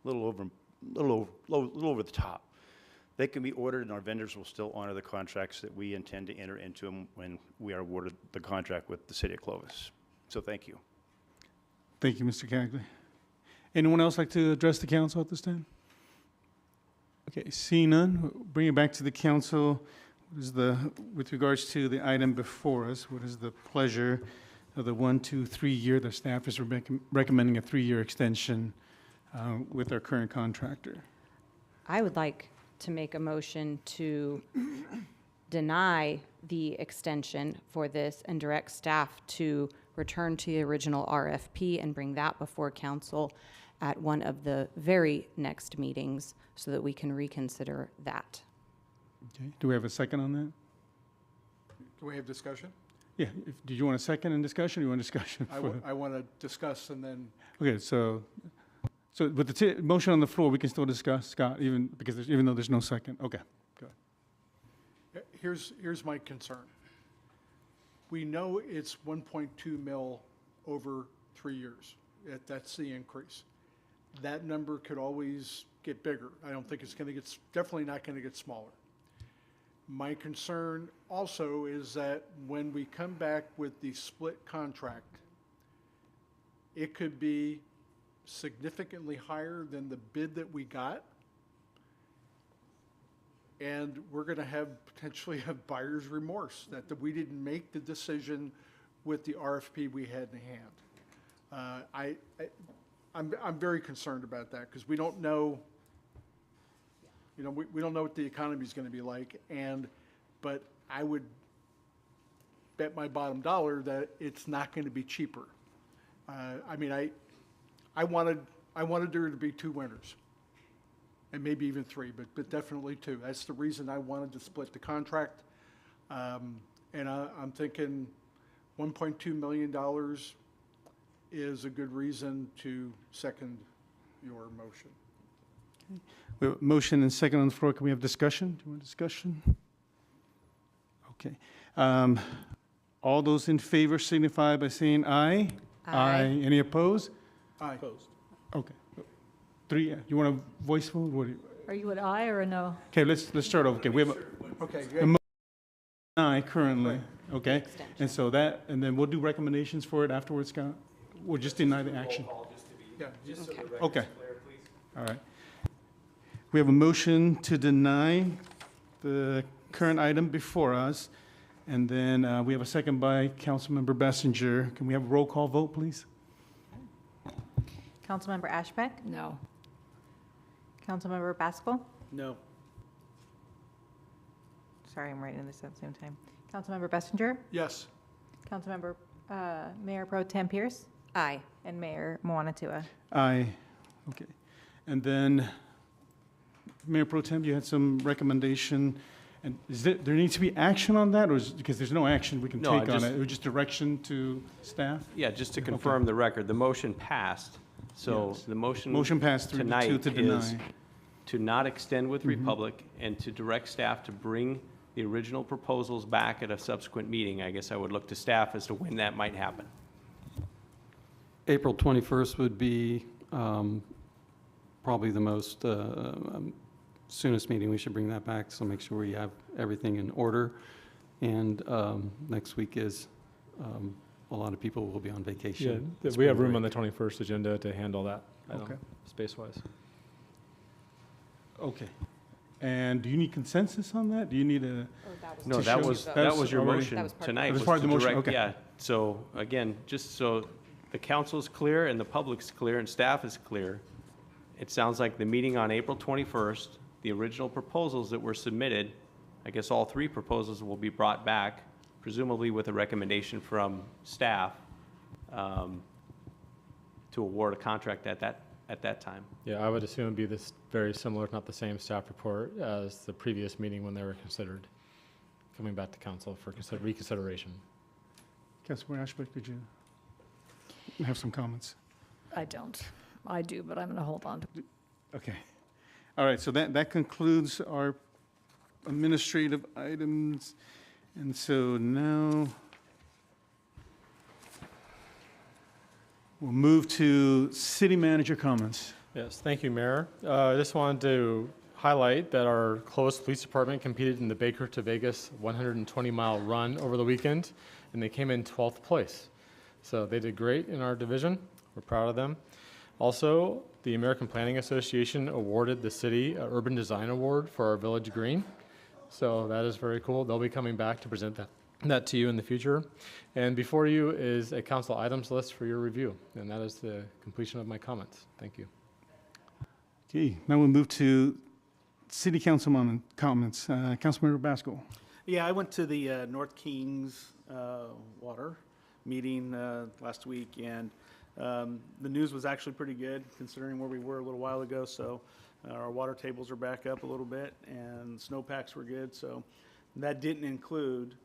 a little over the top. They can be ordered, and our vendors will still honor the contracts that we intend to enter into them when we are awarded the contract with the city of Clovis. So thank you. Thank you, Mr. Cagley. Anyone else like to address the council at this time? Okay, seeing none, bring it back to the council. With regards to the item before us, what is the pleasure of the 1, 2, 3 year? The staff is recommending a 3-year extension with our current contractor. I would like to make a motion to deny the extension for this and direct staff to return to the original RFP and bring that before council at one of the very next meetings so that we can reconsider that. Okay. Do we have a second on that? Can we have discussion? Yeah. Do you want a second in discussion, or you want discussion? I want to discuss and then. Okay, so with the motion on the floor, we can still discuss, Scott, even though there's no second. Okay, go ahead. Here's my concern. We know it's 1.2 mil over 3 years. That's the increase. That number could always get bigger. I don't think it's going to get, definitely not going to get smaller. My concern also is that when we come back with the split contract, it could be significantly higher than the bid that we got. And we're going to have potentially have buyer's remorse that we didn't make the decision with the RFP we had in hand. I'm very concerned about that because we don't know. You know, we don't know what the economy is going to be like, but I would bet my bottom dollar that it's not going to be cheaper. I mean, I wanted there to be 2 winners, and maybe even 3, but definitely 2. That's the reason I wanted to split the contract, and I'm thinking $1.2 million is a good reason to second your motion. We have a motion and second on the floor. Can we have discussion? Do you want discussion? Okay. All those in favor signify by saying aye. Aye. Any opposed? Aye. Okay. Three, you want a voice vote? What do you? Are you an aye or a no? Okay, let's start over. Okay, we have Okay, a good. motion aye currently, okay? And so that, and then we'll do recommendations for it afterwards, Scott? We'll just deny the action. Yeah. Okay. All right. We have a motion to deny the current item before us, and then we have a second by Councilmember Bessinger. Can we have a roll call vote, please? Councilmember Ashbeck? No. Councilmember Baskel? No. Sorry, I'm writing this at the same time. Councilmember Bessinger? Yes. Councilmember, Mayor Pro Tem Pierce? Aye. And Mayor Moana-Tua? Aye. Okay. And then, Mayor Pro Tem, you had some recommendation, and is there needs to be action on that, or because there's no action we can No, I take on just- it? It was just direction to staff? Yeah, just to confirm the record, the motion passed. So Yes. the motion Motion passed 3-2 tonight to deny. is to not extend with Republic and to direct staff to bring the original proposals back at a subsequent meeting. I guess I would look to staff as to when that might happen. April 21st would be probably the most soonest meeting. We should bring that back, so make sure we have everything in order. And next week is, a lot of people will be on vacation. Yeah, we have room on the 21st agenda to handle that item, Okay. space-wise. Okay. And do you need consensus on that? Do you need a? No, to that show- was your already- motion tonight. That was was part of to the motion, direct- okay. Yeah, so again, just so the council's clear and the public's clear and staff is clear, it sounds like the meeting on April 21st, the original proposals that were submitted, I guess all three proposals will be brought back, presumably with a recommendation from staff to award a contract at that time. Yeah, I would assume it'd be this very similar, if not the same staff report as the previous meeting when they were considered, coming back to council for reconsideration. Councilmember Ashbeck, did you have some comments? I don't. I do, but I'm going to hold on to. Okay. All right, so that concludes our administrative items. And so now we'll move to city manager comments. Yes, thank you, Mayor. I just wanted to highlight that our Clovis Police Department competed in the Baker to Vegas 120-mile run over the weekend, and they came in 12th place. So they did great in our division. We're proud of them. Also, the American Planning Association awarded the city an Urban Design Award for our Village Green. So that is very cool. They'll be coming back to present that to you in the future. And before you is a council items list for your review. And that is the completion of my comments. Thank you. Okay, now we'll move to city council comments. Councilmember Baskel. Yeah, I went to the North Kings water meeting last week, and the news was actually pretty good considering where we were a little while ago. So our water tables are back up a little bit, and snowpacks were good. So that didn't include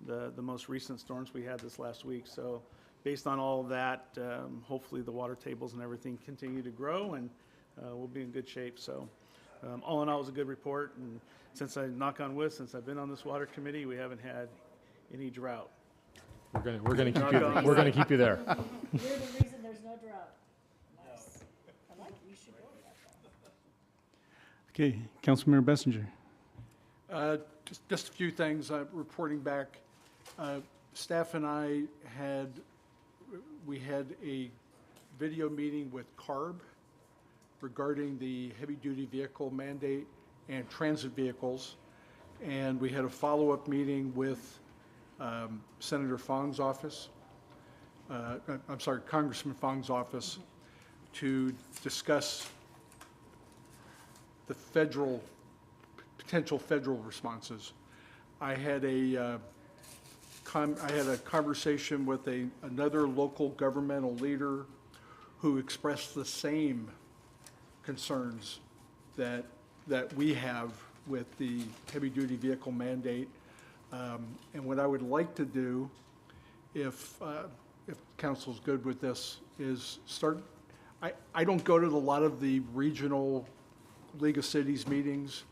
the most recent storms we had this last week. So based on all of that, hopefully the water tables and everything continue to grow, and we'll be in good shape. So all in all, it was a good report. And since knock on wood, since I've been on this water committee, we haven't had any drought. We're gonna keep you there. You're the reason there's no drought. Nice. I like it. You should go to that. Okay, Councilmember Bessinger. Just a few things, reporting back. Staff and I had a video meeting with CARB regarding the heavy-duty vehicle mandate and transit vehicles. And we had a follow-up meeting with Senator Fong's office, Congressman Fong's office, to discuss the potential federal responses. I had a conversation with another local governmental leader who expressed the same concerns that we have with the heavy-duty vehicle mandate. And what I would like to do, if council's good with this, is start. I don't go to a lot of the regional League of Cities meetings.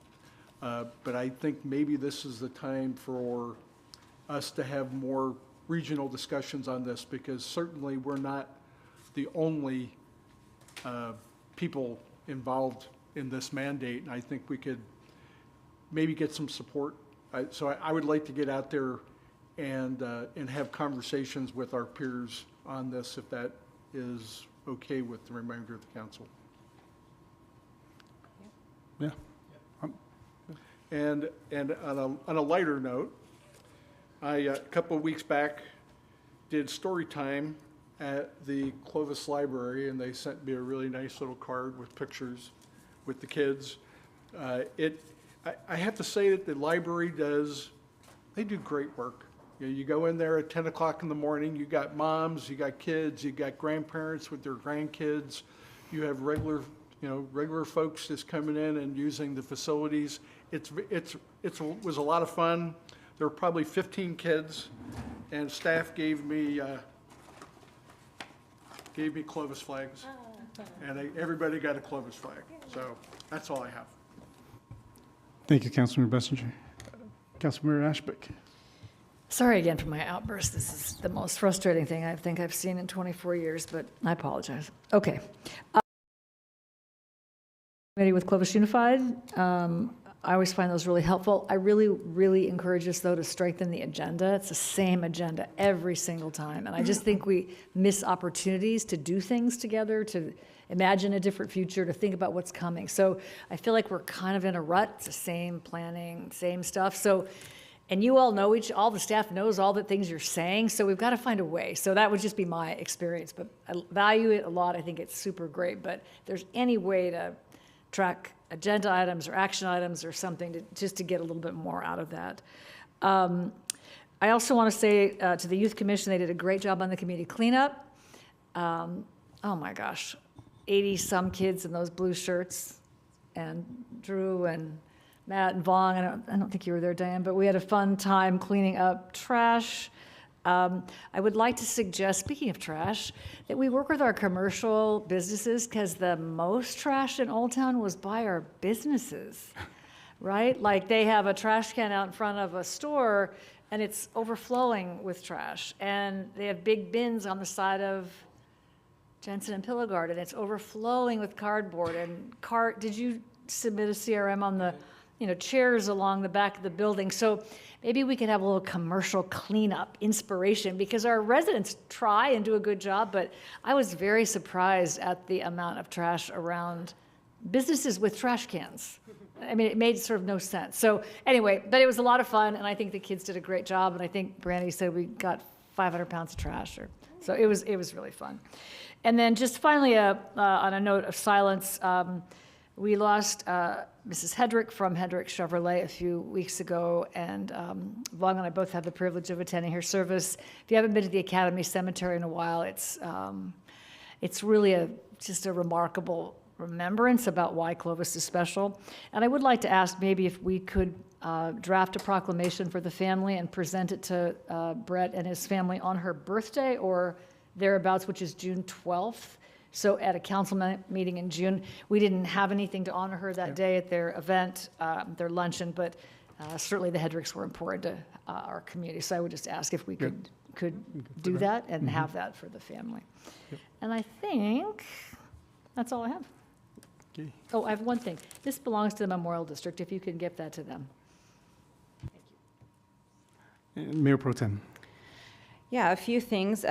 But I think maybe this is the time for us to have more regional discussions on this, because certainly we're not the only people involved in this mandate. And I think we could maybe get some support. So I would like to get out there and have conversations with our peers on this, if that is okay with the remainder of the council. Yeah. And on a lighter note, a couple of weeks back did story time at the Clovis Library, and they sent me a really nice little card with pictures with the kids. I have to say that the library they do great work. You go in there at 10 o'clock in the morning, you got moms, you got kids, you got grandparents with their grandkids, you have regular folks just coming in and using the facilities. It was a lot of fun. There were probably 15 kids, and staff gave me Clovis flags, and everybody got a Clovis flag. So that's all I have. Thank you, Councilmember Bessinger. Councilmember Ashbeck. Sorry again for my outburst. This is the most frustrating thing I think I've seen in 24 years, but I apologize. Okay. Committee with Clovis Unified. I always find those really helpful. I really, really encourage us, though, to strengthen the agenda. It's the same agenda every single time. And I just think we miss opportunities to do things together, to imagine a different future, to think about what's coming. So I feel like we're kind of in a rut. It's the same planning, same stuff. So, and you all know all the staff knows all the things you're saying. So we've got to find a way. So that would just be my experience. But I value it a lot. I think it's super great. But if there's any way to track agenda items or action items or something just to get a little bit more out of that. I also want to say to the Youth Commission, they did a great job on the community cleanup. Oh my gosh, 80-some kids in those blue shirts, and Drew and Matt and Vong. I don't think you were there, Diane, but we had a fun time cleaning up trash. I would like to suggest, speaking of trash, that we work with our commercial businesses, because the most trash in Old Town was by our businesses, right? Like they have a trash can out in front of a store and it's overflowing with trash. And they have big bins on the side of Jensen and Pillow Garden. It's overflowing with cardboard and did you submit a CRM on the chairs along the back of the building? So maybe we could have a little commercial cleanup inspiration, because our residents try and do a good job, but I was very surprised at the amount of trash around businesses with trash cans. I mean, it made sort of no sense. So anyway, but it was a lot of fun, and I think the kids did a great job, and I think Brandy said we got 500 pounds of trash. So it was really fun. And then just finally, on a note of silence, we lost Mrs. Hedrick from Hedrick Chevrolet a few weeks ago, and Vaughn and I both had the privilege of attending her service. If you haven't been to the Academy Cemetery in a while, it's really just a remarkable remembrance about why Clovis is special. And I would like to ask maybe if we could draft a proclamation for the family and present it to Brett and his family on her birthday or thereabouts, which is June 12th. So at a council meeting in June, we didn't have anything to honor her that day at their event, their luncheon, but certainly the Hedricks were important to our community. So I would just ask if we could do that and have that for the family. Yep. And I think that's all I have. Okay. Oh, I have one thing. This belongs to the Memorial District, if you can get that to them. Thank you. Mayor Pro Tem. Yeah, a few things.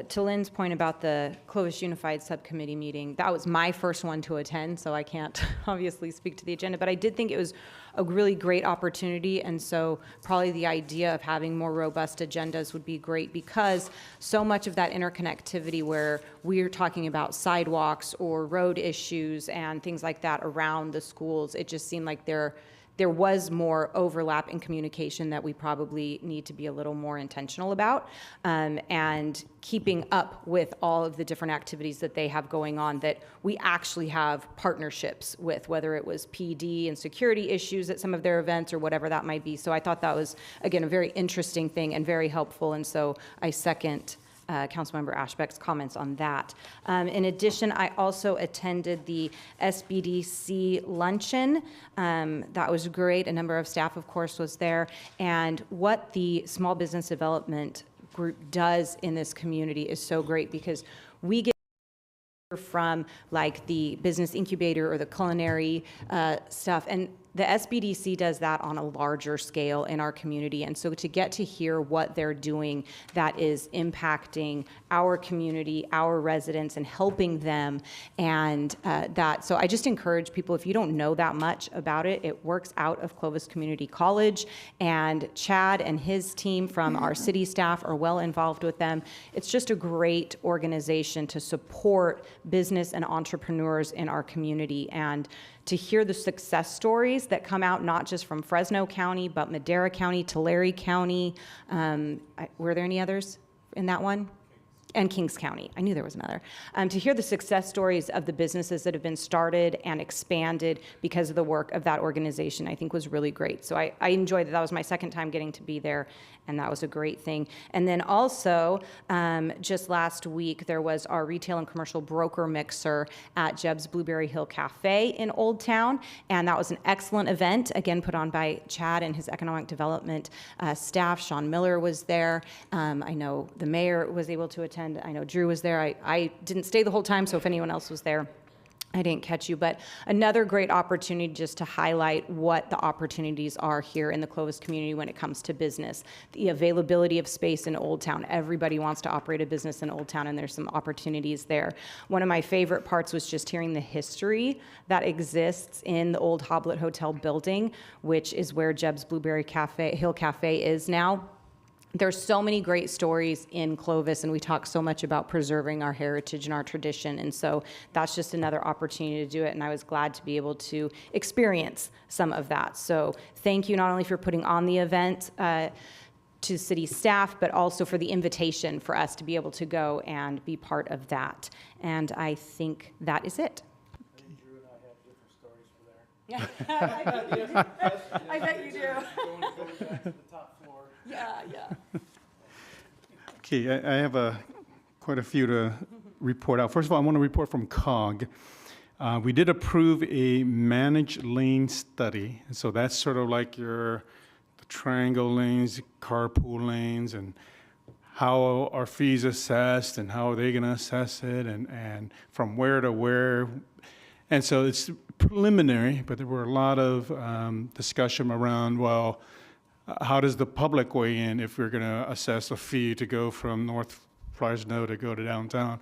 To Lynn's point about the Clovis Unified Subcommittee meeting, that was my first one to attend, so I can't obviously speak to the agenda, but I did think it was a really great opportunity, and so probably the idea of having more robust agendas would be great, because so much of that interconnectivity where we're talking about sidewalks or road issues and things like that around the schools, it just seemed like there was more overlap in communication that we probably need to be a little more intentional about, and keeping up with all of the different activities that they have going on that we actually have partnerships with, whether it was PD and security issues at some of their events or whatever that might be. So I thought that was, again, a very interesting thing and very helpful, and so I second Councilmember Ashbeck's comments on that. In addition, I also attended the SBDC luncheon. That was great. A number of staff, of course, was there. And what the Small Business Development Group does in this community is so great, because we get from like the business incubator or the culinary stuff, and the SBDC does that on a larger scale in our community. And so to get to hear what they're doing that is impacting our community, our residents, and helping them, and so I just encourage people, if you don't know that much about it, it works out of Clovis Community College, and Chad and his team from our city staff are well involved with them. It's just a great organization to support business and entrepreneurs in our community, and to hear the success stories that come out, not just from Fresno County, but Madera County, Tulare County. Were there any others in that one? And Kings County. I knew there was another. To hear the success stories of the businesses that have been started and expanded because of the work of that organization, I think was really great. So I enjoyed that. That was my second time getting to be there, and that was a great thing. And then also, just last week, there was our retail and commercial broker mixer at Jeb's Blueberry Hill Cafe in Old Town, and that was an excellent event, again, put on by Chad and his economic development staff. Sean Miller was there. I know the mayor was able to attend. I know Drew was there. I didn't stay the whole time, so if anyone else was there, I didn't catch you. But another great opportunity just to highlight what the opportunities are here in the Clovis community when it comes to business. The availability of space in Old Town. Everybody wants to operate a business in Old Town, and there's some opportunities there. One of my favorite parts was just hearing the history that exists in the old Hoblet Hotel building, which is where Jeb's Blueberry Hill Cafe is now. There's so many great stories in Clovis, and we talk so much about preserving our heritage and our tradition, and so that's just another opportunity to do it, and I was glad to be able to experience some of that. So thank you not only for putting on the event to city staff, but also for the invitation for us to be able to go and be part of that. And I think that is it. Yeah, I bet you do. Yeah. Okay, I have quite a few to report out. First of all, I want to report from COG. We did approve a managed lane study. So that's sort of like the triangle lanes, carpool lanes, and how are fees assessed, and how are they going to assess it, and from where to where. And so it's preliminary, but there were a lot of discussion around, well, how does the public weigh in if we're going to assess a fee to go from North Fresno to go to downtown?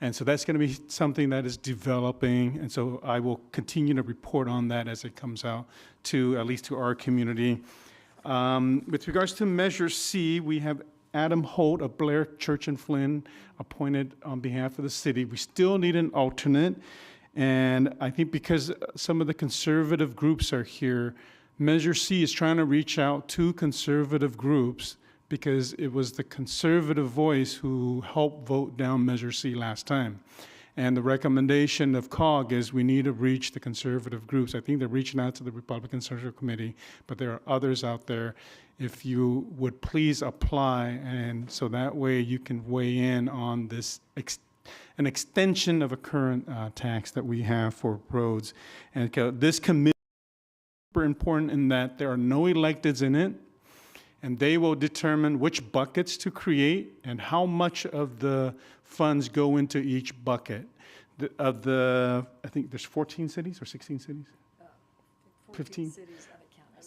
And so that's going to be something that is developing, and so I will continue to report on that as it comes out to, at least to our community. With regards to Measure C, we have Adam Holt of Blair Church and Flynn appointed on behalf of the city. We still need an alternate, and I think because some of the conservative groups are here, Measure C is trying to reach out to conservative groups, because it was the conservative voice who helped vote down Measure C last time. And the recommendation of COG is we need to reach the conservative groups. I think they're reaching out to the Republican Central Committee, but there are others out there. If you would please apply, and so that way you can weigh in on this an extension of a current tax that we have for roads. And this committee important in that there are no electeds in it, and they will determine which buckets to create and how much of the funds go into each bucket. I think there's 14 cities or 16 cities? 15?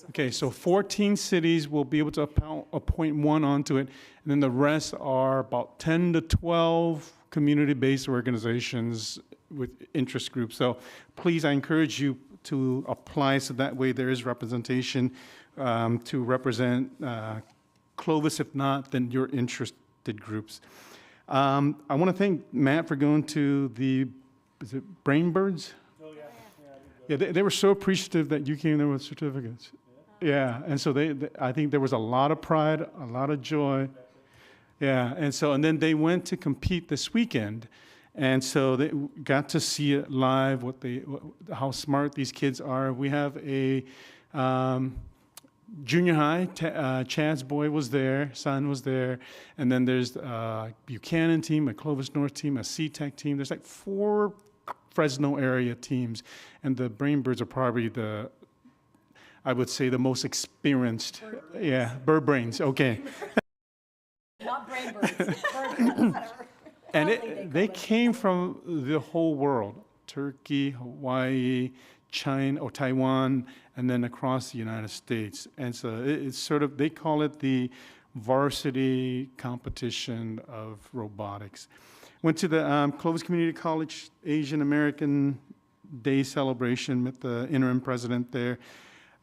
Okay, so 14 cities will be able to appoint one onto it, and then the rest are about 10 to 12 community-based organizations with interest groups. So please, I encourage you to apply, so that way there is representation to represent Clovis. If not, then your interested groups. I want to thank Matt for going to is it Brainbirds? Oh, yeah. Yeah, they were so appreciative that you came there with certificates. Yeah, and so I think there was a lot of pride, a lot of joy. Yeah, and then they went to compete this weekend. And so they got to see it live, how smart these kids are. We have junior high, Chad's boy was there, son was there, and then there's a Buchanan team, a Clovis North team, a C-Tech team. There's like 4 Fresno area teams, and the Brainbirds are probably I would say the most experienced. Yeah, bird brains, okay. Not brain birds. And they came from the whole world, Turkey, Hawaii, China, or Taiwan, and then across the United States. And so it's sort of, they call it the varsity competition of robotics. Went to the Clovis Community College Asian American Day celebration, met the interim president there.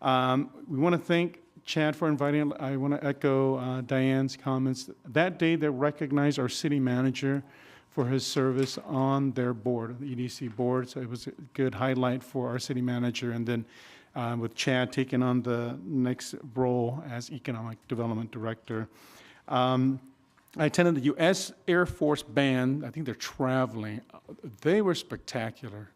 We want to thank Chad for inviting. I want to echo Diane's comments. That day they recognized our city manager for his service on their board, the EDC board. So it was a good highlight for our city manager. And then with Chad taking on the next role as Economic Development Director. I attended the U.S. Air Force Band. I think they're traveling. They were spectacular.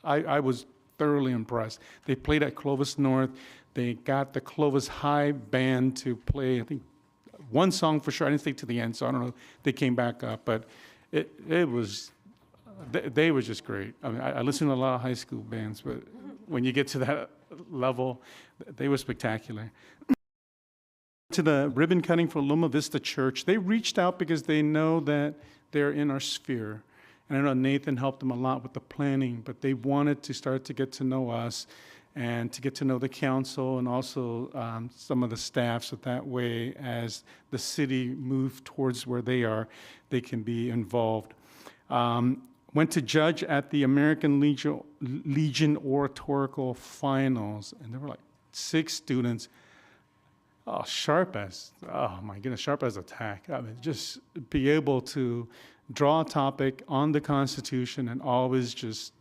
I was thoroughly impressed. They played at Clovis North. They got the Clovis High Band to play, I think, one song for sure. I didn't stay to the end, so I don't know. They came back up, but it was, they were just great. I mean, I listened to a lot of high school bands, but when you get to that level, they were spectacular. To the ribbon cutting for Loma Vista Church, they reached out because they know that they're in our sphere. And I know Nathan helped them a lot with the planning, but they wanted to start to get to know us and to get to know the council and also some of the staff, so that way as the city moves towards where they are, they can be involved. Went to judge at the American Legion Oratorical Finals, and there were like 6 students. Oh, sharp as a tack. I mean, just be able to draw a topic on the Constitution and always just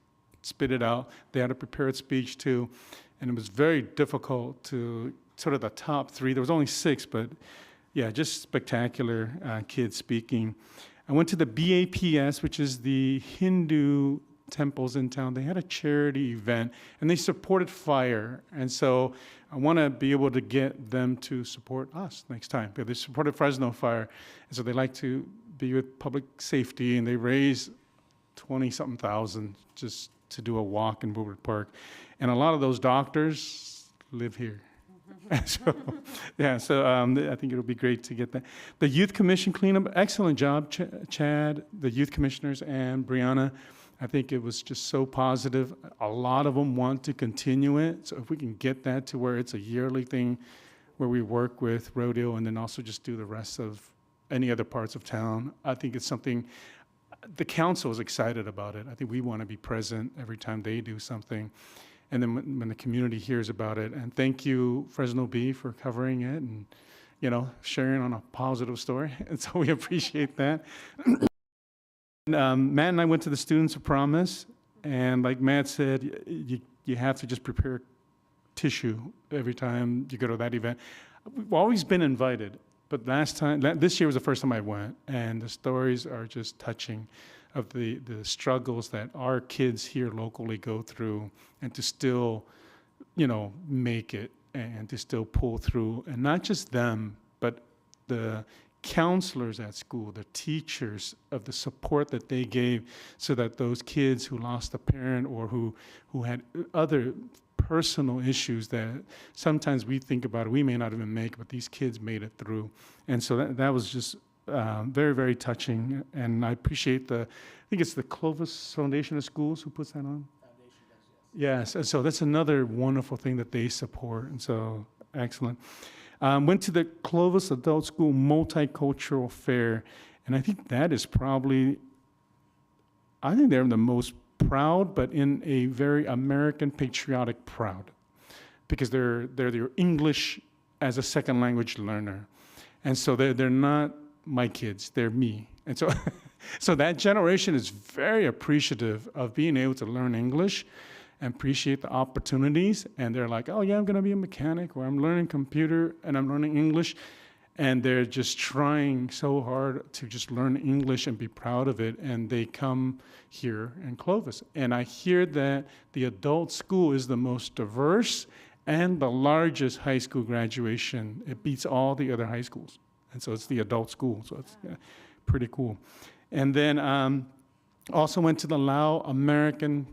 spit it out. They had a prepared speech too, and it was very difficult to sort of the top 3. There was only 6, but yeah, just spectacular kids speaking. I went to the BAPS, which is the Hindu temples in town. They had a charity event, and they supported fire. And so I want to be able to get them to support us next time, because they supported Fresno Fire. And so they like to be with public safety, and they raised 20-something thousand just to do a walk in Woodward Park. And a lot of those doctors live here. So, yeah, so I think it'll be great to get that. The Youth Commission cleanup, excellent job, Chad, the youth commissioners, and Brianna. I think it was just so positive. A lot of them want to continue it. So if we can get that to where it's a yearly thing where we work with rodeo and then also just do the rest of any other parts of town, I think it's something, the council is excited about it. I think we want to be present every time they do something. And then when the community hears about it, and thank you, Fresno Bee, for covering it and, you know, sharing on a positive story. And so we appreciate that. Matt and I went to the Students of Promise, and like Matt said, you have to just prepare tissue every time you go to that event. We've always been invited, but this year was the first time I went, and the stories are just touching of the struggles that our kids here locally go through, and to still, you know, make it and to still pull through, and not just them, but the counselors at school, the teachers, of the support that they gave so that those kids who lost a parent or who had other personal issues that sometimes we think about it, we may not even make, but these kids made it through. And so that was just very, very touching. And I appreciate I think it's the Clovis Foundation of Schools who puts that on? Yes, and so that's another wonderful thing that they support, and so excellent. Went to the Clovis Adult School Multicultural Fair, and I think that is probably, I think they're the most proud, but in a very American patriotic proud, because they're English as a second language learner. And so they're not my kids, they're me. And so, so that generation is very appreciative of being able to learn English and appreciate the opportunities. And they're like, oh yeah, I'm gonna be a mechanic, or I'm learning computer and I'm learning English. And they're just trying so hard to just learn English and be proud of it. And they come here in Clovis. And I hear that the adult school is the most diverse and the largest high school graduation. It beats all the other high schools. And so it's the adult school, so it's pretty cool. And then also went to the Lao American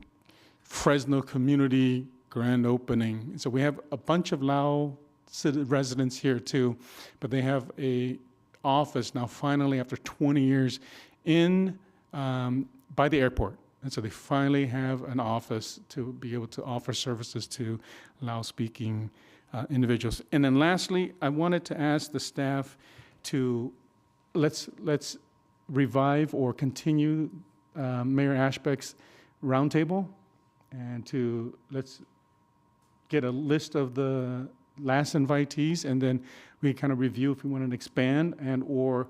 Fresno Community grand opening. So we have a bunch of Lao residents here too, but they have a office now finally after 20 years in by the airport. And so they finally have an office to be able to offer services to Lao-speaking individuals. And then lastly, I wanted to ask the staff to let's revive or continue Mayor Ashbeck's roundtable, and to let's get a list of the last invitees, and then we kind of review if we want to expand and or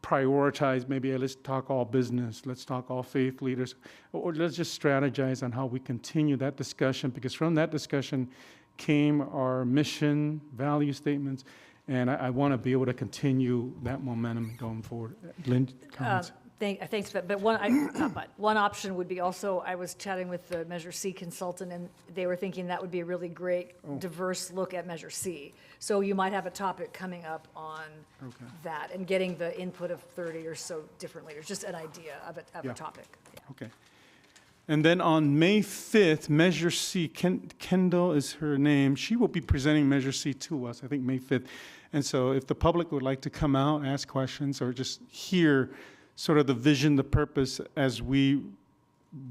prioritize, maybe let's talk all business, let's talk all faith leaders, or let's just strategize on how we continue that discussion, because from that discussion came our mission, value statements, and I want to be able to continue that momentum going forward. Lynn, comments? Thanks, but one option would be also, I was chatting with the Measure C consultant, and they were thinking that would be a really great, diverse look at Measure C. So you might have a topic coming up on that, and getting the input of 30 or so different leaders, just an idea of a topic. Yeah. Okay. And then on May 5th, Measure C, Kendall is her name, she will be presenting Measure C to us, I think May 5th. And so if the public would like to come out, ask questions, or just hear sort of the vision, the purpose as we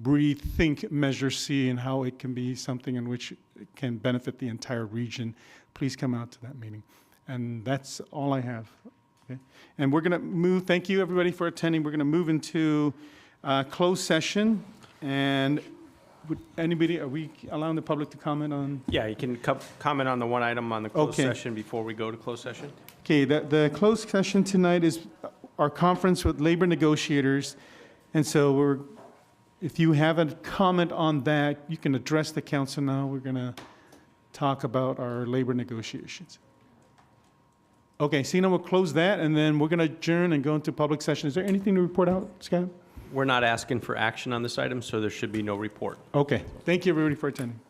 rethink Measure C and how it can be something in which it can benefit the entire region, please come out to that meeting. And that's all I have. Okay? And we're going to move, thank you everybody for attending. We're going to move into closed session. And would anybody, are we allowing the public to comment on? Yeah, you can comment on the one item on the closed session before we go to closed session. Okay, the closed session tonight is our conference with labor negotiators. And so if you have a comment on that, you can address the council now. We're going to talk about our labor negotiations. Okay, Sina will close that, and then we're going to adjourn and go into public session. Is there anything to report out, Scott? We're not asking for action on this item, so there should be no report. Okay, thank you everybody for attending.